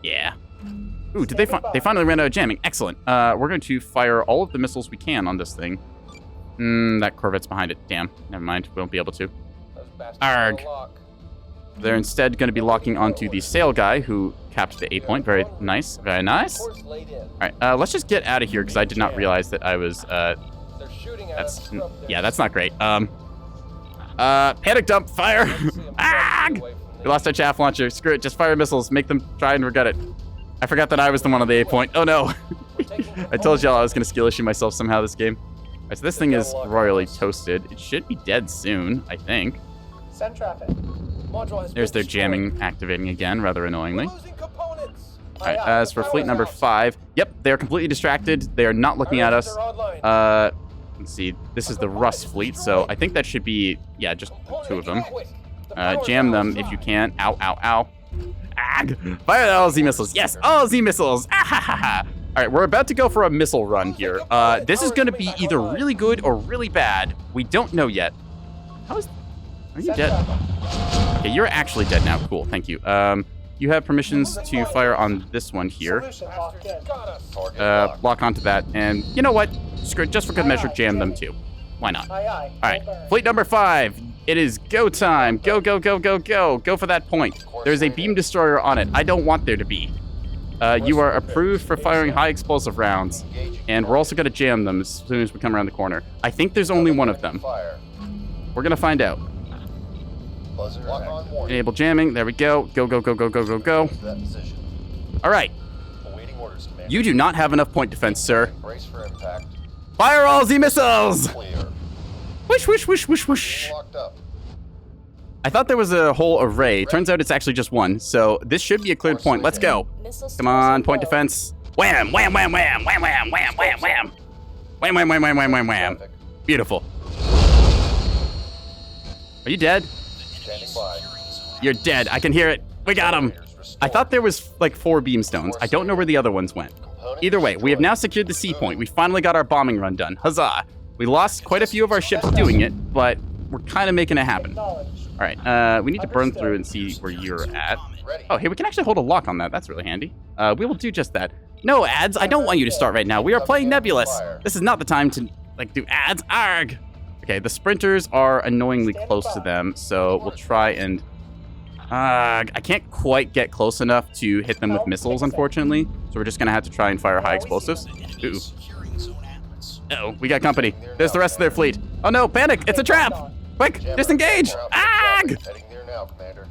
Yeah. Ooh, did they Standing they by. finally ran out of jamming? Excellent. We're going to fire all of the missiles we can on this thing. That Corvette's behind it. Damn. Never mind. We won't be able to. Those bastards Arg. will lock. They're instead going to be locking onto the sail guy who capped the 8 point. Very nice. Very nice. All Course laid in. right. Let's just get out of here because I did not realize that I was. They're shooting at That's us from this. yeah. That's not great. Panic dump. Fire. Let's see 'em Ah! away from We lost our chaff launcher. Screw it. Just fire missiles. Make them try and regret it. I forgot that I was the one on the 8 point. Oh no. I told y'all I was gonna skill issue myself somehow this game. All right, so this thing is royally toasted. It should be dead soon, I think. Send traffic. Module has There's been their destroyed. jamming activating again, rather annoyingly. We're losing components. All right, as for fleet number 5, yep, they are completely distracted. They are not looking at us. Let's see, this is the Rust fleet, so I think that should be, yeah, just 2 of them. Jam them if you can. Ow, ow, ow. Ag! Fire all Z missiles. Yes, all Z missiles. Ah, ha, ha, ha. All right, we're about to go for a missile run here. This is going to be either really good or really bad. We don't know yet. Are you Send dead? traffic. Okay, you're actually dead now. Cool, thank you. You have permissions to fire on this one here. Solution locked in. Got us. Target locked. Lock onto that, and you know what? Screw it, just for good measure, jam them too. Why not? Aye, aye. All right, full burn. fleet number 5. It is go time. Go, go, go, go, go. Go for that point. There's a beam destroyer on it. I don't want there to be. You are approved for firing high explosive rounds, Engaging and we're also going to jam them as soon as we come around the corner. I think there's only one of them. Fire. We're going to find out. Buzzer lock on warning. Enable jamming. There we go. Go, go, go, go, go, go, go. To that position. All right. Awaiting orders, Commander. You do not have enough point defense, sir. Brace for impact. Fire all Z missiles! Clear. Whoosh, whoosh, whoosh, whoosh, whoosh. Being locked up. I thought there was a whole array. Turns out it's actually just one. So this should be a cleared point. Let's go. Missile Come on, scores point low. defense. Wham, wham, wham, wham, wham, wham, wham, wham, wham. Wham, wham, wham, wham, wham, wham, wham. Traffic. Beautiful. Are you dead? Standing by. You're dead. I can hear it. We got him. Generators restored. I thought there was like 4 beam stones. I don't know where the other ones went. Component Either way, we have destroyed. now secured the C point. We finally got our bombing run done. Huzzah. We lost quite a few of our ships doing it, but we're kind of making it happen. Acknowledged. All right, we need to burn through and see where you're at. Ready. Oh, hey, we can actually hold a lock on that. That's really handy. We will do just that. No ads. I don't want you to start right now. We are playing Nebulous. This is not the time to like do ads. Arg. Okay, the sprinters are annoyingly close to them, so we'll try and. I can't quite get close enough to hit them with missiles, unfortunately. So we're just gonna have to try and fire high explosives. Ooh. Uh-oh, we got company. There's the rest of their fleet. Oh no, panic! It's a trap! Quick, Jammer, disengage! we're out for Ag! traffic. Heading there now, Commander.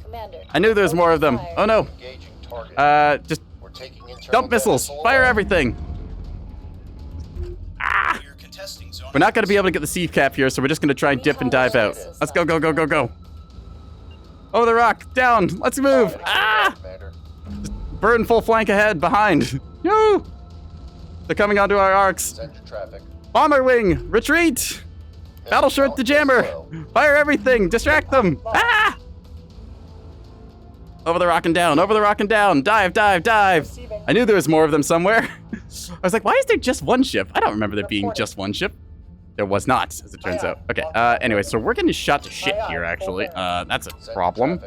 Commander. I knew there was more of them. Fire. Oh no. Engaging target. Just We're taking internal dump missiles. missile Fire away. everything. Ah! We're not gonna be able to get the sea cap here, so we're just gonna try and dip and dive out. Let's go, go, go, go, go. Over the rock, down. Let's move. Heading Ah! there, Commander. Burn full flank ahead, behind. No! They're coming onto our arcs. Send your traffic. Bomber wing, retreat! Battle shirt to jammer! Fire everything! Distract them! Ah! Over the rock and down, over the rock and down. Dive, dive, dive! Receiving. I knew there was more of them somewhere. I was like, why is there just one ship? I don't remember there being just one ship. There was not, as it turns out. Okay, anyway, so we're getting shot to shit here, actually. That's a problem.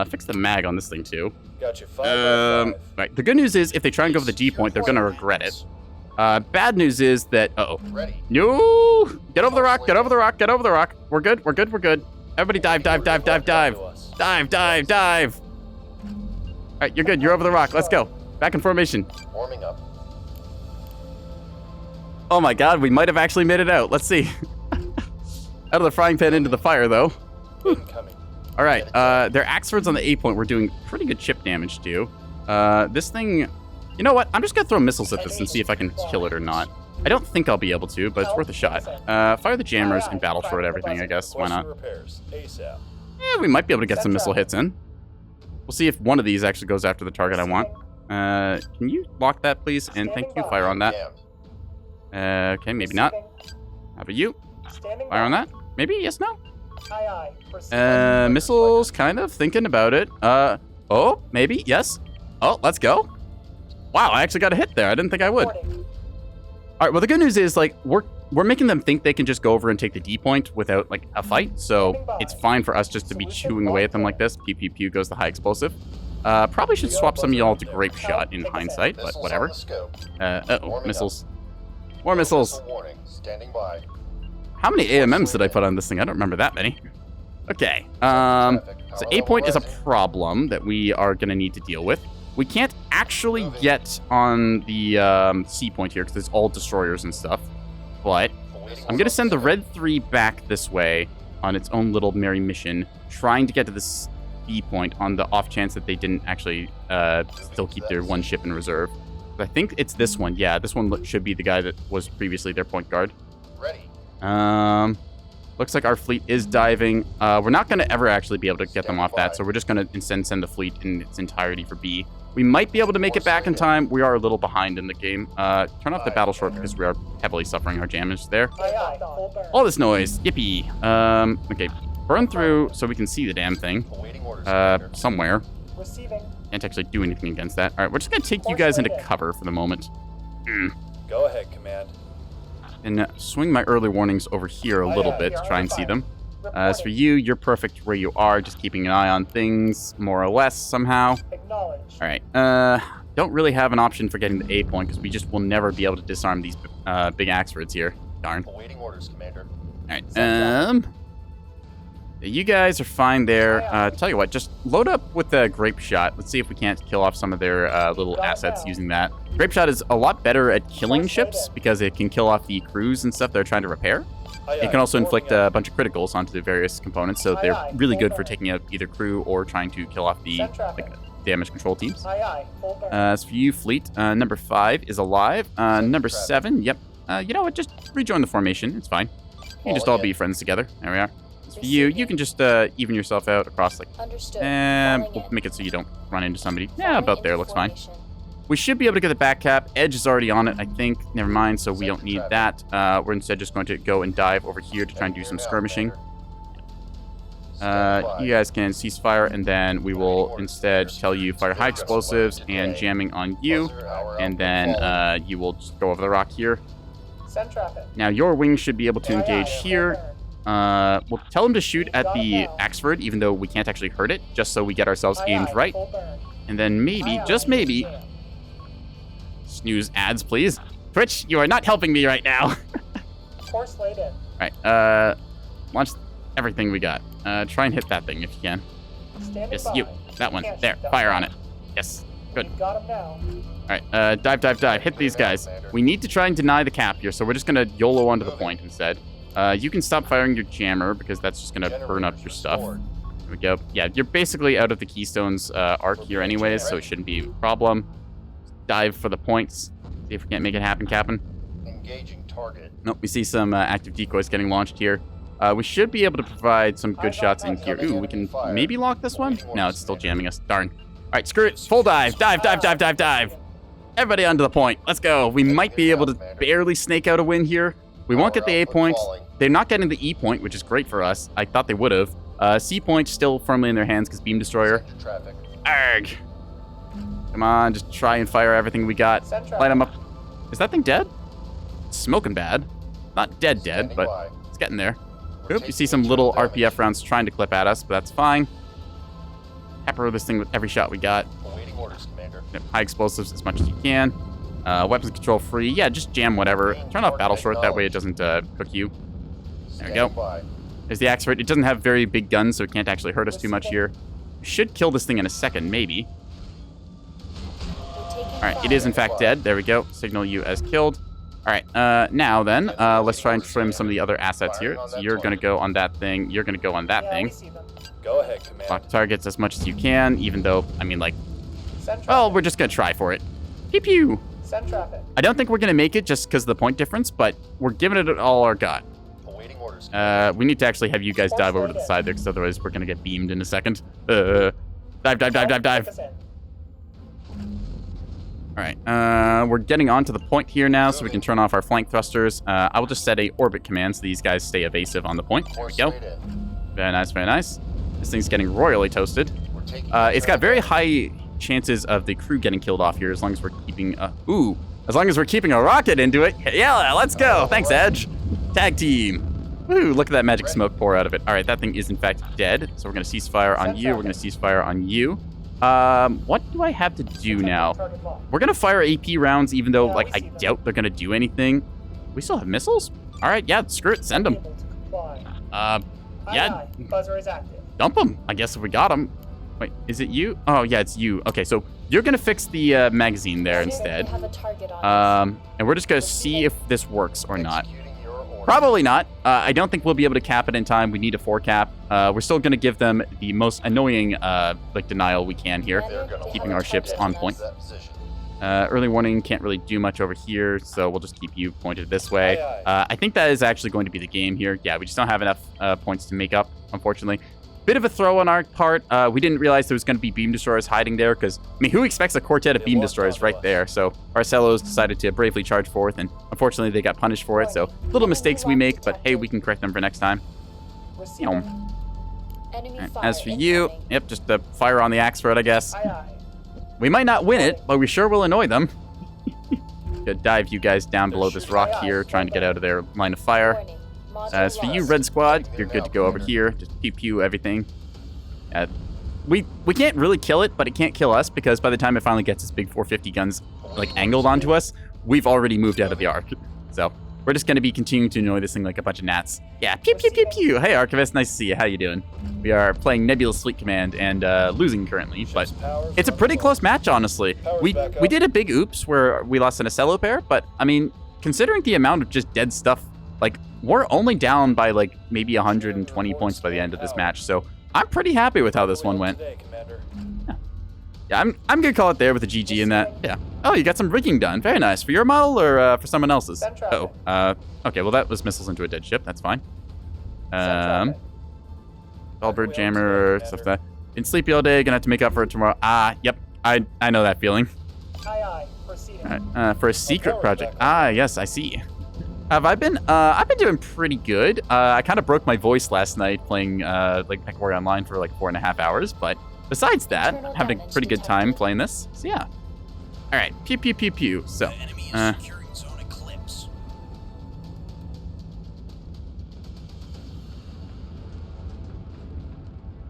Fix the mag on this thing, too. Got you 5 by 5. Right, the good news is, if they try and go for the D point, they're gonna regret it. Bad news is that, uh-oh. Ready. No! Get over the rock, get over the rock, get over the rock. We're good, we're good, we're good. Everybody dive, dive, dive, dive, dive. Dive, dive, dive. All right, you're good, you're over the rock. Let's go. Back in formation. Warming up. Oh my god, we might have actually made it out. Let's see. Out of the frying pan into the fire, though. Incoming. All right, their Axfords on the A point were doing pretty good chip damage, too. This thing... You know what? I'm just gonna throw missiles at this and see if I can kill it or not. I don't think I'll be able to, but it's worth a shot. Fire the jammers and battle short everything, I guess. Why not? Repairs. ASAP. Yeah, we might be able to get some missile hits in. We'll see if one of these actually goes after the target I want. Can you lock that, please? And thank you. Fire on that. Jammed. Okay, maybe not. Receiving. How about you? Standing Fire on by. that. Maybe? Yes, no? Aye, aye. Proceed. Missiles, kind of thinking about it. Oh, maybe, yes. Oh, let's go. Wow, I actually got a hit there. I didn't think I would. Reporting. All right, well, the good news is, like, we're making them think they can just go over and take the D point without, like, a fight. So it's fine for us just to be chewing away at them like this. Pew, pew, pew goes the high explosive. Probably should swap some of y'all to grape shot in hindsight, but Missiles whatever. on the scope. Uh-oh, Warming missiles. up. More missiles. Missile warning. Standing by. How many AMMs did I put on this thing? I don't remember that many. Okay, so A point is a problem that we are going to need to deal with. We can't actually get on the C point here because it's all destroyers and stuff. But I'm going to send the red 3 back this way on its own little merry mission, trying to get to this B point on the off chance that they didn't actually still keep their one ship in reserve. I think it's this one. Yeah, this one should be the guy that was previously their point guard. Ready. Looks like our fleet is diving. We're not going to ever actually be able to get them off that, so we're just going to instead send the fleet in its entirety for B. We might be able to make it back in time. We are a little behind in the game. Turn off the battle short because we are heavily suffering our damage there. Aye, aye. Full burn. All this noise. Yippee. Okay, burn through so we can see the damn thing. Awaiting orders, Commander. Somewhere. Receiving. Can't actually do anything against that. All right, we're just going to take you guys into cover for the moment. Go ahead, Command. And swing my early warnings over here a little bit to try and see them. As for you, you're perfect where you are, just keeping an eye on things, more or less, somehow. Acknowledge. All right, don't really have an option for getting the A point, because we just will never be able to disarm these big Axfords here. Darn. Awaiting orders, Commander. All right, you guys are fine there. Tell you what, just load up with the grape shot. Let's see if we can't kill off some of their little assets using that. Grape shot is a lot better at killing ships because it can kill off the crews and stuff they're trying to repair. It can also inflict a bunch of criticals onto the various components, so they're really good for taking out either crew or trying to kill off the damage control teams. Aye, aye. Full burn. As for you, fleet, number 5 is alive. Number 7, yep. You know what? Just rejoin the formation. It's fine. You can just all be friends together. There we are. As for you, you can just even yourself out across, like, Understood. we'll make it so you don't run into somebody. Yeah, about there. Looks fine. We should be able to get the back cap. Edge is already on it, I think. Never mind, so we don't need that. We're instead just going to go and dive over here to try and do some skirmishing. You guys can ceasefire, and then we will instead tell you fire high explosives and jamming on you. And then you will just go over the rock here. Send traffic. Now, your wings should be able to engage here. We'll tell them to shoot at the Axford, even though we can't actually hurt it, just so we get ourselves aimed right. And then maybe, just maybe... Snooze ads, please. Twitch, you are not helping me right now. Course laid in. Alright, launch everything we got. Try and hit that thing if you can. Standing Yes, by. you. That one. Can't There, shoot that fire one. on it. Yes, good. We've got him now. Alright, dive, dive, dive. Hit these guys. We need to try and deny the cap here, so we're just gonna YOLO onto the point instead. You can stop firing your jammer, because that's just gonna burn up your stuff. There we go. Yeah, you're basically out of the Keystone's arc here anyways, so it shouldn't be a problem. Dive for the points. See if we can't make it happen, Captain. Engaging target. Nope, we see some active decoys getting launched here. We should be able to provide some good shots in here. Ooh, we can maybe lock this one? No, it's still jamming us. Darn. All right, screw it. Full dive. Dive, dive, dive, dive, dive. Everybody onto the point. Let's go. We might be able to barely snake out a win here. We won't get the A point. They're not getting the E point, which is great for us. I thought they would have. C point still firmly in their hands because Beam Destroyer. Traffic. Arg. Come on, just try and fire everything we got. Light them up. Is that thing dead? It's smoking bad. Not dead, but it's getting there. Oop, you see some little RPF rounds trying to clip at us, but that's fine. Pepper this thing with every shot we got. Awaiting orders, Commander. Yep, high explosives as much as you can. Weapons control free. Yeah, just jam whatever. Turn off battle short, that way it doesn't cook you. There we go. There's the axe for it. It doesn't have very big guns, so it can't actually hurt us too much here. We should kill this thing in a second, maybe. Alright, it is in fact dead. There we go. Signal you as killed. Alright, now then, let's try and trim some of the other assets here. So you're going to go on that thing. You're going to go on that thing. Go ahead, Command. Lock targets as much as you can, even though, I mean, like, well, we're just going to try for it. Pew pew! Send traffic. I don't think we're going to make it just because of the point difference, but we're giving it all our got. Awaiting orders. We need to actually have you guys dive over to the side there, because otherwise we're going to get beamed in a second. Dive, dive, dive, dive, dive. All right, we're getting onto the point here now, so we can turn off our flank thrusters. I will just set a orbit command so these guys stay evasive on the point. There we Force go. laid in. Very nice, very nice. This thing's getting royally toasted. We're taking It's got very control. high chances of the crew getting killed off here as long as we're keeping as long as we're keeping a rocket into it. Yeah, let's go. Thanks, Edge. Tag team. Woo, look at that magic smoke pour out of it. All right, that thing is in fact dead. So we're going to cease fire on you. We're going to cease fire on you. What do I have to do now? Target locked. We're going to fire AP rounds even though, Yeah, like, we I see them. doubt they're going to do anything. We still have missiles? All right, yeah, screw it. Send them. Able to comply. Yeah, Aye, aye. Buzzer is active. dump them. I guess if we got them. Wait, is it you? Oh, yeah, it's you. Okay, so you're going to fix the magazine there They instead. have a target on us. And we're just going to see if this works or not. Executing your order. Probably not. I don't think we'll be able to cap it in time. We need a 4 cap. We're still going to give them the most annoying like denial we can here. They're gonna Keeping want our to ships get on to point. that position. Early warning can't really do much over here, so we'll just keep you pointed this way. Aye, aye. I think that is actually going to be the game here. Yeah, we just don't have enough points to make up, unfortunately. Bit of a throw on our part. We didn't realize there was going to be beam destroyers hiding there because, I mean, who expects a quartet of They beam walked destroyers onto right us. there? So Barcelos decided to bravely charge forth, and unfortunately they got punished for it. So little mistakes we make, but hey, we can correct them for next time. Receiving. Enemy Alright, fire as for you, incoming. yep, just the fire on the axe for it, I guess. Aye, aye. We might not win it, but we sure will annoy them. Gonna dive you guys down below this rock here, trying to get out of their line of fire. Warning. Module As for you, lost. Red Squad, you're good to go over here. Just pew pew everything. We can't really kill it, but it can't kill us because by the time it finally gets its big 450 guns like angled onto us, we've already moved out of the arc. So we're just gonna be continuing to annoy this thing like a bunch of gnats. Yeah, pew pew pew pew. Hey Archivist, nice to see you. How you doing? We are playing Nebulous Fleet Command and losing currently, but Ship's powers it's a running pretty low. close match, honestly. Powers We back up. we did a big oops where we lost an Acello pair, but I mean, considering the amount of just dead stuff, like we're only down by like maybe 120 points by the end of this match. So I'm pretty happy with how this one went. Today, Commander. Yeah, I'm gonna call it there with a GG in that. Yeah. Oh, you got some rigging done. Very nice. For your model or for someone else's? Send traffic. Oh, okay. Well, that was missiles into a dead ship. That's fine. Send traffic. Bellbird jammer stuff like that. Been sleepy all day. Gonna have to make up for it tomorrow. Yep. I know that feeling. Aye, aye. Proceeding. All right. For a secret power's project. back Yes, I see. Have I been? I've been doing pretty good. I kind of broke my voice last night playing like MechWarrior Online for like 4.5 hours, but besides that, Internal I'm having a damage pretty good time detected. playing this. So yeah. All right. Pew pew pew pew. So. The enemy is uh, securing zone eclipse.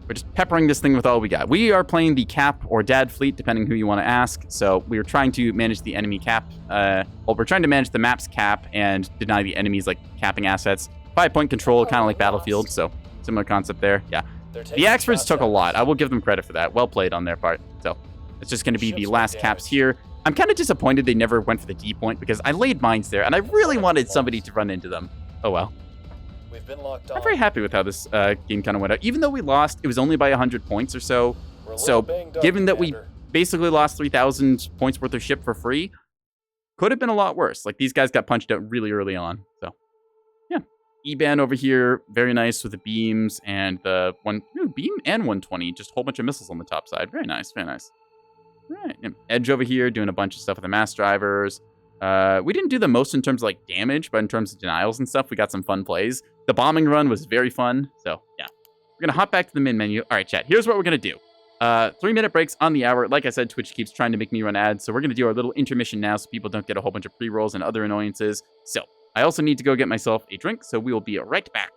We're just peppering this thing with all we got. We are playing the cap or dad fleet, depending who you want to ask. So we are trying to manage the enemy cap. Well, we're trying to manage the map's cap and deny the enemy's like capping assets. 5-point control, kind of like Battlefield. So similar concept there. Yeah. They're taking The Axfords shots took a at us. lot. I will give them credit for that. Well played on their part. So it's just going to be the Ships last were caps damaged. here. I'm kind of disappointed they never went for the D point because I laid mines there and I really wanted somebody to run into them. Oh well. We've been locked on. I'm very happy with how this game kind of went out. Even though we lost, it was only by 100 points or so. We're a So, little banged up, given that we Commander. basically lost 3,000 points worth of ship for free, could have been a lot worse. Like, these guys got punched out really early on. So, yeah. E-Ban over here, very nice with the beams and the beam and 120. Just a whole bunch of missiles on the top side. Very nice, very nice. All right. Yeah. Edge over here, doing a bunch of stuff with the mass drivers. We didn't do the most in terms of, like, damage, but in terms of denials and stuff, we got some fun plays. The bombing run was very fun. So, yeah. We're going to hop back to the main menu. All right, chat. Here's what we're going to do. 3-minute breaks on the hour. Like I said, Twitch keeps trying to make me run ads, so we're going to do our little intermission now so people don't get a whole bunch of pre-rolls and other annoyances. So, I also need to go get myself a drink, so we will be right back.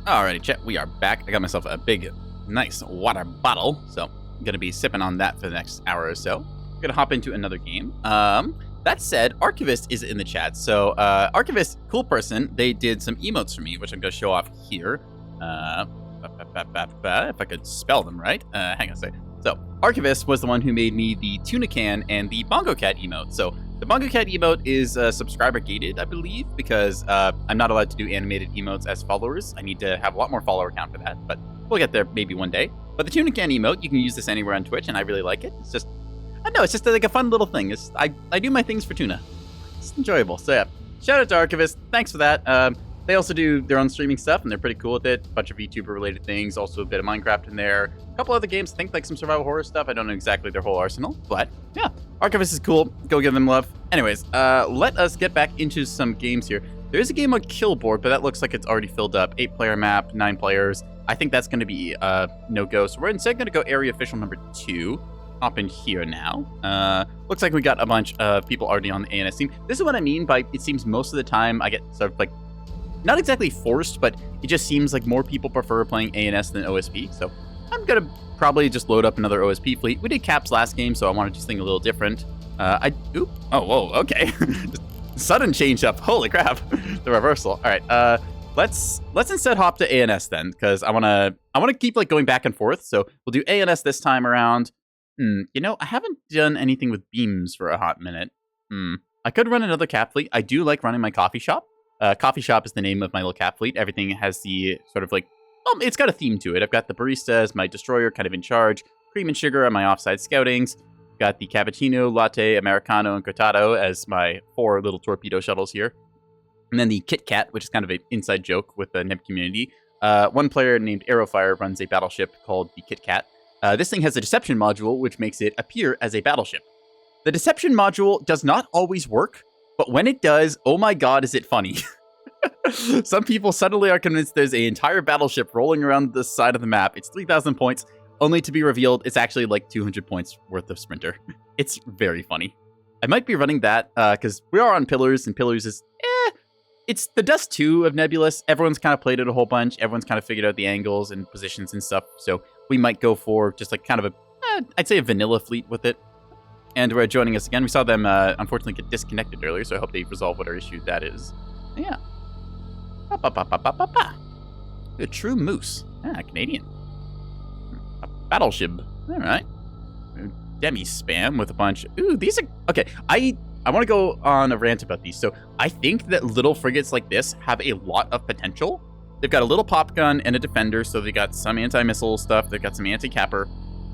Alrighty, chat, we are back. I got myself a big, nice water bottle, so I'm gonna be sipping on that for the next hour or so. I'm gonna hop into another game. That said, Archivist is in the chat. So, Archivist, cool person. They did some emotes for me, which I'm gonna show off here. If I could spell them right. Hang on a second. So, Archivist was the one who made me the tuna can and the bongo cat emote. So, the bongo cat emote is subscriber gated, I believe, because I'm not allowed to do animated emotes as followers. I need to have a lot more follower count for that, but we'll get there maybe one day. But the tuna can emote, you can use this anywhere on Twitch, and I really like it. It's just, I don't know, it's just like a fun little thing. I do my things for tuna. It's enjoyable. So yeah, shout out to Archivist. Thanks for that. They also do their own streaming stuff, and they're pretty cool with it. A bunch of VTuber-related things, also a bit of Minecraft in there. A couple other games, I think like some survival horror stuff. I don't know exactly their whole arsenal, but yeah, Archivist is cool. Go give them love. Anyways, let us get back into some games here. There is a game on Killboard, but that looks like it's already filled up. 8-player map, 9 players. I think that's going to be no-go, so we're instead going to go area official number 2. Hop in here now. Looks like we got a bunch of people already on the ANS team. This is what I mean by it seems most of the time I get sort of like, not exactly forced, but it just seems like more people prefer playing ANS than OSP. So I'm going to probably just load up another OSP fleet. We did caps last game, so I want to do something a little different. Oh, whoa, okay. Sudden change up. Holy crap. The reversal. All right. Let's instead hop to ANS then, because I want to keep like going back and forth. So we'll do ANS this time around. You know, I haven't done anything with beams for a hot minute. I could run another cap fleet. I do like running my coffee shop. Coffee shop is the name of my little cap fleet. Everything has the sort of like, it's got a theme to it. I've got the barista as my destroyer, kind of in charge. Cream and sugar on my offside scoutings. Got the cappuccino, latte, americano, and cortado as my 4 little torpedo shuttles here. And then the Kit Kat, which is kind of an inside joke with the Neb community. One player named Arrowfire runs a battleship called the Kit Kat. This thing has a deception module, which makes it appear as a battleship. The deception module does not always work, but when it does, oh my god, is it funny. Some people suddenly are convinced there's an entire battleship rolling around the side of the map. It's 3,000 points, only to be revealed it's actually like 200 points worth of Sprinter. It's very funny. I might be running that, because we are on Pillars, and Pillars is, it's the Dust 2 of Nebulous. Everyone's kind of played it a whole bunch. Everyone's kind of figured out the angles and positions and stuff, so we might go for just like kind of I'd say a vanilla fleet with it. And we're joining us again. We saw them, unfortunately, get disconnected earlier, so I hope they resolve whatever issue that is. Yeah. A true moose. Canadian. A battleship. All right. Demi-spam with a bunch. Ooh, these are... Okay, I want to go on a rant about these. So I think that little frigates like this have a lot of potential. They've got a little pop gun and a defender, so they've got some anti-missile stuff. They've got some anti-capper.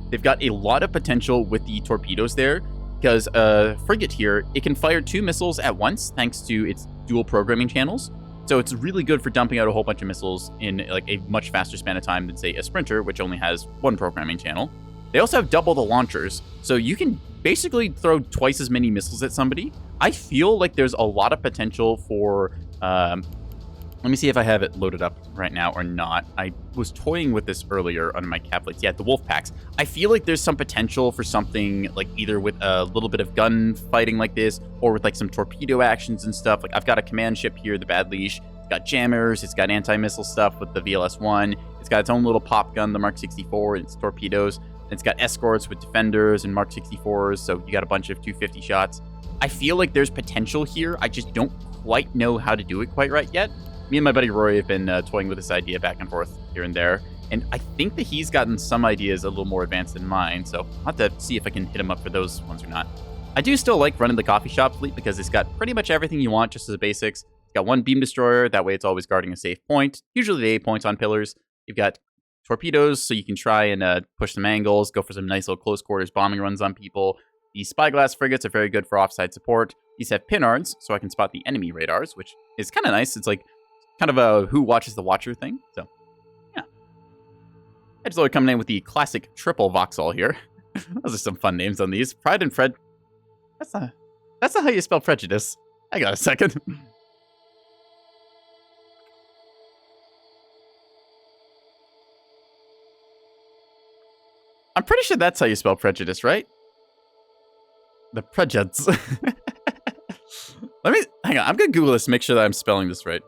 They've got a lot of potential with the torpedoes there, because a frigate here, it can fire 2 missiles at once thanks to its dual programming channels. So it's really good for dumping out a whole bunch of missiles in like a much faster span of time than, say, a Sprinter, which only has 1 programming channel. They also have double the launchers, so you can basically throw twice as many missiles at somebody. I feel like there's a lot of potential for... let me see if I have it loaded up right now or not. I was toying with this earlier on my cap fleets. Yeah, the wolf packs. I feel like there's some potential for something like either with a little bit of gun fighting like this or with like some torpedo actions and stuff. Like I've got a command ship here, the Bad Leash. It's got jammers. It's got anti-missile stuff with the VLS-1. It's got its own little pop gun, the Mark 64, and its torpedoes. It's got escorts with defenders and Mark 64s. So you got a bunch of 250 shots. I feel like there's potential here. I just don't quite know how to do it quite right yet. Me and my buddy Rory have been toying with this idea back and forth here and there, and I think that he's gotten some ideas a little more advanced than mine, so I'll have to see if I can hit him up for those ones or not. I do still like running the coffee shop fleet because it's got pretty much everything you want just as a basics. It's got 1 beam destroyer, that way it's always guarding a safe point, usually the A points on Pillars. You've got torpedoes, so you can try and push some angles, go for some nice little close quarters bombing runs on people. The spyglass frigates are very good for offside support. These have pinards, so I can spot the enemy radars, which is kind of nice. It's like kind of a who watches the watcher thing. So, yeah. Edgelord coming in with the classic triple Vauxhall here. Those are some fun names on these. Pride and Fred. That's not how you spell prejudice. I got a second. I'm pretty sure that's how you spell prejudice, right? The prejudice. Hang on. I'm going to Google this to make sure that I'm spelling this right.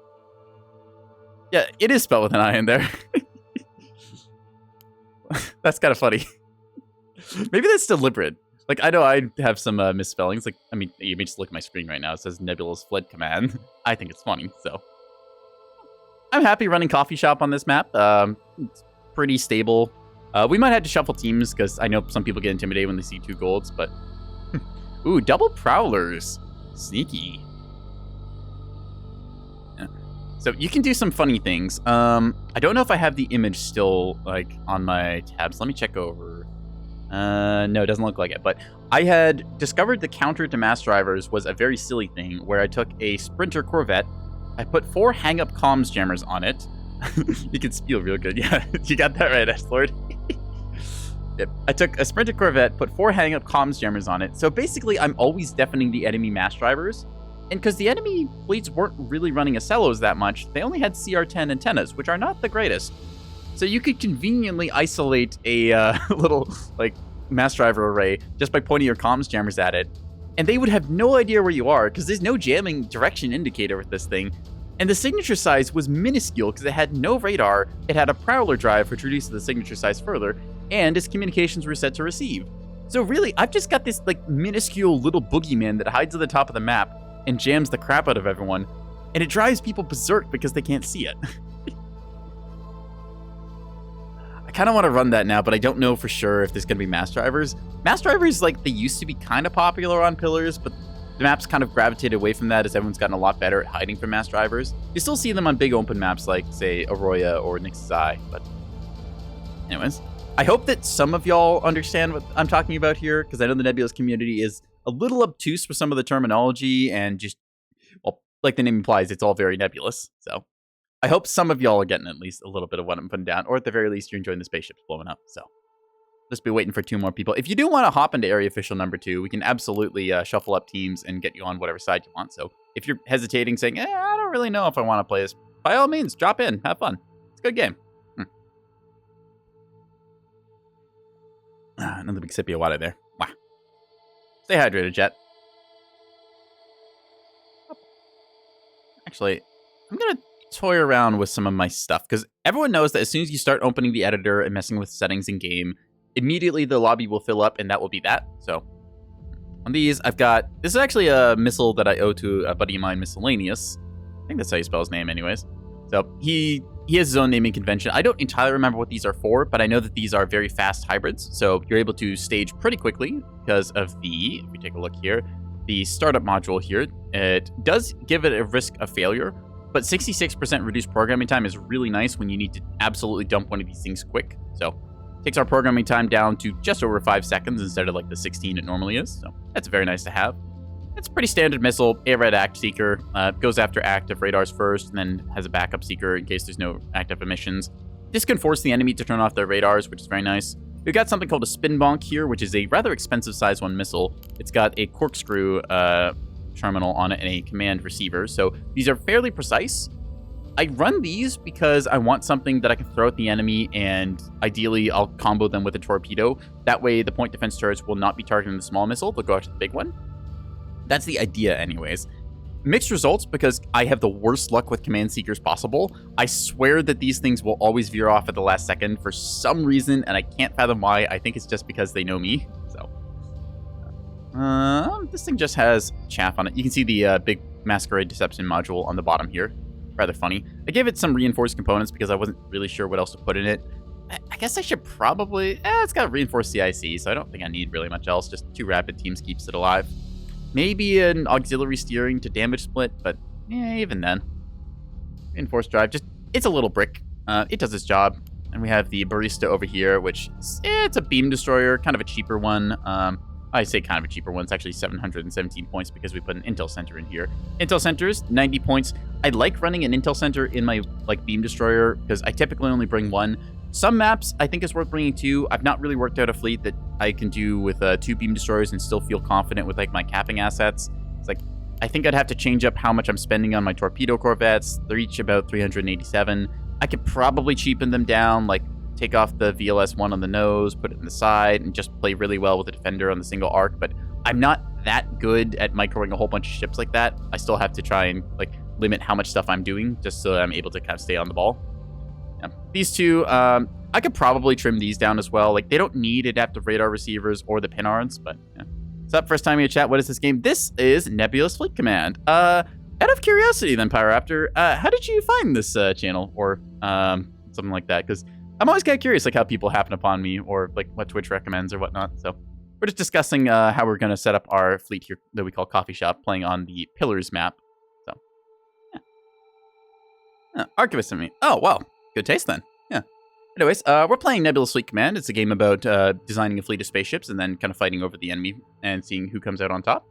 Yeah, it is spelled with an I in there. That's kind of funny. Maybe that's deliberate. Like, I know I have some misspellings. Like, I mean, you may just look at my screen right now. It says Nebulous flet comman. I think it's funny, so. I'm happy running Coffee Shop on this map. It's pretty stable. We might have to shuffle teams, because I know some people get intimidated when they see 2 golds, but... Ooh, double Prowlers. Sneaky. Yeah. So, you can do some funny things. I don't know if I have the image still, like, on my tabs. Let me check over. No, it doesn't look like it. But I had discovered the counter to mass drivers was a very silly thing where I took a Sprinter Corvette, I put 4 hang-up comms jammers on it. You can spiel real good. Yeah, you got that right, S-Lord. Yep. I took a Sprinter Corvette, put 4 hang-up comms jammers on it. So basically, I'm always deafening the enemy mass drivers. And because the enemy fleets weren't really running Acellos that much, they only had CR10 antennas, which are not the greatest. So you could conveniently isolate a little, like, mass driver array just by pointing your comms jammers at it. And they would have no idea where you are, because there's no jamming direction indicator with this thing. And the signature size was minuscule, because it had no radar, it had a Prowler drive, which reduced the signature size further, and its communications were set to receive. So really, I've just got this, like, minuscule little boogeyman that hides at the top of the map and jams the crap out of everyone. And it drives people berserk because they can't see it. I kind of want to run that now, but I don't know for sure if there's going to be mass drivers. Mass drivers, like, they used to be kind of popular on pillars, but the map's kind of gravitated away from that as everyone's gotten a lot better at hiding from mass drivers. You still see them on big open maps like, say, Arroyo or Nix's Eye, but anyways. I hope that some of y'all understand what I'm talking about here, because I know the Nebulous community is a little obtuse with some of the terminology, and just, well, like the name implies, it's all very nebulous, so. I hope some of y'all are getting at least a little bit of what I'm putting down, or at the very least, you're enjoying the spaceships blowing up. So, just be waiting for 2 more people. If you do want to hop into Area Official number 2, we can absolutely shuffle up teams and get you on whatever side you want. So, if you're hesitating, saying, I don't really know if I want to play this, by all means, drop in, have fun. It's a good game. Another big sippy of water there. Wow. Stay hydrated, Jet. Actually, I'm going to toy around with some of my stuff, because everyone knows that as soon as you start opening the editor and messing with settings in game, immediately the lobby will fill up, and that will be that. So on these, I've got, this is actually a missile that I owe to a buddy of mine, Miscellaneous. I think that's how you spell his name anyways. So he has his own naming convention. I don't entirely remember what these are for, but I know that these are very fast hybrids, so you're able to stage pretty quickly because of the, if we take a look here, the startup module here. It does give it a risk of failure, but 66% reduced programming time is really nice when you need to absolutely dump one of these things quick. So takes our programming time down to just over 5 seconds instead of like the 16 it normally is. So that's very nice to have. It's a pretty standard missile, A-Red Act Seeker. Goes after active radars first, and then has a backup seeker in case there's no active emissions. This can force the enemy to turn off their radars, which is very nice. We've got something called a spin bonk here, which is a rather expensive size 1 missile. It's got a corkscrew terminal on it and a command receiver, so these are fairly precise. I run these because I want something that I can throw at the enemy, and ideally I'll combo them with a torpedo. That way the point defense turrets will not be targeting the small missile, they'll go after the big one. That's the idea anyways. Mixed results because I have the worst luck with command seekers possible. I swear that these things will always veer off at the last second for some reason, and I can't fathom why. I think it's just because they know me, so. This thing just has chaff on it. You can see the big Masquerade Deception module on the bottom here. Rather funny. I gave it some reinforced components because I wasn't really sure what else to put in it. I guess I should probably... it's got reinforced CIC, so I don't think I need really much else. Just 2 rapid teams keeps it alive. Maybe an auxiliary steering to damage split, but even then. Reinforced drive, just, it's a little brick. It does its job. And we have the Barista over here, which, it's a beam destroyer, kind of a cheaper one. I say kind of a cheaper one. It's actually 717 points because we put an Intel Center in here. Intel Centers, 90 points. I like running an Intel Center in my beam destroyer because I typically only bring 1. Some maps I think it's worth bringing 2. I've not really worked out a fleet that I can do with 2 beam destroyers and still feel confident with my capping assets. It's I think I'd have to change up how much I'm spending on my torpedo corvettes. They're each about 387. I could probably cheapen them down, take off the VLS-1 on the nose, put it in the side, and just play really well with the Defender on the single arc, but I'm not that good at microing a whole bunch of ships like that. I still have to try and limit how much stuff I'm doing, just so that I'm able to kind of stay on the ball. Yeah. These two, I could probably trim these down as well. Like, they don't need adaptive radar receivers or the pinards, but yeah. What's up? First time in your chat. What is this game? This is Nebulous Fleet Command. Out of curiosity then, Pyroraptor, how did you find this channel or something like that? Because I'm always kind of curious, like, how people happen upon me or, like, what Twitch recommends or whatnot. So we're just discussing how we're going to set up our fleet here that we call Coffee Shop, playing on the Pillars map. So, yeah. Archivist and me. Oh, wow. Good taste then. Yeah. Anyways, we're playing Nebulous Fleet Command. It's a game about designing a fleet of spaceships and then kind of fighting over the enemy and seeing who comes out on top.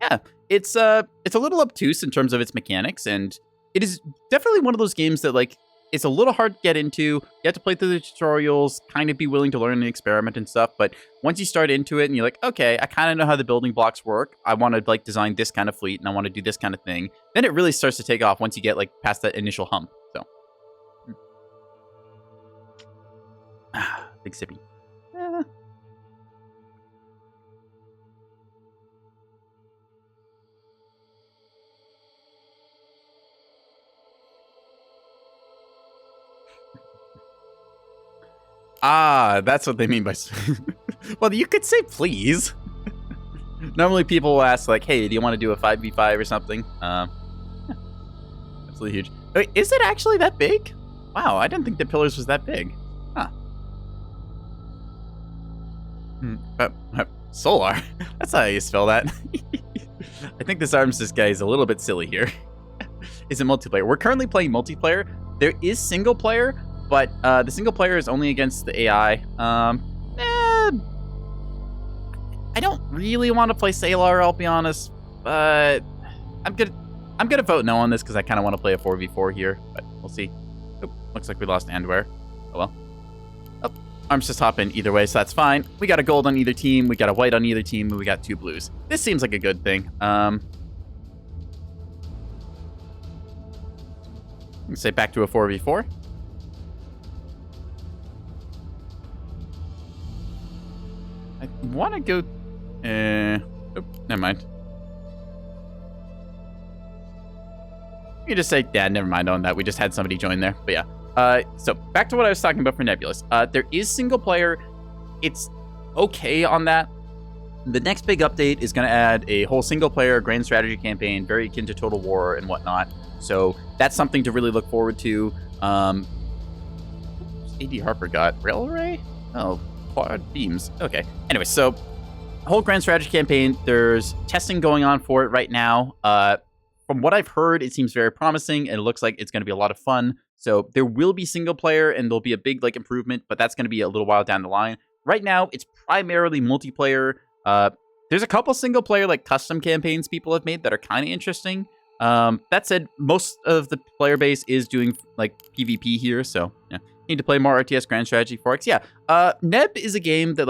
Yeah, it's a little obtuse in terms of its mechanics, and it is definitely one of those games that, like, it's a little hard to get into. You have to play through the tutorials, kind of be willing to learn and experiment and stuff, but once you start into it and you're like, okay, I kind of know how the building blocks work. I want to, like, design this kind of fleet, and I want to do this kind of thing. Then it really starts to take off once you get, like, past that initial hump, so. Big sippy. That's what they mean by... Well, you could say please. Normally people will ask, like, hey, do you want to do a 5v5 or something? Absolutely huge. Wait, is it actually that big? Wow, I didn't think the Pillars was that big. Huh. Solar? That's how you spell that. I think this armistice guy is a little bit silly here. Is it multiplayer? We're currently playing multiplayer. There is single player, but the single player is only against the AI. I don't really want to play Sailor, I'll be honest, but I'm gonna vote no on this because I kind of want to play a 4v4 here, but we'll see. Oop, looks like we lost Andware. Oh well. Oh, arms just hop in either way, so that's fine. We got a gold on either team, we got a white on either team, and we got 2 blues. This seems like a good thing. Let's say back to a 4v4. I want to go... Oop, never mind. You just say, yeah, never mind on that. We just had somebody join there. But yeah. So back to what I was talking about for Nebulous. There is single player. It's okay on that. The next big update is going to add a whole single player grand strategy campaign, very akin to Total War and whatnot. So that's something to really look forward to. AD Harper got rail array? Oh, quad beams. Okay. Anyway, so whole grand strategy campaign. There's testing going on for it right now. From what I've heard, it seems very promising, and it looks like it's going to be a lot of fun. So there will be single player, and there'll be a big improvement, but that's going to be a little while down the line. Right now, it's primarily multiplayer. There's a couple single player custom campaigns people have made that are kind of interesting. That said, most of the player base is doing PvP here, so yeah. Need to play more RTS Grand Strategy 4X. Yeah, Neb is a game that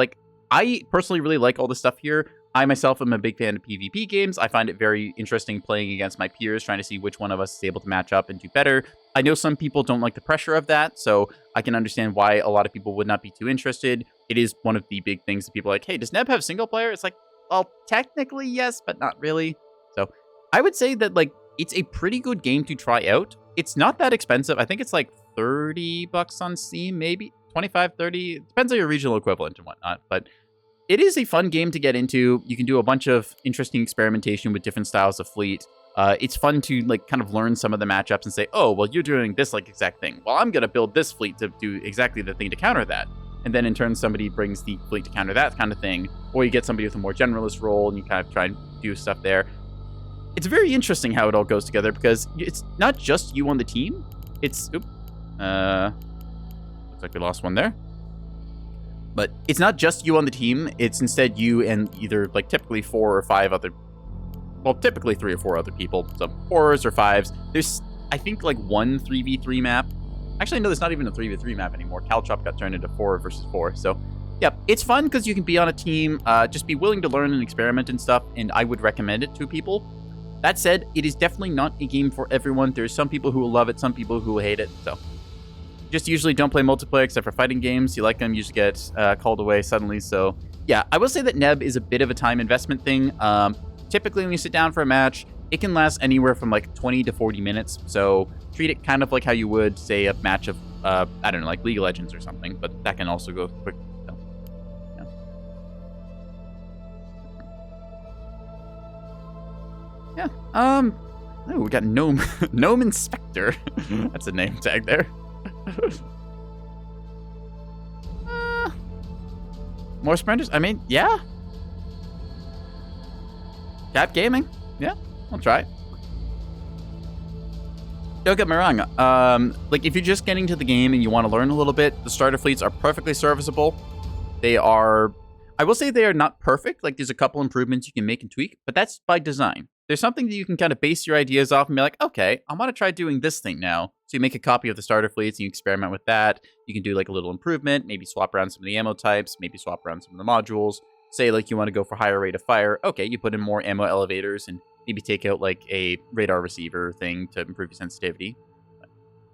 I personally really like all the stuff here. I myself am a big fan of PvP games. I find it very interesting playing against my peers, trying to see which one of us is able to match up and do better. I know some people don't like the pressure of that, so I can understand why a lot of people would not be too interested. It is one of the big things that people are like, hey, does Neb have single player? It's like, well, technically yes, but not really. So I would say that it's a pretty good game to try out. It's not that expensive. I think it's $30 on Steam, maybe 25, 30. It depends on your regional equivalent and whatnot, but it is a fun game to get into. You can do a bunch of interesting experimentation with different styles of fleet. It's fun to kind of learn some of the matchups and say, oh, well, you're doing this exact thing. Well, I'm going to build this fleet to do exactly the thing to counter that. And then in turn, somebody brings the fleet to counter that kind of thing. Or you get somebody with a more generalist role and you kind of try and do stuff there. It's very interesting how it all goes together because it's not just you on the team. It's, looks like we lost one there. But it's not just you on the team. It's instead you and either typically 4 or 5 other, well, typically 3 or 4 other people. So 4s or 5s. There's, I think, one 3v3 map. Actually, no, there's not even a 3v3 map anymore. Caltrop got turned into 4 versus 4. So, yeah, it's fun because you can be on a team. Just be willing to learn and experiment and stuff. And I would recommend it to people. That said, it is definitely not a game for everyone. There's some people who will love it, some people who will hate it. So, just usually don't play multiplayer except for fighting games. You like them, you usually get called away suddenly. So, yeah, I will say that Neb is a bit of a time investment thing. Typically, when you sit down for a match, it can last anywhere from like 20 to 40 minutes. So treat it kind of like how you would, say, a match of, I don't know, like League of Legends or something. But that can also go quick. So, yeah. Oh, we got Gnome, Gnome Inspector. That's a name tag there. More sprinters? I mean, yeah. Cap Gaming. Yeah, I'll try it. Don't get me wrong. Like, if you're just getting to the game and you want to learn a little bit, the starter fleets are perfectly serviceable. They are... I will say they are not perfect. Like, there's a couple improvements you can make and tweak, but that's by design. There's something that you can kind of base your ideas off and be like, okay, I want to try doing this thing now. So you make a copy of the starter fleets and you experiment with that. You can do like a little improvement, maybe swap around some of the ammo types, maybe swap around some of the modules. Say like you want to go for higher rate of fire. Okay, you put in more ammo elevators and maybe take out like a radar receiver thing to improve your sensitivity.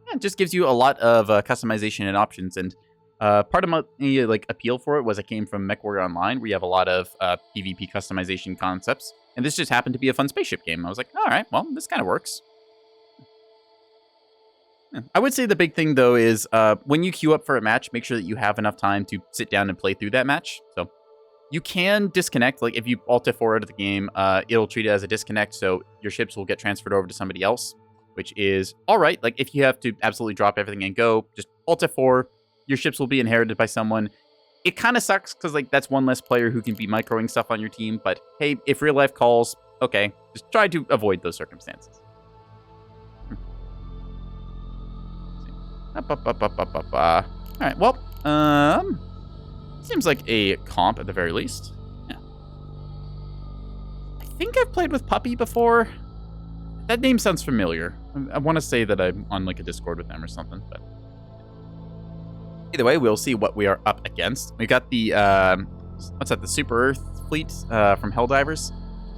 Yeah, it just gives you a lot of customization and options. And part of my like appeal for it was I came from MechWarrior Online, where you have a lot of PvP customization concepts. And this just happened to be a fun spaceship game. I was like, all right, well, this kind of works. Yeah. I would say the big thing, though, is when you queue up for a match, make sure that you have enough time to sit down and play through that match. So you can disconnect. Like, if you Alt F4 out of the game, it'll treat it as a disconnect, so your ships will get transferred over to somebody else, which is all right. Like, if you have to absolutely drop everything and go, just Alt F4, your ships will be inherited by someone. It kind of sucks because, like, that's one less player who can be microing stuff on your team. But, hey, if real life calls, okay, just try to avoid those circumstances. All right, well, seems like a comp at the very least. Yeah. I think I've played with Puppy before. That name sounds familiar. I want to say that I'm on, like, a Discord with them or something, but... Either way, we'll see what we are up against. We got the, what's that, the Super Earth fleet from Helldivers?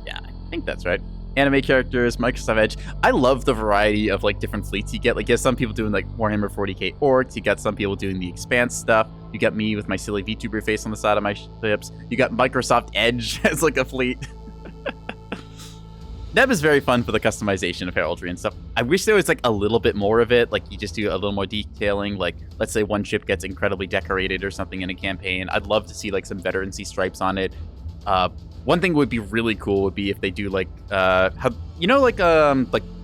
Yeah, I think that's right. Anime characters, Microsoft Edge. I love the variety of, like, different fleets you get. Like, you have some people doing, like, Warhammer 40k orcs. You got some people doing the Expanse stuff. You got me with my silly VTuber face on the side of my ships. You got Microsoft Edge as, like, a fleet. Neb is very fun for the customization of heraldry and stuff. I wish there was like a little bit more of it. Like you just do a little more detailing. Like let's say one ship gets incredibly decorated or something in a campaign. I'd love to see like some veterancy stripes on it. One thing would be really cool would be if they do like how like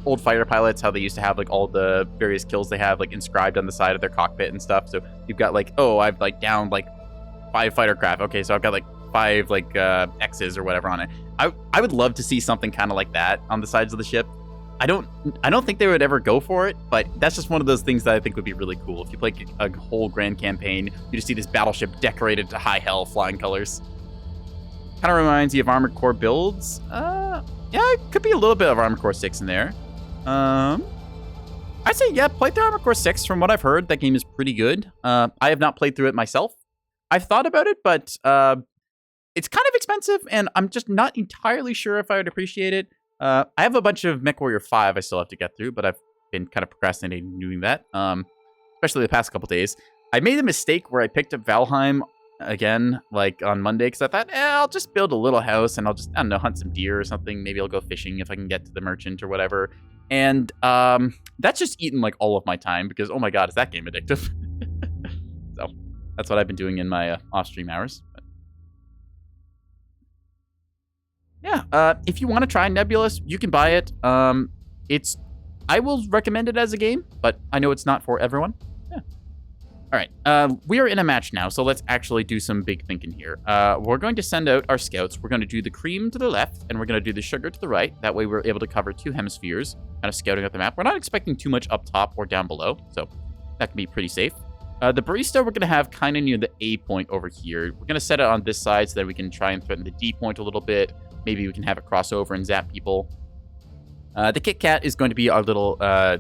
old fighter pilots, how they used to have like all the various kills they have like inscribed on the side of their cockpit and stuff. So you've got like, oh, I've like downed like 5 fighter craft. Okay, so I've got like 5 like X's or whatever on it. I would love to see something kind of like that on the sides of the ship. I don't think they would ever go for it, but that's just one of those things that I think would be really cool. If you play a whole grand campaign, you just see this battleship decorated to high hell flying colors. Kind of reminds you of Armored Core builds. Yeah, it could be a little bit of Armored Core 6 in there. I'd say, yeah, play through Armored Core 6. From what I've heard, that game is pretty good. I have not played through it myself. I've thought about it, but it's kind of expensive, and I'm just not entirely sure if I would appreciate it. I have a bunch of MechWarrior 5 I still have to get through, but I've been kind of procrastinating doing that, especially the past couple days. I made a mistake where I picked up Valheim again, like on Monday, because I thought, I'll just build a little house, and I'll just, I don't know, hunt some deer or something. Maybe I'll go fishing if I can get to the merchant or whatever. And that's just eaten like all of my time, because, oh my god, is that game addictive. So that's what I've been doing in my off-stream hours. Yeah, if you want to try Nebulous, you can buy it. I will recommend it as a game, but I know it's not for everyone. Yeah. All right, we are in a match now, so let's actually do some big thinking here. We're going to send out our scouts. We're going to do the cream to the left, and we're going to do the sugar to the right. That way we're able to cover 2 hemispheres, kind of scouting out the map. We're not expecting too much up top or down below, so that can be pretty safe. The barista we're going to have kind of near the A point over here. We're going to set it on this side so that we can try and threaten the D point a little bit. Maybe we can have it cross over and zap people. The Kit Kat is going to be our little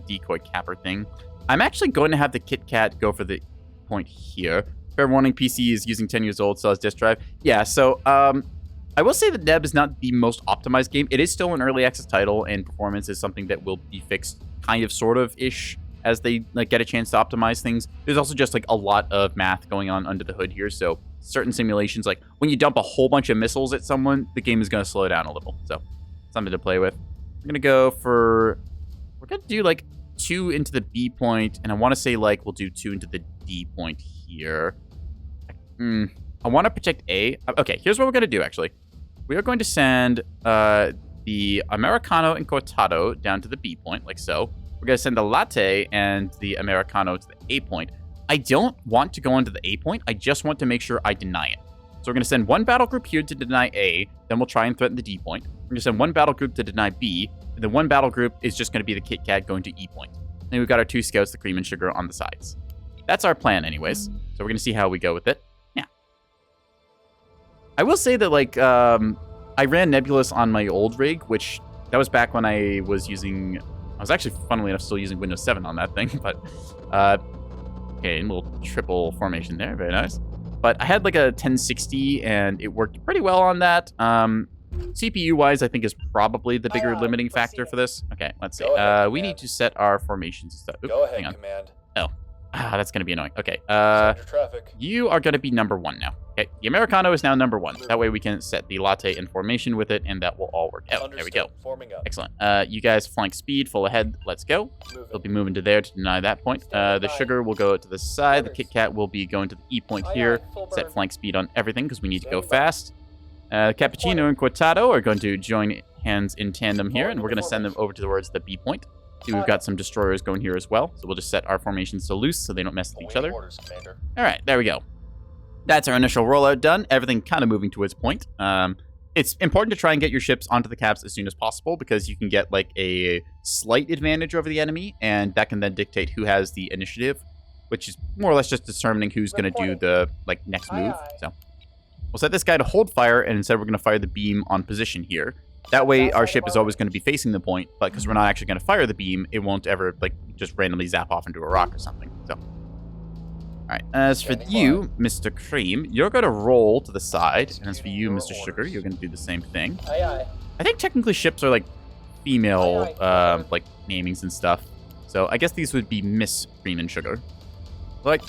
decoy capper thing. I'm actually going to have the Kit Kat go for the point here. Fair warning, PC is using 10 years old, so has disk drive. Yeah, so I will say that Neb is not the most optimized game. It is still an early access title, and performance is something that will be fixed kind of sort of-ish as they like get a chance to optimize things. There's also just like a lot of math going on under the hood here, so certain simulations, like when you dump a whole bunch of missiles at someone, the game is going to slow down a little. So something to play with. We're going to go for... We're going to do, like, 2 into the B point, and I want to say, like, we'll do 2 into the D point here. I want to protect A. Okay, here's what we're going to do, actually. We are going to send the Americano and Cortado down to the B point, like so. We're going to send the Latte and the Americano to the A point. I don't want to go into the A point. I just want to make sure I deny it. So we're going to send one battle group here to deny A. Then we'll try and threaten the D point. We're going to send one battle group to deny B. And then one battle group is just going to be the Kit Kat going to E point. And then we've got our 2 scouts, the Cream and Sugar, on the sides. That's our plan anyways. So we're going to see how we go with it. Yeah. I will say that, like, I ran Nebulous on my old rig, which that was back when I was using... I was actually, funnily enough, still using Windows 7 on that thing, but... okay, a little triple formation there. Very nice. But I had, like, a 1060, and it worked pretty well on that. CPU-wise, I think is probably the bigger limiting factor for this. Okay, let's see. We need to set our formations and stuff. Oops, Go ahead, hang on. Command. Oh. That's going to be annoying. Okay. Send your traffic. You are going to be number 1 now. Okay. The Americano is now number 1. That way we can set the Latte in formation with it, and that will all work out. Understood. There we go. Forming up. Excellent. You guys flank speed, full ahead. Let's go. Moving. They'll be moving to there to deny that point. The Sugar will go to the side. The Kit Kat will be going to the E point here. Set flank speed on everything because we need to go fast. Cappuccino and Cortado are going to join hands in tandem here, and we're going to send them over towards the B point. See, we've got some destroyers going here as well, so we'll just set our formations to loose so they don't mess with each other. Orders, Commander. All right, there we go. That's our initial rollout done. Everything kind of moving to its point. It's important to try and get your ships onto the caps as soon as possible because you can get like a slight advantage over the enemy, and that can then dictate who has the initiative, which is more or less just determining who's going to do the like next move. So we'll set this guy to hold fire, and instead we're going to fire the beam on position here. That way, our ship is always going to be facing the point, but because we're not actually going to fire the beam, it won't ever, like, just randomly zap off into a rock or something. So, all right. As for you, Mr. Cream, you're going to roll to the side, and as for you, Mr. Sugar, you're going to do the same thing. Aye, aye. I think technically ships are, like, female, like, namings and stuff. So, I guess these would be Miss Cream and Sugar. Like,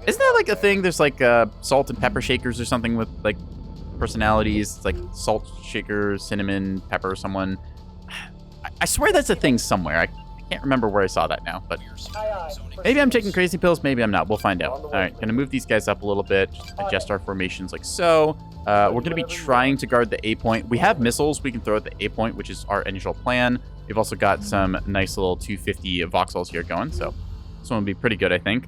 isn't that, like, a thing? There's, like, salt and pepper shakers or something with, like, personalities. It's like salt shaker, cinnamon, pepper, someone. I swear that's a thing somewhere. I can't remember where I saw that now, but maybe I'm taking crazy pills, maybe I'm not. We'll find out. All right, gonna move these guys up a little bit, just adjust our formations like so. We're gonna be trying to guard the A point. We have missiles we can throw at the A point, which is our initial plan. We've also got some nice little 250 voxels here going, so this one will be pretty good, I think.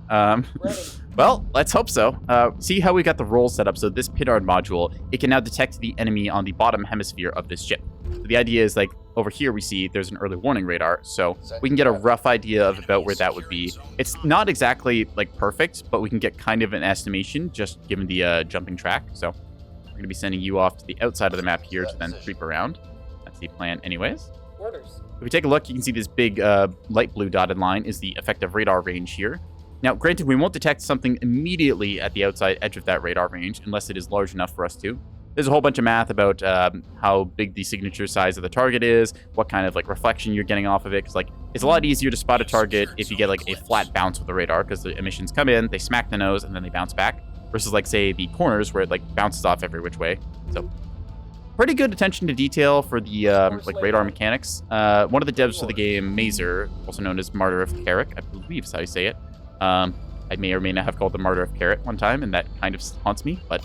Well, let's hope so. See how we got the roll set up. So this Pitard module, it can now detect the enemy on the bottom hemisphere of this ship. So the idea is, like, over here we see there's an early warning radar, so we can get a rough idea of about where that would be. It's not exactly, like, perfect, but we can get kind of an estimation just given the jumping track. So we're going to be sending you off to the outside of the map here to then creep around. That's the plan anyways. Orders. If we take a look, you can see this big light blue dotted line is the effective radar range here. Now, granted, we won't detect something immediately at the outside edge of that radar range unless it is large enough for us to. There's a whole bunch of math about how big the signature size of the target is, what kind of like reflection you're getting off of it. Because like it's a lot easier to spot a target if you get like a flat bounce with the radar, because the emissions come in, they smack the nose, and then they bounce back. Versus like say the corners where it like bounces off every which way. So pretty good attention to detail for the like radar mechanics. One of the devs for the game, Mazer, also known as Martyr of Carrick, I believe is how you say it. I may or may not have called the Martyr of Carrot one time, and that kind of haunts me, but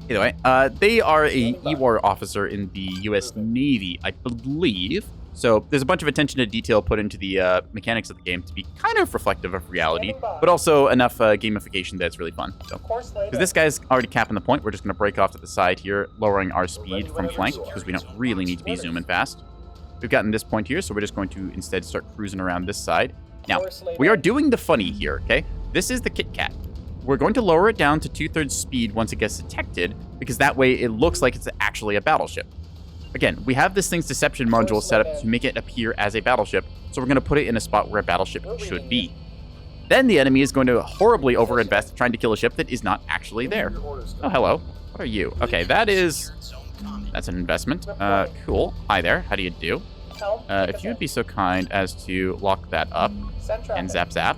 either way, they are a E-War officer in the U.S. Navy, I believe. So there's a bunch of attention to detail put into the mechanics of the game to be kind of reflective of reality, but also enough gamification that it's really fun. So, because this guy's already capping the point, we're just going to break off to the side here, lowering our speed from flank, because we don't really need to be zooming fast. We've gotten this point here, so we're just going to instead start cruising around this side. Now, we are doing the funny here, okay? This is the Kit Kat. We're going to lower it down to 2/3 speed once it gets detected, because that way it looks like it's actually a battleship. Again, we have this thing's deception module set up to make it appear as a battleship, so we're going to put it in a spot where a battleship should be. Then the enemy is going to horribly overinvest trying to kill a ship that is not actually there. Oh, hello. What are you? Okay, that's an investment. Cool. Hi there. How do you do? If you would be so kind as to lock that up and zap zap.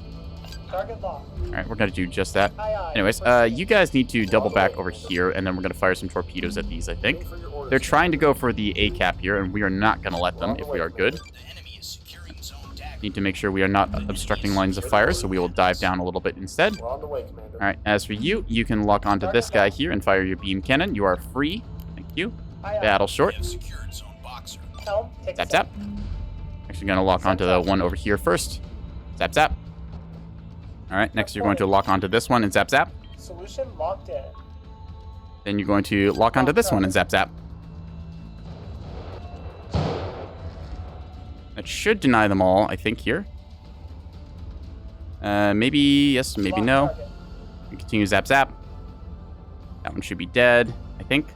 Target locked. All right, we're gonna do just that. Aye, aye. Anyways, you guys need to double back over here, and then we're gonna fire some torpedoes at these, I think. Waiting for your orders, They're trying to go for the A cap here, and we are not gonna let them if we are good. The enemy is securing zone tag. Need to make sure we are not obstructing lines of fire, so we will dive down a little bit instead. We're on the way, Commander. All right, as for you, you can lock onto this guy here and fire your beam cannon. You are free. Thank you. Aye, aye. Battle We short. have secured zone boxer. Helm, take Zap, a zap. set. Actually gonna lock onto the one over here first. Zap, zap. All right, next you're going to lock onto this one and zap, zap. Solution locked in. Then you're going to lock onto this one and zap, zap. That should deny them all, I think, here. Maybe yes, maybe Lock no. target. We continue zap, zap. That one should be dead, I think.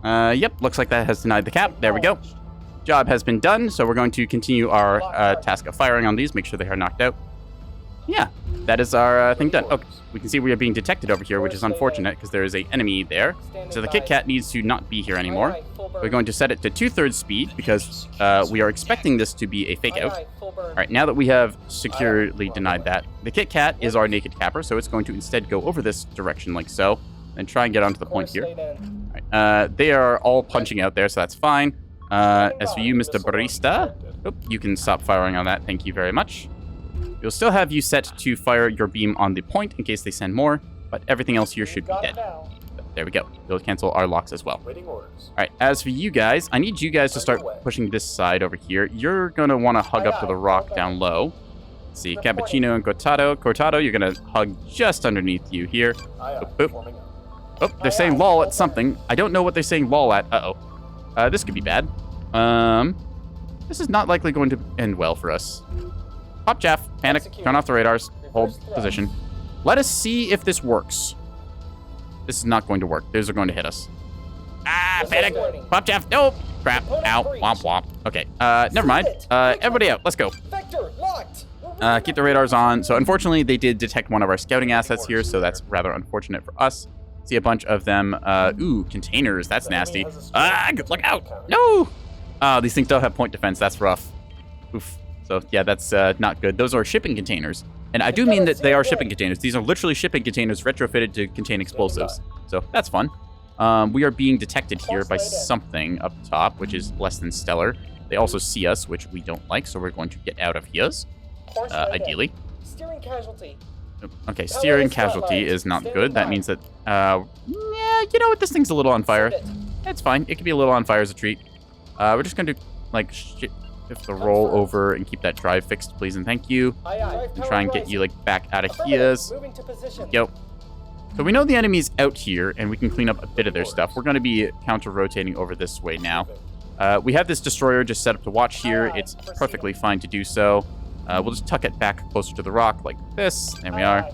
Yep, looks like that has denied the cap. There we go. Acknowledged. Job has been done, so we're going to continue our task of firing on these, make sure they are knocked out. Yeah, that is our thing done. Okay, we can see we are being detected over here, which is unfortunate because there is an enemy there. So the Kit Kat needs to not be here anymore. We're going to set it to 2/3 speed because we are expecting this to be a fake out. All right, now that we have securely denied that, the Kit Kat is our naked capper, so it's going to instead go over this direction like so, and try and get onto the point here. All right, they are all punching out there, so that's fine. As for you, Mr. Barista, you can stop firing on that. Thank you very much. We'll still have you set to fire your beam on the point in case they send more, but everything else here should be Got it dead. now. There we go. We'll cancel our locks as well. Waiting orders. All right, as for you guys, I need you guys to start pushing this side over here. You're going to want to hug up to the rock down low. Let's see, Cappuccino and Cortado, you're going to hug just underneath you here. Aye, aye. Boop, boop. Forming up. Oh, they're saying lol at something. I don't know what they're saying lol at. Uh-oh. This could be bad. This is not likely going to end well for us. Pop chaff, panic, turn off the radars, hold position. Let us see if this works. This is not going to work. Those are going to hit us. Ah, panic, pop chaff, nope. Crap, ow, womp womp. Okay, never mind. Everybody out, let's go. Vector locked. Keep the radars on. So unfortunately, they did detect one of our scouting assets here, so that's rather unfortunate for us. See a bunch of them. Ooh, containers. That's nasty. Ah, look out. No. These things don't have point defense. That's rough. Oof. So yeah, that's not good. Those are shipping containers. And I do mean that they are shipping containers. These are literally shipping containers retrofitted to contain explosives. So that's fun. We are being detected here by something up top, which is less than stellar. They also see us, which we don't like, so we're going to get out of here, ideally. Steering casualty. Okay, steering casualty is not good. That means that, yeah, you know what? This thing's a little on fire. It's fine. It can be a little on fire as a treat. We're just going to, like, shift the roll over and keep that drive fixed, please and thank you. And try and get you, like, back out of here. Moving to position. Yo. So we know the enemy's out here, and we can clean up a bit of their stuff. We're going to be counter-rotating over this way now. We have this destroyer just set up to watch here. It's perfectly fine to do so. We'll just tuck it back closer to the rock like this. There we are.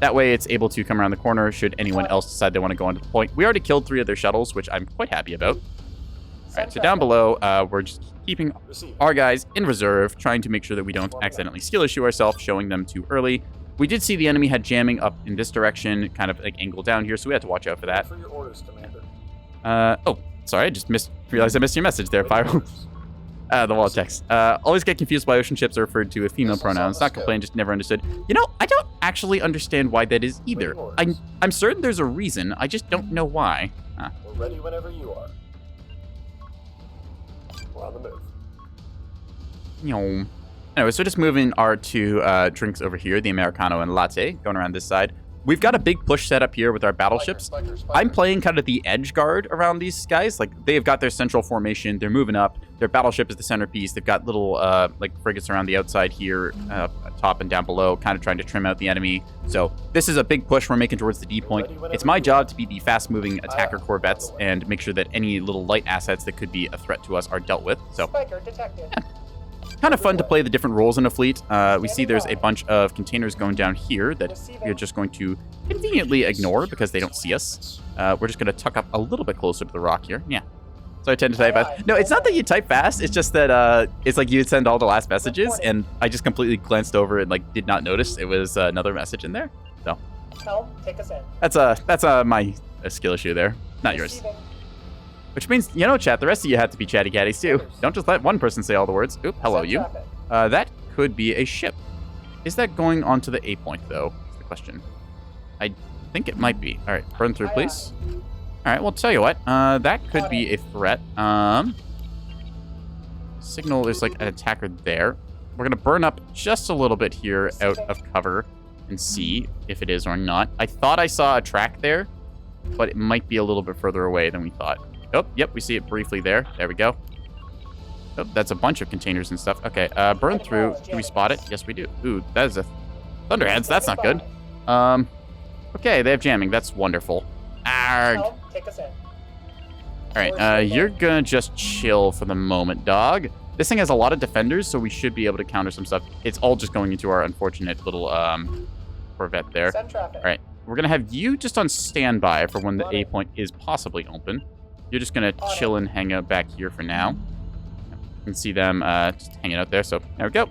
That way it's able to come around the corner should anyone else decide they want to go onto the point. We already killed 3 of their shuttles, which I'm quite happy about. All right, so down below, we're just keeping our guys in reserve, trying to make sure that we don't accidentally skill issue ourselves, showing them too early. We did see the enemy had jamming up in this direction, kind of like angle down here, so we had to watch out for that. For your orders, Commander. Oh, sorry, I just realized I missed your message there, Pyro. The wall of text. Always get confused why ocean ships are referred to with female pronouns. Not complain, just never understood. You know, I don't actually understand why that is either. I'm certain there's a reason. I just don't know why. We're ready whenever you are. We're on the move. Yum. Anyway, so just moving our 2 drinks over here, the Americano and Latte, going around this side. We've got a big push set up here with our battleships. I'm playing kind of the edge guard around these guys. Like, they've got their central formation. They're moving up. Their battleship is the centerpiece. They've got little, like, frigates around the outside here, top and down below, kind of trying to trim out the enemy. So this is a big push we're making towards the D point. It's my job to be the fast-moving attacker corvettes and make sure that any little light assets that could be a threat to us are dealt with. So, Spiker detected. yeah. Kind of fun to play the different roles in a fleet. We see there's a bunch of containers going down here that we're just going to conveniently ignore because they don't see us. We're just going to tuck up a little bit closer to the rock here. Yeah. So I tend to type fast. No, it's not that you type fast. It's just that it's like you would send all the last messages, and I just completely glanced over and like did not notice it was another message in there. So Helm, take us in. that's my skill issue there, not yours. Which means, you know, chat, the rest of you have to be chatty catties too. Don't just let one person say all the words. Oop, hello you. That could be a ship. Is that going onto the A point, though? Is the question. I think it might be. All right, burn through, please. All right, well, tell you what. That could be a threat. Signal, there's like an attacker there. We're going to burn up just a little bit here out of cover and see if it is or not. I thought I saw a track there, but it might be a little bit further away than we thought. Oh, yep, we see it briefly there. There we go. Oh, that's a bunch of containers and stuff. Okay, burn through. Do we spot it? Yes, we do. Ooh, that is a Thunderheads. That's not good. Okay, they have jamming. That's wonderful. Arg. Take us in. All right, you're gonna just chill for the moment, dog. This thing has a lot of defenders, so we should be able to counter some stuff. It's all just going into our unfortunate little Corvette there. Send traffic. All right, we're gonna have you just on standby for when the A point is possibly open. You're just gonna chill and hang out back here for now. You can see them just hanging out there. So there we go.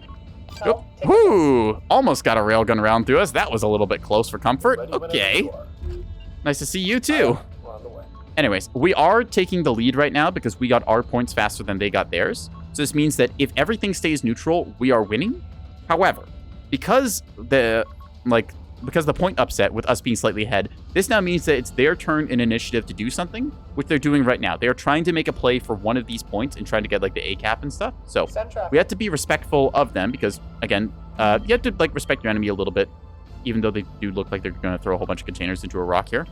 Oh, whoo! Almost got a railgun round through us. That was a little bit close for comfort. Okay. Nice to see you too. We're on the way. Anyways, we are taking the lead right now because we got our points faster than they got theirs. So this means that if everything stays neutral, we are winning. However, because the point upset with us being slightly ahead, this now means that it's their turn in initiative to do something, which they're doing right now. They are trying to make a play for one of these points and trying to get like the A cap and stuff. So we have to be respectful of them because, again, you have to like respect your enemy a little bit, even though they do look like they're going to throw a whole bunch of containers into a rock here.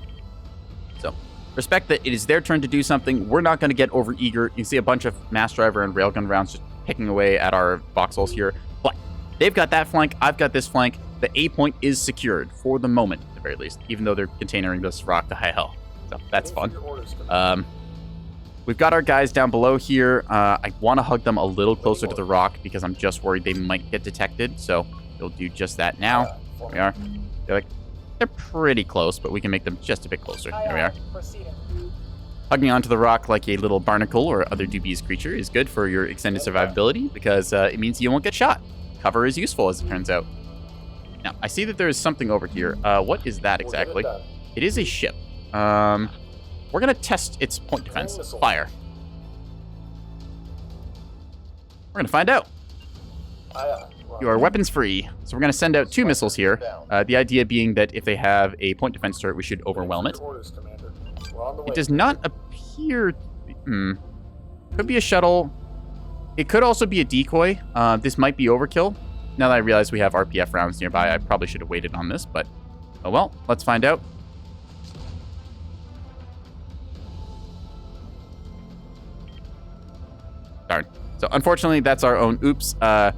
So respect that it is their turn to do something. We're not going to get over eager. You can see a bunch of mass driver and railgun rounds just picking away at our voxels here. But they've got that flank. I've got this flank. The A point is secured for the moment, at the very least, even though they're containering this rock to high hell. So that's fun. We've got our guys down below here. I want to hug them a little closer to the rock because I'm just worried they might get detected. So we'll do just that now. There we are. They're pretty close, but we can make them just a bit closer. There we are. Hugging onto the rock like a little barnacle or other dubious creature is good for your extended survivability because it means you won't get shot. Cover is useful, as it turns out. Now, I see that there is something over here. What is that exactly? It is a ship. We're going to test its point defense. Fire. We're going to find out. You are weapons free. So we're going to send out 2 missiles here. The idea being that if they have a point defense turret, we should overwhelm it. It does not appear... Could be a shuttle. It could also be a decoy. This might be overkill. Now that I realize we have RPF rounds nearby, I probably should have waited on this, but oh well, let's find out. Darn. So unfortunately, that's our own oops. I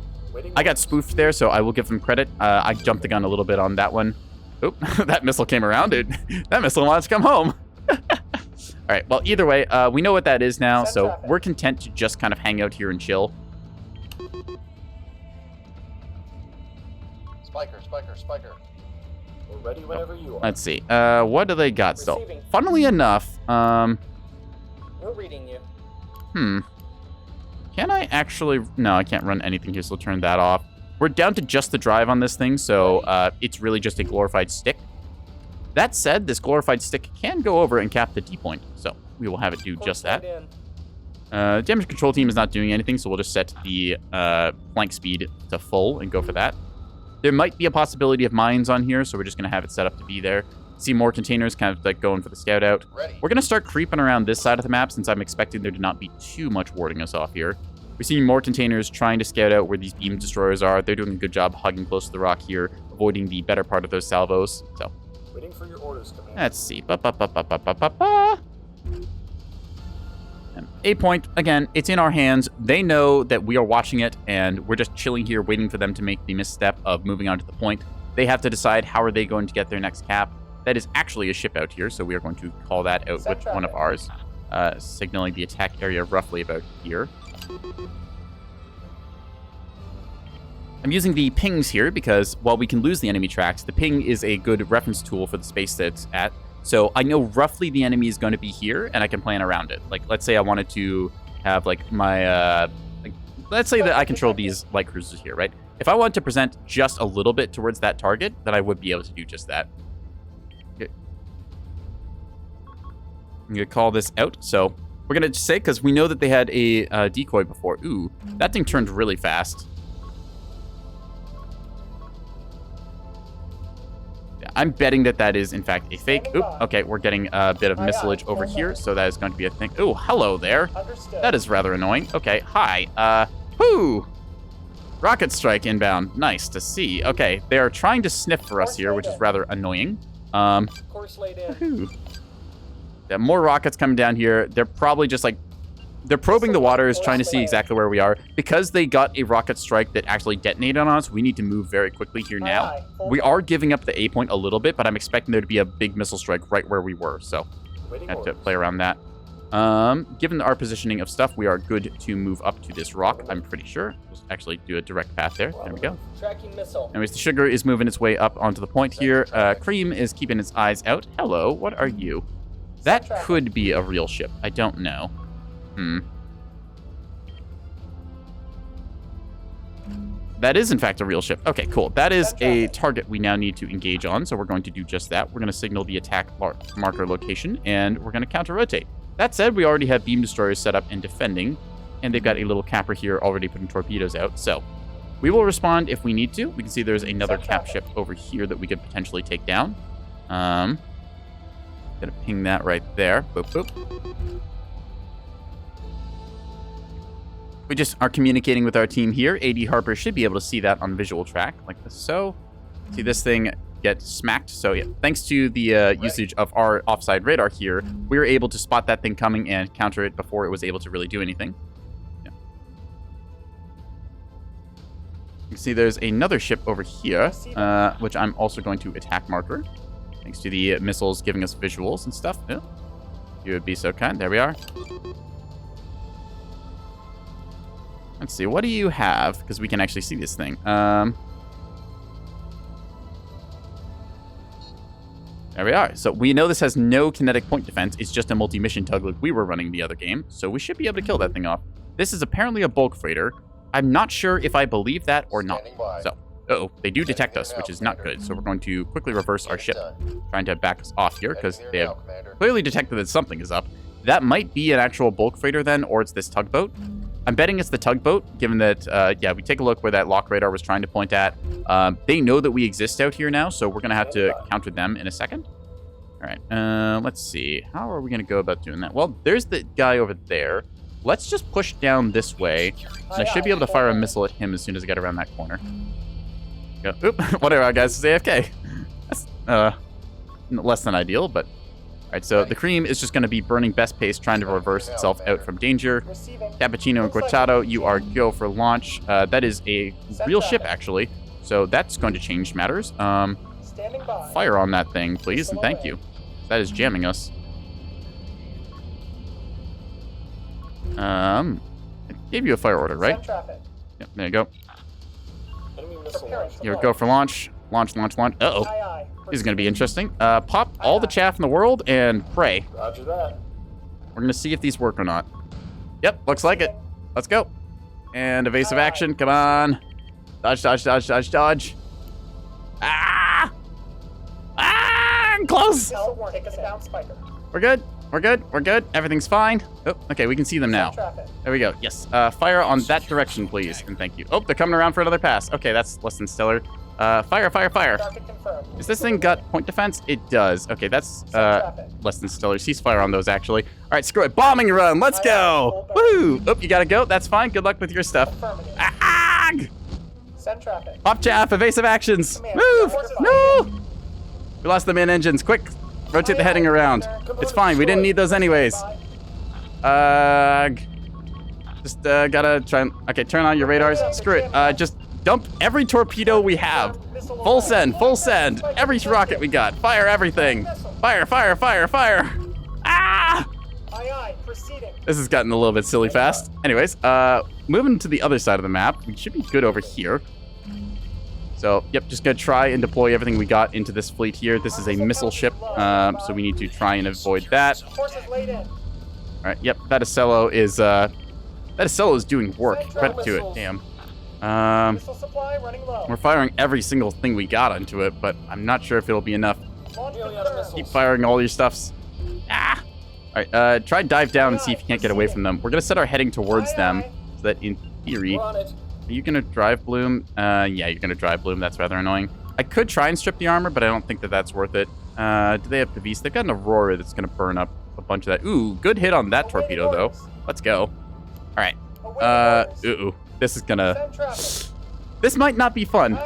got spoofed there, so I will give them credit. I jumped the gun a little bit on that one. Oop, that missile came around, dude. That missile wants to come home. All right, well, either way, we know what that is now, so we're content to just kind of hang out here and chill. Spiker. We're ready whenever you are. Let's see. What do they got still? Funnily enough, We're reading you. Can I actually... No, I can't run anything here, so we'll turn that off. We're down to just the drive on this thing, so it's really just a glorified stick. That said, this glorified stick can go over and cap the D point, so we will have it do just that. Damage control team is not doing anything, so we'll just set the flank speed to full and go for that. There might be a possibility of mines on here, so we're just going to have it set up to be there. See more containers kind of like going for the scout out. We're going to start creeping around this side of the map since I'm expecting there to not be too much warding us off here. We're seeing more containers trying to scout out where these beam destroyers are. They're doing a good job hugging close to the rock here, avoiding the better part of those salvos. So Waiting for your orders, Commander. let's see. A point, again, it's in our hands. They know that we are watching it, and we're just chilling here waiting for them to make the misstep of moving on to the point. They have to decide how are they going to get their next cap. That is actually a ship out here, so we are going to call that out with one of ours, signaling the attack area roughly about here. I'm using the pings here because while we can lose the enemy tracks, the ping is a good reference tool for the space that it's at. So I know roughly the enemy is going to be here, and I can plan around it. Like, let's say I wanted to have, like, my, let's say that I control these light cruisers here, right? If I want to present just a little bit towards that target, then I would be able to do just that. Okay. I'm going to call this out. So we're going to say, because we know that they had a decoy before. Ooh, that thing turned really fast. I'm betting that that is, in fact, a fake. Oop, okay, we're getting a bit of missilage over here, so that is going to be a thing. Oh, hello there. Understood. That is rather annoying. Okay, hi. Whoo! Rocket strike inbound. Nice to see. Okay, they are trying to sniff for us here, which is rather annoying. Course laid in. Whew. Yeah, more rockets coming down here. They're probably just like... They're probing the waters, trying to see exactly where we are. Because they got a rocket strike that actually detonated on us, we need to move very quickly here now. We are giving up the A point a little bit, but I'm expecting there to be a big missile strike right where we were. So, I have to play around that. Given our positioning of stuff, we are good to move up to this rock, I'm pretty sure. Let's actually do a direct path there. There we go. Tracking missile. Anyways, the sugar is moving its way up onto the point here. Cream is keeping its eyes out. Hello, what are you? That could be a real ship. I don't know. That is, in fact, a real ship. Okay, cool. That is a target we now need to engage on, so we're going to do just that. We're going to signal the attack marker location, and we're going to counter-rotate. That said, we already have beam destroyers set up and defending, and they've got a little capper here already putting torpedoes out, so we will respond if we need to. We can see there's another cap ship over here that we could potentially take down. Gonna ping that right there. Boop, boop. We just are communicating with our team here. AD Harper should be able to see that on visual track, like this. So, see this thing get smacked. So, yeah, thanks to the usage of our offside radar here, we were able to spot that thing coming and counter it before it was able to really do anything. Yeah. You can see there's another ship over here, which I'm also going to attack marker, thanks to the missiles giving us visuals and stuff. Yeah. You would be so kind. There we are. Let's see, what do you have? Because we can actually see this thing. There we are. So we know this has no kinetic point defense. It's just a multi-mission tug like we were running the other game. So we should be able to kill that thing off. This is apparently a bulk freighter. I'm not sure if I believe that or not. So, uh-oh, they do detect us, which is not good. So we're going to quickly reverse our ship, trying to back us off here because they have clearly detected that something is up. That might be an actual bulk freighter then, or it's this tugboat. I'm betting it's the tugboat, given that, yeah, we take a look where that lock radar was trying to point at. They know that we exist out here now, so we're going to have to counter them in a second. All right, let's see. How are we going to go about doing that? Well, there's the guy over there. Let's just push down this way. And I should be able to fire a missile at him as soon as I get around that corner. Go. Oop, whatever, guys, it's AFK. That's less than ideal, but... All right, so the cream is just going to be burning best pace, trying to reverse itself out from danger. Cappuccino and Corchado, you are go for launch. That is a real ship, actually, so that's going to change matters. Fire on that thing, please, and thank you. That is jamming us. I gave you a fire order, right? Yep, there you go. Here, go for launch. Launch, launch, launch. Uh-oh. This is going to be interesting. Pop all the chaff in the world and pray. Roger that. We're going to see if these work or not. Yep, looks like it. Let's go. And evasive action. Come on. Dodge, dodge, dodge, dodge, dodge. Ah! Ah! Close. We're good. We're good. We're good. Everything's fine. Oh, okay, we can see them now. There we go. Yes. Fire on that direction, please. And thank you. Oh, they're coming around for another pass. Okay, that's less than stellar. Fire, fire, fire. Is this thing got point defense? It does. Okay, that's less than stellar. Ceasefire on those, actually. All right, screw it. Bombing run. Let's go. Woo! Oh, you gotta go. That's fine. Good luck with your stuff. Ah! Pop chaff. Evasive actions. Move. No! We lost the main engines. Quick. Rotate the heading around. It's fine. We didn't need those anyways. Just gotta try and... Okay, turn on your radars. Screw it. Just... dump every torpedo we have. Full send, full send. Every rocket we got. Fire everything. Fire, fire, fire, fire. Ah! This has gotten a little bit silly fast. Anyways, moving to the other side of the map. We should be good over here. So, yep, just gonna try and deploy everything we got into this fleet here. This is a missile ship, so we need to try and avoid that. All right, yep, that Acello is doing work. Credit to it, damn. We're firing every single thing we got onto it, but I'm not sure if it'll be enough. Keep firing all your stuffs. Ah! Alright, try dive down and see if you can't get away from them. We're gonna set our heading towards them, so that in theory... Are you gonna drive Bloom? Yeah, you're gonna drive Bloom. That's rather annoying. I could try and strip the armor, but I don't think that that's worth it. Do they have the beast? They've got an Aurora that's going to burn up a bunch of that. Ooh, good hit on that torpedo, though. Let's go. All right. Ooh. This is going to... This might not be fun.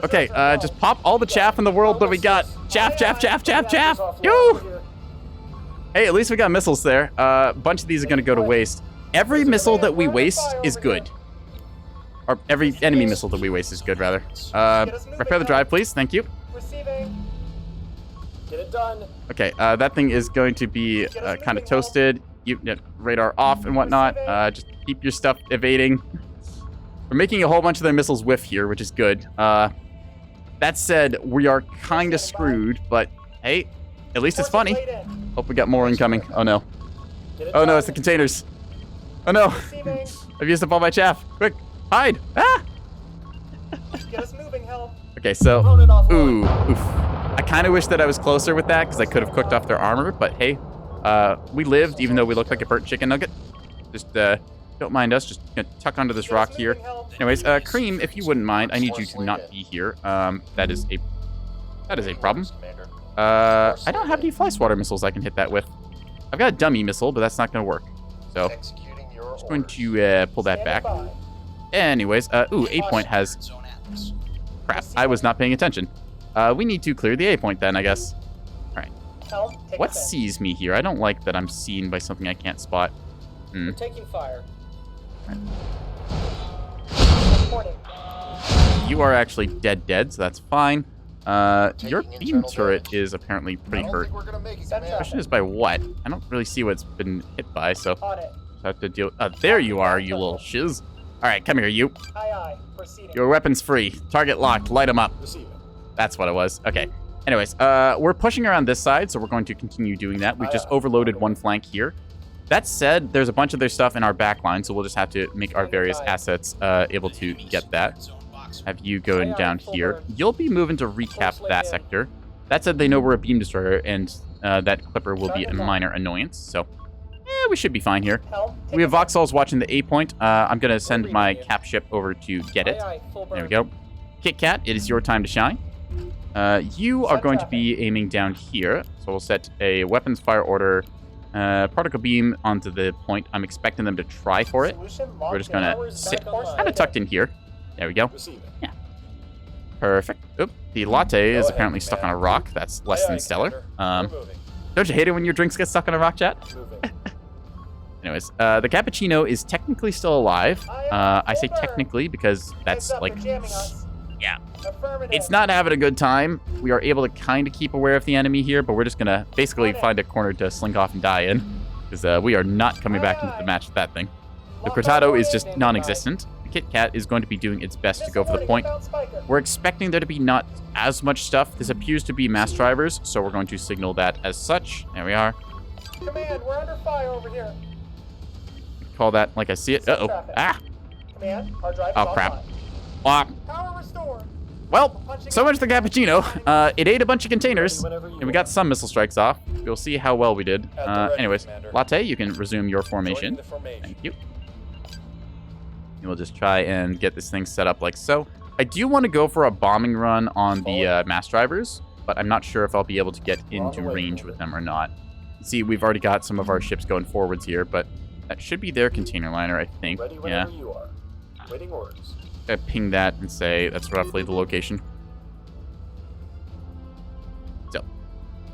Okay, just pop all the chaff in the world that we got. Chaff. Yo! Hey, at least we got missiles there. A bunch of these are going to go to waste. Every missile that we waste is good. Or every enemy missile that we waste is good, rather. Repair the drive, please. Thank you. Receiving. Get it done. Okay, that thing is going to be kind of toasted. Radar off and whatnot. Just keep your stuff evading. We're making a whole bunch of their missiles whiff here, which is good. That said, we are kind of screwed, but hey, at least it's funny. Hope we got more incoming. Oh no. Oh no, it's the containers. Oh no. I've used up all my chaff. Quick, hide. Ah! Get us moving, help. Okay, so, oof. I kind of wish that I was closer with that because I could have cooked off their armor, but hey, we lived even though we looked like a burnt chicken nugget. Just, don't mind us. Just gonna tuck onto this rock here. Anyways, Cream, if you wouldn't mind, I need you to not be here. That is a problem. I don't have any fly swatter missiles I can hit that with. I've got a dummy missile, but that's not going to work. So, just going to pull that back. Anyways, ooh, A point has... Crap, I was not paying attention. We need to clear the A point then, I guess. Alright. What sees me here? I don't like that I'm seen by something I can't spot. We're taking fire. You are actually dead, so that's fine. Your beam turret is apparently pretty hurt. The question is by what? I don't really see what it's been hit by, so I have to deal. There you are, you little shiz. All right, come here, you. Aye. Proceeding. Your weapon's free. Target locked. Light them up. That's what it was. Okay. Anyways, we're pushing around this side, so we're going to continue doing that. We've just overloaded one flank here. That said, there's a bunch of their stuff in our back line, so we'll just have to make our various assets able to get that. Have you going down here. You'll be moving to recap that sector. That said, they know we're a beam destroyer, and that clipper will be a minor annoyance, so we should be fine here. We have Voxels watching the A point. I'm going to send my cap ship over to get it. There we go. Kit Kat, it is your time to shine. You are going to be aiming down here, so we'll set a weapons fire order particle beam onto the point. I'm expecting them to try for it. We're just going to sit kind of tucked in here. There we go. Yeah. Perfect. Oop. The latte is apparently stuck on a rock. That's less than stellar. Don't you hate it when your drinks get stuck on a rock, chat? Anyways, the cappuccino is technically still alive. I say technically because that's like... Yeah. It's not having a good time. We are able to kind of keep aware of the enemy here, but we're just going to basically find a corner to slink off and die in. Because we are not coming back into the match with that thing. The Cortado is just non-existent. The Kit Kat is going to be doing its best to go for the point. We're expecting there to be not as much stuff. This appears to be mass drivers, so we're going to signal that as such. There we are. Command, we're under fire over here. Call that like I see it. Uh-oh. Ah! Command, our drive is Oh, crap. Power restored. Well, so much for the cappuccino. It ate a bunch of containers, and we got some missile strikes off. We'll see how well we did. Anyways, Latte, you can resume your formation. Thank you. And we'll just try and get this thing set up like so. I do want to go for a bombing run on the mass drivers, but I'm not sure if I'll be able to get into range with them or not. See, we've already got some of our ships going forwards here, but that should be their container liner, I think. Yeah. You are. Waiting orders. Ping that and say that's roughly the location. So,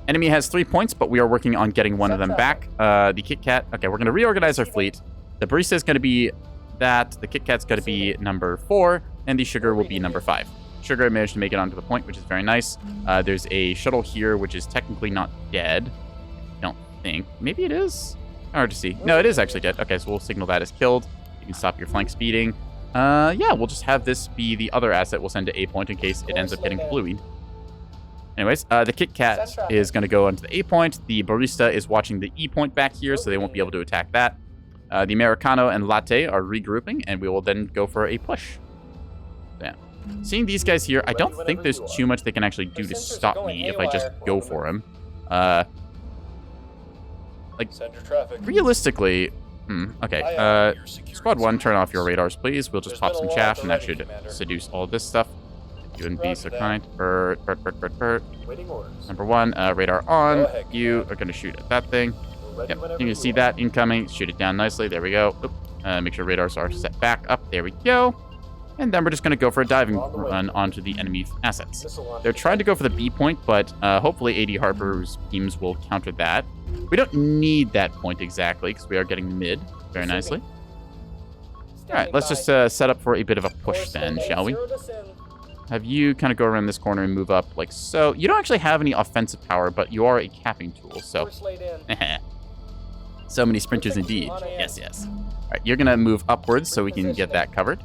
enemy has 3 points, but we are working on getting one of them back. The Kit Kat. Okay, we're going to reorganize our fleet. The Barista is going to be that. The Kit Kat's going to be number 4, and the Sugar will be number 5. Sugar managed to make it onto the point, which is very nice. There's a shuttle here, which is technically not dead. I don't think. Maybe it is? Hard to see. No, it is actually dead. Okay, so we'll signal that as killed. You can stop your flank speeding. Yeah, we'll just have this be the other asset we'll send to A point in case it ends up getting bluey. Anyways, the Kit Kat is going to go onto the A point. The Barista is watching the E point back here, so they won't be able to attack that. The Americano and Latte are regrouping, and we will then go for a push. Yeah. Seeing these guys here, I don't think there's too much they can actually do to stop me if I just go for him. Like, realistically... Okay, Squad 1, turn off your radars, please. We'll just pop some chaff, and that should seduce all this stuff. You wouldn't be so kind. Bert. Waiting orders. Number 1, radar on. Go ahead, You are going to shoot at that thing. We're ready Yep, whenever you can see are. that incoming. Shoot it down nicely. There we go. Oop. Make sure radars are set back up. There we go. And then we're just going to go for a diving On the way. run onto the enemy assets. Missile launch. They're trying to go for the B point, but hopefully AD Harper's teams will counter that. We don't need that point exactly because we are getting mid very nicely. All right, let's just set up for a bit of a push then, shall we? Have you kind of go around this corner and move up like so. You don't actually have any offensive power, but you are a capping tool, so. So many sprinters indeed. Yes, yes. All right, you're going to move upwards so we can get that covered.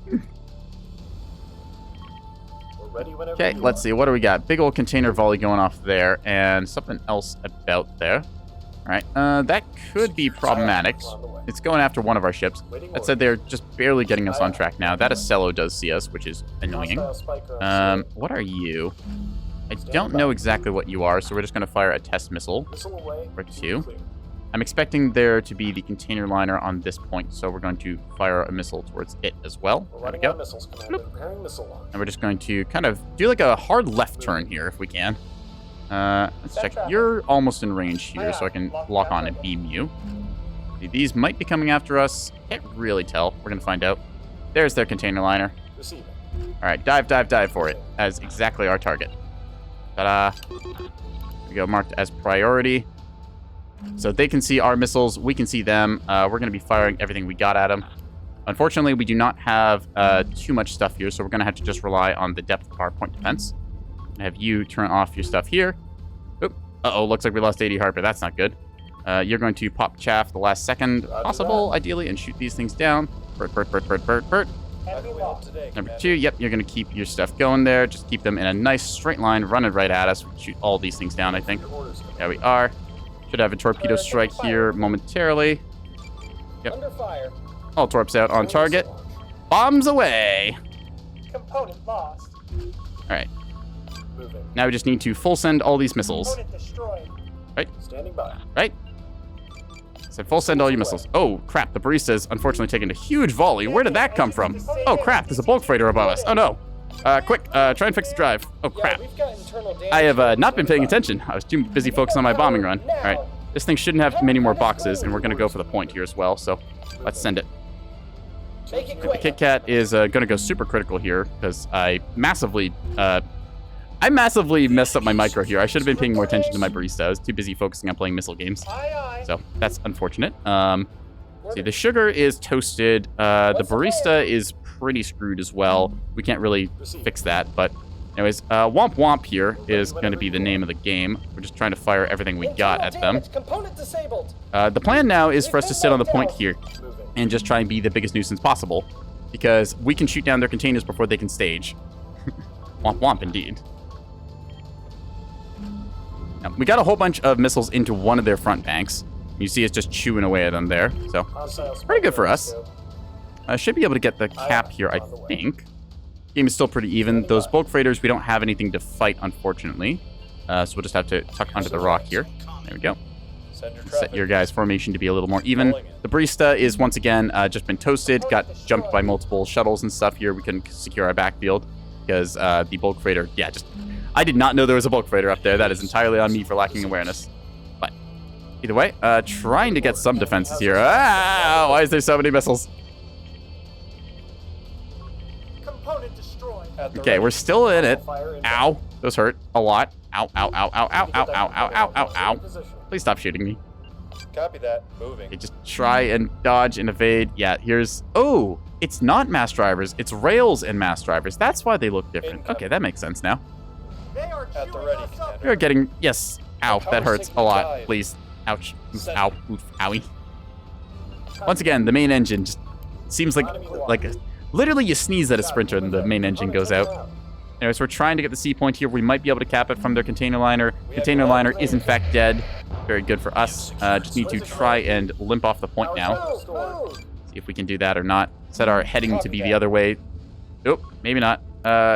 We're ready whenever Okay, you let's are. see. What do we got? Big old container volley going off there, and something else about there. All right, that could be problematic. On the way. It's going after one of our ships. Waiting That said, they're just barely getting us on track now. That Acello does see us, which is annoying. Hostile spiker on What are you? I don't know exactly what you are, so we're just going to fire a test missile. Missile away. Or 2. Clear. I'm expecting there to be the container liner on this point, so we're going to fire a missile towards it as well. We're There we running go. on missiles, Commander. Preparing missile launch. And we're just going to kind of do like a hard left turn here if we can. Let's check. You're almost in range here, so I can lock on and beam you. See, these might be coming after us. Can't really tell. We're going to find out. There's their container liner. Receiving. All right, dive for it. As exactly our target. Ta-da. There we go, marked as priority. So they can see our missiles. We can see them. We're going to be firing everything we got at them. Unfortunately, we do not have too much stuff here, so we're going to have to just rely on the depth of our point defense. Have you turn off your stuff here. Oop. Uh-oh, looks like we lost AD Harper. That's not good. You're going to pop chaff the last second possible, ideally, and shoot these things down. Bert. Enemy lost. Today, Number Commander. 2, yep, you're going to keep your stuff going there. Just keep them in a nice straight line, running right at us. We can shoot all these things down, I think. Your orders, Commander. There we are. Should have a torpedo strike here momentarily. Yep. Under fire. All torps out on target. Missile launch. Bombs away. Component lost. All right. Moving. Now we just need to full send all these missiles. Component destroyed. Standing by. Right? So full send all your missiles. Oh, crap. The barista's unfortunately taking a huge volley. Where did that come from? Oh, crap. There's a bulk freighter above us. Oh, no. Quick. Try and fix the drive. Oh, crap. We've got internal damage. I have not been paying attention. I was too busy focused on my bombing run. All right. This thing shouldn't have many more boxes, and we're going to go for the point here as well. So let's send it. Make it The quick. Kit Kat is going to go super critical here because I massively messed up my micro here. I should have been paying more attention to my barista. I was too busy focusing on playing missile games. Aye, aye. So that's unfortunate. See, the sugar is toasted. The barista is pretty screwed as well. We can't really fix that. But anyways, Womp Womp here is going to be the name of the game. We're just trying to fire everything we got at them. Component disabled. The plan now is for us to sit on the point here Moving. and just try and be the biggest nuisance possible, because we can shoot down their containers before they can stage. Womp womp, indeed. Now, we got a whole bunch of missiles into one of their front banks. You see it's just chewing away at them there, so Hostile pretty good for us. spiker. I should be able to get the cap here, I think. Game is still pretty even. Those bulk freighters, we don't have anything to fight, unfortunately. So we'll just have to tuck under the rock here. There we go. Send your Set traffic. your guys' formation to be a little more even. The barista is once again just been toasted, got jumped by multiple shuttles and stuff here. We couldn't secure our backfield because the bulk freighter, yeah, just I did not know there was a bulk freighter up there. That is entirely on me for lacking awareness. But either way, trying to get some defenses here. Ah, why is there so many missiles? Component destroyed. At the Okay, ready. we're still in it. Fire inbound. Ow, those hurt a lot. Ow, ow, ow, ow, ow, ow, ow, ow, ow, ow, ow. Position. Please stop shooting me. Copy that. Moving. Okay, just try and dodge and evade. Yeah, here's... Oh, it's not mass drivers. It's rails and mass drivers. That's why they look different. Incoming. Okay, that makes sense now. They are At the chewing ready, us up. Commander. We're getting... Yes. Ow, Power that hurts a signal lot. dive. Please. Ouch. Oof, Send ow. Oof, owie. Once again, the main engine just seems like... Literally, you sneeze at a sprinter and the main engine goes out. Anyways, we're trying to get the C point here. We might be able to cap it from their container liner. Container liner is in fact dead. Very good for us. Just need to try and limp off the point now. See if we can do that or not. Set our heading to be the other way. Nope, maybe not.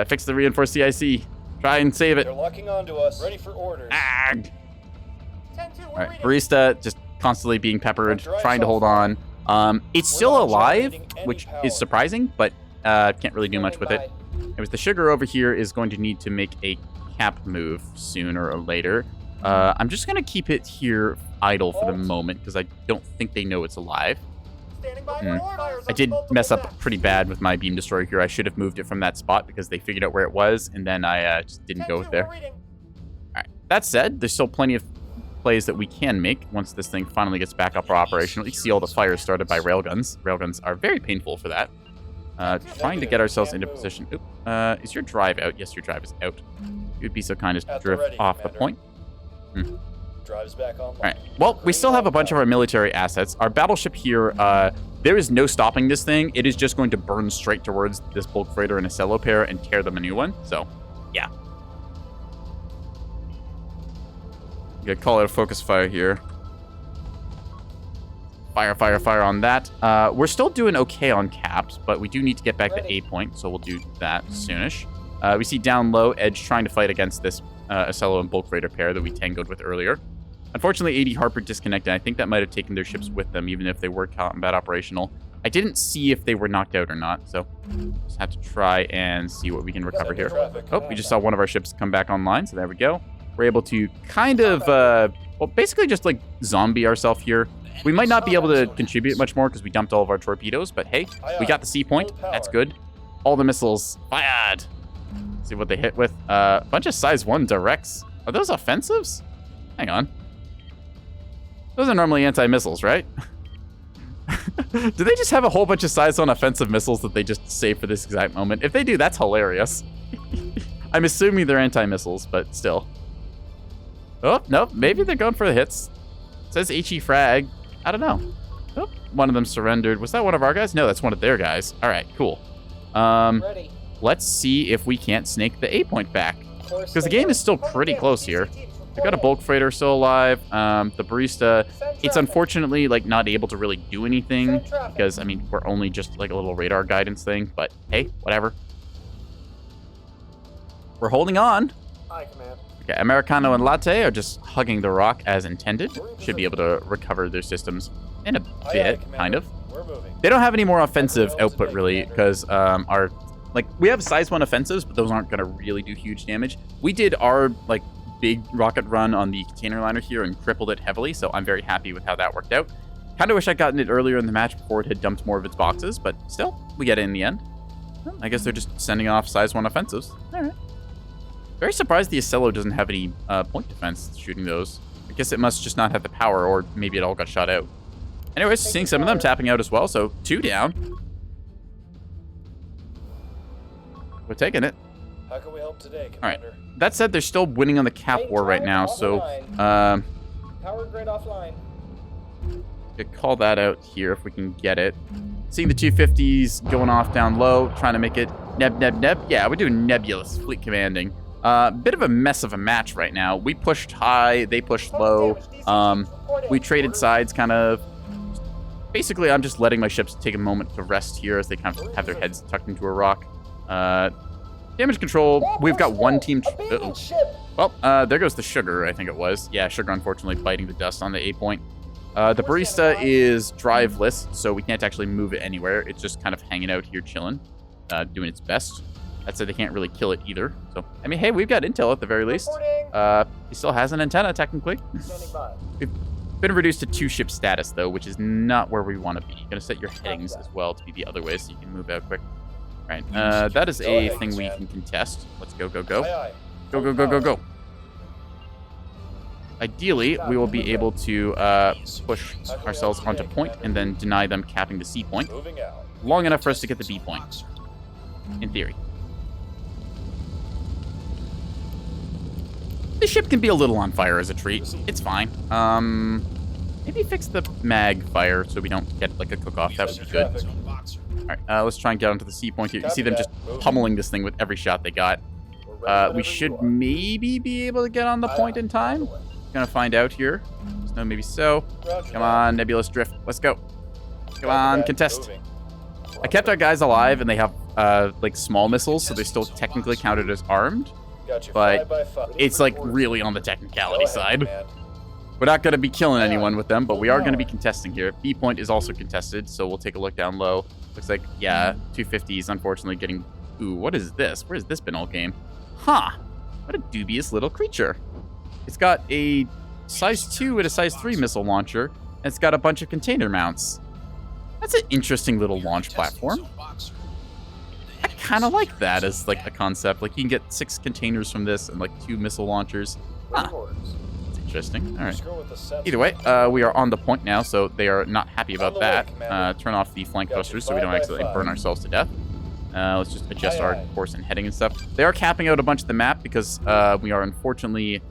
Fix the reinforced CIC. Try and save it. They're locking onto us. Ready for orders. Ag. 10-2, All we're right, reading. barista just constantly being peppered, trying to hold on. It's still alive, which is surprising, but Can't really do much with it. Anyways, the sugar over here is going to need to make a cap move sooner or later. I'm just going to keep it here idle for the moment because I don't think they know it's alive. Standing by Mm. for orders I on did multiple mess up decks. pretty bad with my beam destroyer here. I should have moved it from that spot because they figured out where it was, and then I just didn't go 10-2, there. we're reading. All right. That said, there's still plenty of plays that we can make once this thing finally gets back up or operational. You can see all the fires started by railguns. Railguns are very painful for that. Trying to get ourselves into position. Oop. Is your drive out? Yes, your drive is out. You'd be so kind as to At the drift ready, off the Commander. point. Drives back online. All right. Well, we still have a bunch of our military assets. Our battleship here, there is no stopping this thing. It is just going to burn straight towards this bulk freighter and a cello pair and tear them a new one. So, yeah. I'm gonna call it a focus fire here. Fire, fire, fire on that. We're still doing okay on caps, but we do need to get back to A point, so we'll do that soonish. We see down low, Edge trying to fight against this Acello and bulk freighter pair that we tangoed with earlier. Unfortunately, 80 Harper disconnected. I think that might have taken their ships with them, even if they were combat operational. I didn't see if they were knocked out or not, so just have to try and see what we can recover here. Oh, we just saw one of our ships come back online, so there we go. We're able to kind of, well, basically just like zombie ourselves here. We might not be able to contribute much more because we dumped all of our torpedoes, but hey, we got the C point. That's good. All the missiles fired. See what they hit with. A bunch of size 1 directs. Are those offensives? Hang on. Those are normally anti-missiles, right? Do they just have a whole bunch of size 1 offensive missiles that they just save for this exact moment? If they do, that's hilarious. I'm assuming they're anti-missiles, but still. Oh, nope. Maybe they're going for the hits. It says HE frag. I don't know. Oh, one of them surrendered. Was that one of our guys? No, that's one of their guys. All right, cool. Ready. Let's see if we can't snake the A point back. Because the game is still pretty close here. I got a bulk freighter still alive. The barista, it's unfortunately like not able to really do anything because I mean we're only just like a little radar guidance thing. But hey, whatever. We're holding on. Aye, Command. Okay, Americano and Latte are just hugging the rock as intended. Should be able to recover their systems in a bit, kind of. We're moving. They don't have any more offensive output really because our like we have size 1 offensives, but those aren't going to really do huge damage. We did our like big rocket run on the container liner here and crippled it heavily, so I'm very happy with how that worked out. Kind of wish I'd gotten it earlier in the match before it had dumped more of its boxes, but still, we get it in the end. Well, I guess they're just sending off size 1 offensives. All right. Very surprised the Acello doesn't have any point defense shooting those. I guess it must just not have the power, or maybe it all got shot out. Anyways, seeing some of them tapping out as well, so 2 down. We're taking it. How can we help today, All right. Commander? That said, they're still winning on the cap war right now, so Power grid offline. could call that out here if we can get it. Seeing the 250s going off down low, trying to make it neb. Yeah, we're doing Nebulous fleet commanding. Bit of a mess of a match right now. We pushed high, they pushed low. We traded sides, kind of. Basically, I'm just letting my ships take a moment to rest here as they kind of have their heads tucked into a rock. Damage control, we've got one team. Uh-oh. Well, there goes the sugar, I think it was. Yeah, sugar unfortunately biting the dust on the A point. The barista is driveless, so we can't actually move it anywhere. It's just kind of hanging out here chilling, doing its best. That said, they can't really kill it either. So, I mean, hey, we've got intel at the very least. He still has an antenna, technically. Standing by. We've been reduced to 2-ship status, though, which is not where we want to be. You're going to set your headings as well to be the other way so you can move out quick. All right, that is a thing we can contest. Let's go. Aye, aye. Go. Ideally, we will be able to push ourselves onto point and then deny them capping the C point Moving out. long enough for us to get the B point, in theory. The ship can be a little on fire as a treat. It's fine. Maybe fix the mag fire so we don't get like a cook-off. That would be good. Zone boxer. All right, let's try and get onto the C point here. You see them just pummeling this thing with every shot they got. We should maybe be able to get on the point in time. Gonna find out here. No, maybe so. Come on, Nebulous drift. Let's go. Come on, contest. I kept our guys alive, and they have like small missiles, so they're still technically counted as armed. Got you But 5x5. it's like really on the technicality side. We're not going to be killing anyone with them, but we are going to be contesting here. B point is also contested, so we'll take a look down low. Looks like, yeah, 250s unfortunately getting... Ooh, what is this? Where has this been all game? Huh. What a dubious little creature. It's got a size 2 and a size 3 missile launcher, and it's got a bunch of container mounts. That's an interesting little launch platform. I kind of like that as like a concept. Like you can get 6 containers from this and like 2 missile launchers. Huh. That's interesting. All right. Either way, we are on the point now, so they are not happy about that. Turn off the flank thrusters so we don't accidentally burn ourselves to death. Let's just adjust our course and heading and stuff. They are capping out a bunch of the map because we are unfortunately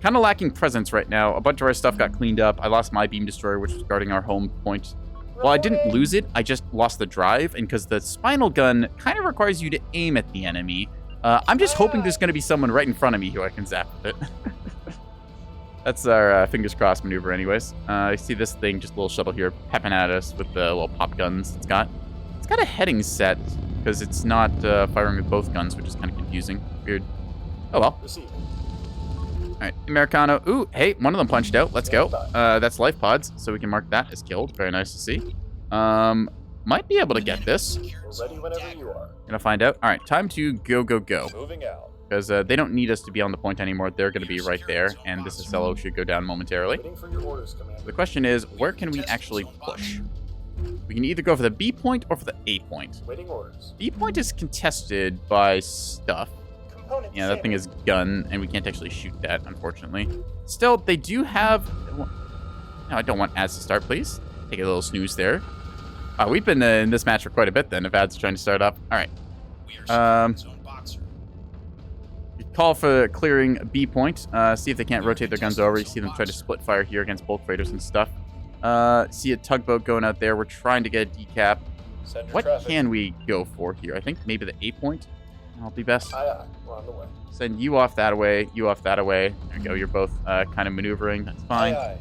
kind of lacking presence right now. A bunch of our stuff got cleaned up. I lost my beam destroyer, which was guarding our home point. Well, I didn't lose it. I just lost the drive, and because the spinal gun kind of requires you to aim at the enemy, I'm just hoping there's going to be someone right in front of me who I can zap with it. That's our fingers crossed maneuver anyways. I see this thing, just a little shuttle here, pepping at us with the little pop guns it's got. It's got a heading set, because it's not firing with both guns, which is kind of confusing. Weird. Oh well. Alright, Americano. Ooh, hey, one of them punched out. Let's go. That's life pods, so we can mark that as killed. Very nice to see. Might be able to get this. We're ready whenever you are. Gonna find out. Alright, time to go. Moving out. Because they don't need us to be on the point anymore. They're gonna be right there, and this Acello should go down momentarily. Waiting for your orders, Commander. The question is, where can we actually push? We can either go for the B point or for the A point. Waiting orders. B point is contested by stuff. Yeah, that thing is gun, and we can't actually shoot that, unfortunately. Still, they do have... No, I don't want ads to start, please. Take a little snooze there. We've been in this match for quite a bit, then, if ads are trying to start up. All right. Call for clearing B point. See if they can't rotate their guns over. You see them try to split fire here against bulk freighters and stuff. See a tugboat going out there. We're trying to get a decap. What can we go for here? I think maybe the A point. I'll be best. Aye, aye. We're on the way. Send you off that way, you off that way. There we go. You're both kind of maneuvering. That's fine. Aye, aye.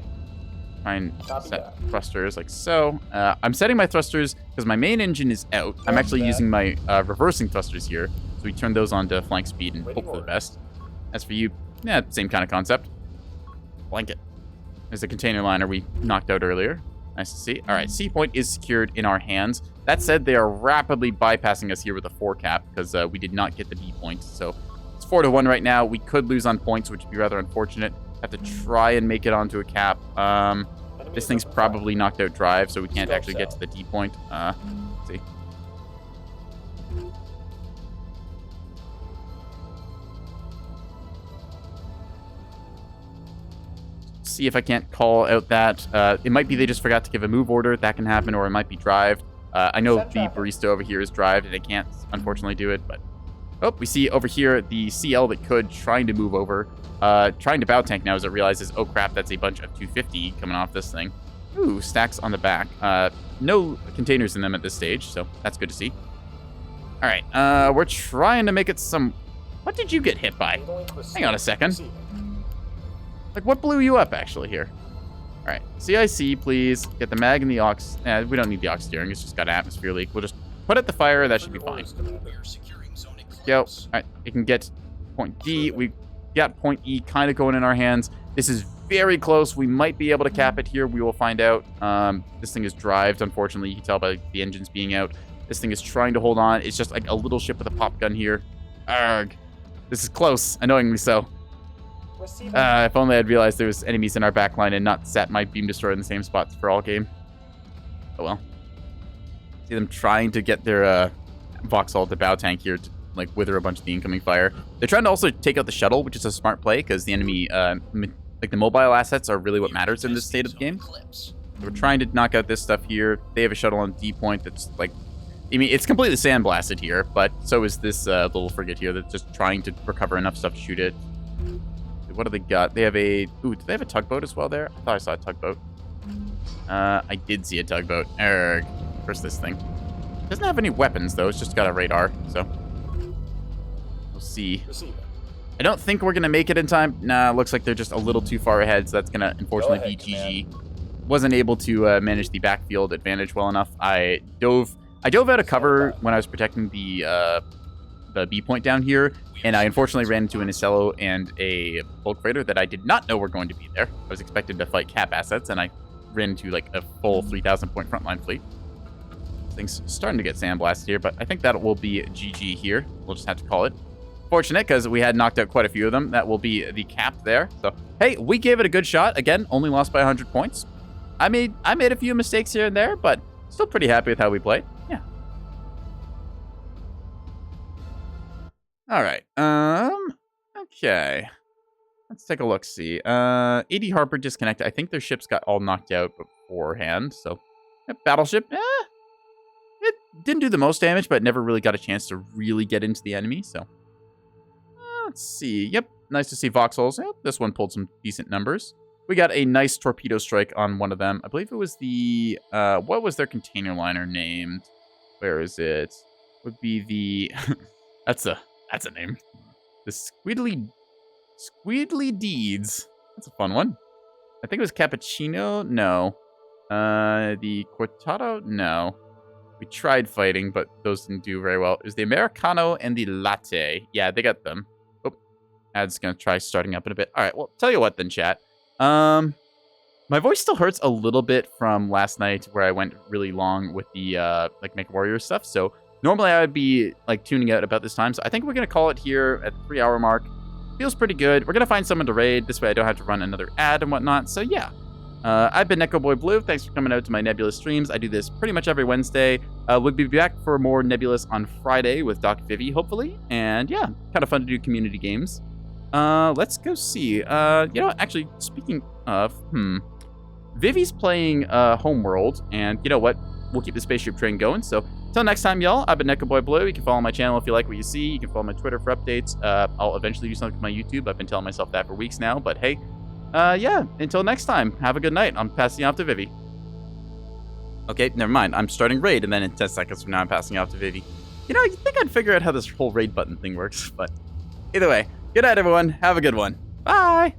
Try and Copy set that. thrusters like so. I'm setting my thrusters because my main engine is out. I'm actually using my reversing thrusters here. So we turn those on to flank speed and hope for the best. As for you, yeah, same kind of concept. Blanket. There's a container liner we knocked out earlier. Nice to see. All right, C point is secured in our hands. That said, they are rapidly bypassing us here with a 4 cap because we did not get the B point. So it's 4-1 right now. We could lose on points, which would be rather unfortunate. Have to try and make it onto a cap. This thing's probably knocked out drive, so we can't actually get to the D point. Let's see. See if I can't call out that. It might be they just forgot to give a move order. That can happen, or it might be drived. I know the barista over here is drived, and they can't, unfortunately, do it, but... Oh, we see over here the CL that could trying to move over. Trying to bow tank now as it realizes, oh crap, that's a bunch of 250 coming off this thing. Ooh, stacks on the back. No containers in them at this stage, so that's good to see. All right, we're trying to make it some... What did you get hit by? Hang on a second. Like, what blew you up, actually, here? All right, CIC, please. Get the mag and the aux. We don't need the aux steering. It's just got an atmosphere leak. We'll just put it the fire. That should be fine. Go. All right, we can get point D. We got point E kind of going in our hands. This is very close. We might be able to cap it here. We will find out. This thing is drived, unfortunately. You can tell by the engines being out. This thing is trying to hold on. It's just like a little ship with a pop gun here. Arg. This is close, annoyingly so. If only I'd realized there was enemies in our backline and not set my beam destroyer in the same spots for all game. Oh well. See them trying to get their Vauxhall to bow tank here to like wither a bunch of the incoming fire. They're trying to also take out the shuttle, which is a smart play because the enemy, like the mobile assets are really what matters in this state of the game. So we're trying to knock out this stuff here. They have a shuttle on D point that's like, I mean, it's completely sandblasted here, but so is this little frigate here that's just trying to recover enough stuff to shoot it. What do they got? They have a... Ooh, do they have a tugboat as well there? I thought I saw a tugboat. I did see a tugboat. Erg. Where's this thing? It doesn't have any weapons, though. It's just got a radar, so... We'll see. I don't think we're going to make it in time. Nah, looks like they're just a little too far ahead, so that's going to, unfortunately, be GG. Wasn't able to manage the backfield advantage well enough. I dove out of cover when I was protecting the the B point down here, and I unfortunately ran into an Acello and a bulk freighter that I did not know were going to be there. I was expected to fight cap assets, and I ran into like a full 3,000 point frontline fleet. Things starting to get sandblasted here, but I think that will be GG here. We'll just have to call it. Fortunate, because we had knocked out quite a few of them. That will be the cap there. So, hey, we gave it a good shot. Again, only lost by 100 points. I made a few mistakes here and there, but still pretty happy with how we played. Yeah. All right. Okay. Let's take a look. See. AD Harper disconnected. I think their ships got all knocked out beforehand. So, battleship. It didn't do the most damage, but never really got a chance to really get into the enemy. So, let's see. Yep. Nice to see Voxels. Yep, this one pulled some decent numbers. We got a nice torpedo strike on one of them. I believe it was the, what was their container liner named? Where is it? Would be the, that's a name. The Squeedly Deeds. That's a fun one. I think it was Cappuccino. No. The Cortado. No. We tried fighting, but those didn't do very well. It was the Americano and the Latte. Yeah, they got them. Oh, Ad's gonna try starting up in a bit. All right, well, tell you what then, chat. My voice still hurts a little bit from last night where I went really long with the, like, Make Warrior stuff. So normally I would be, like, tuning out about this time. So I think we're gonna call it here at the 3-hour mark. Feels pretty good. We're gonna find someone to raid. This way I don't have to run another ad and whatnot. So yeah. I've been NekoboyBlue. Thanks for coming out to my Nebulous streams. I do this pretty much every Wednesday. We'll be back for more Nebulous on Friday with Doc Vivi, hopefully. And yeah, kind of fun to do community games. Let's go see. You know, actually, speaking of, Vivi's playing Homeworld, and you know what? We'll keep the spaceship train going. So until next time, y'all, I've been NekoboyBlue. You can follow my channel if you like what you see. You can follow my Twitter for updates. I'll eventually do something with my YouTube. I've been telling myself that for weeks now, but hey. Yeah, until next time, have a good night. I'm passing off to Vivi. Okay, never mind. I'm starting raid, and then in 10 seconds from now, I'm passing off to Vivi. You know, you'd think I'd figure out how this whole raid button thing works, but either way, good night, everyone. Have a good one. Bye!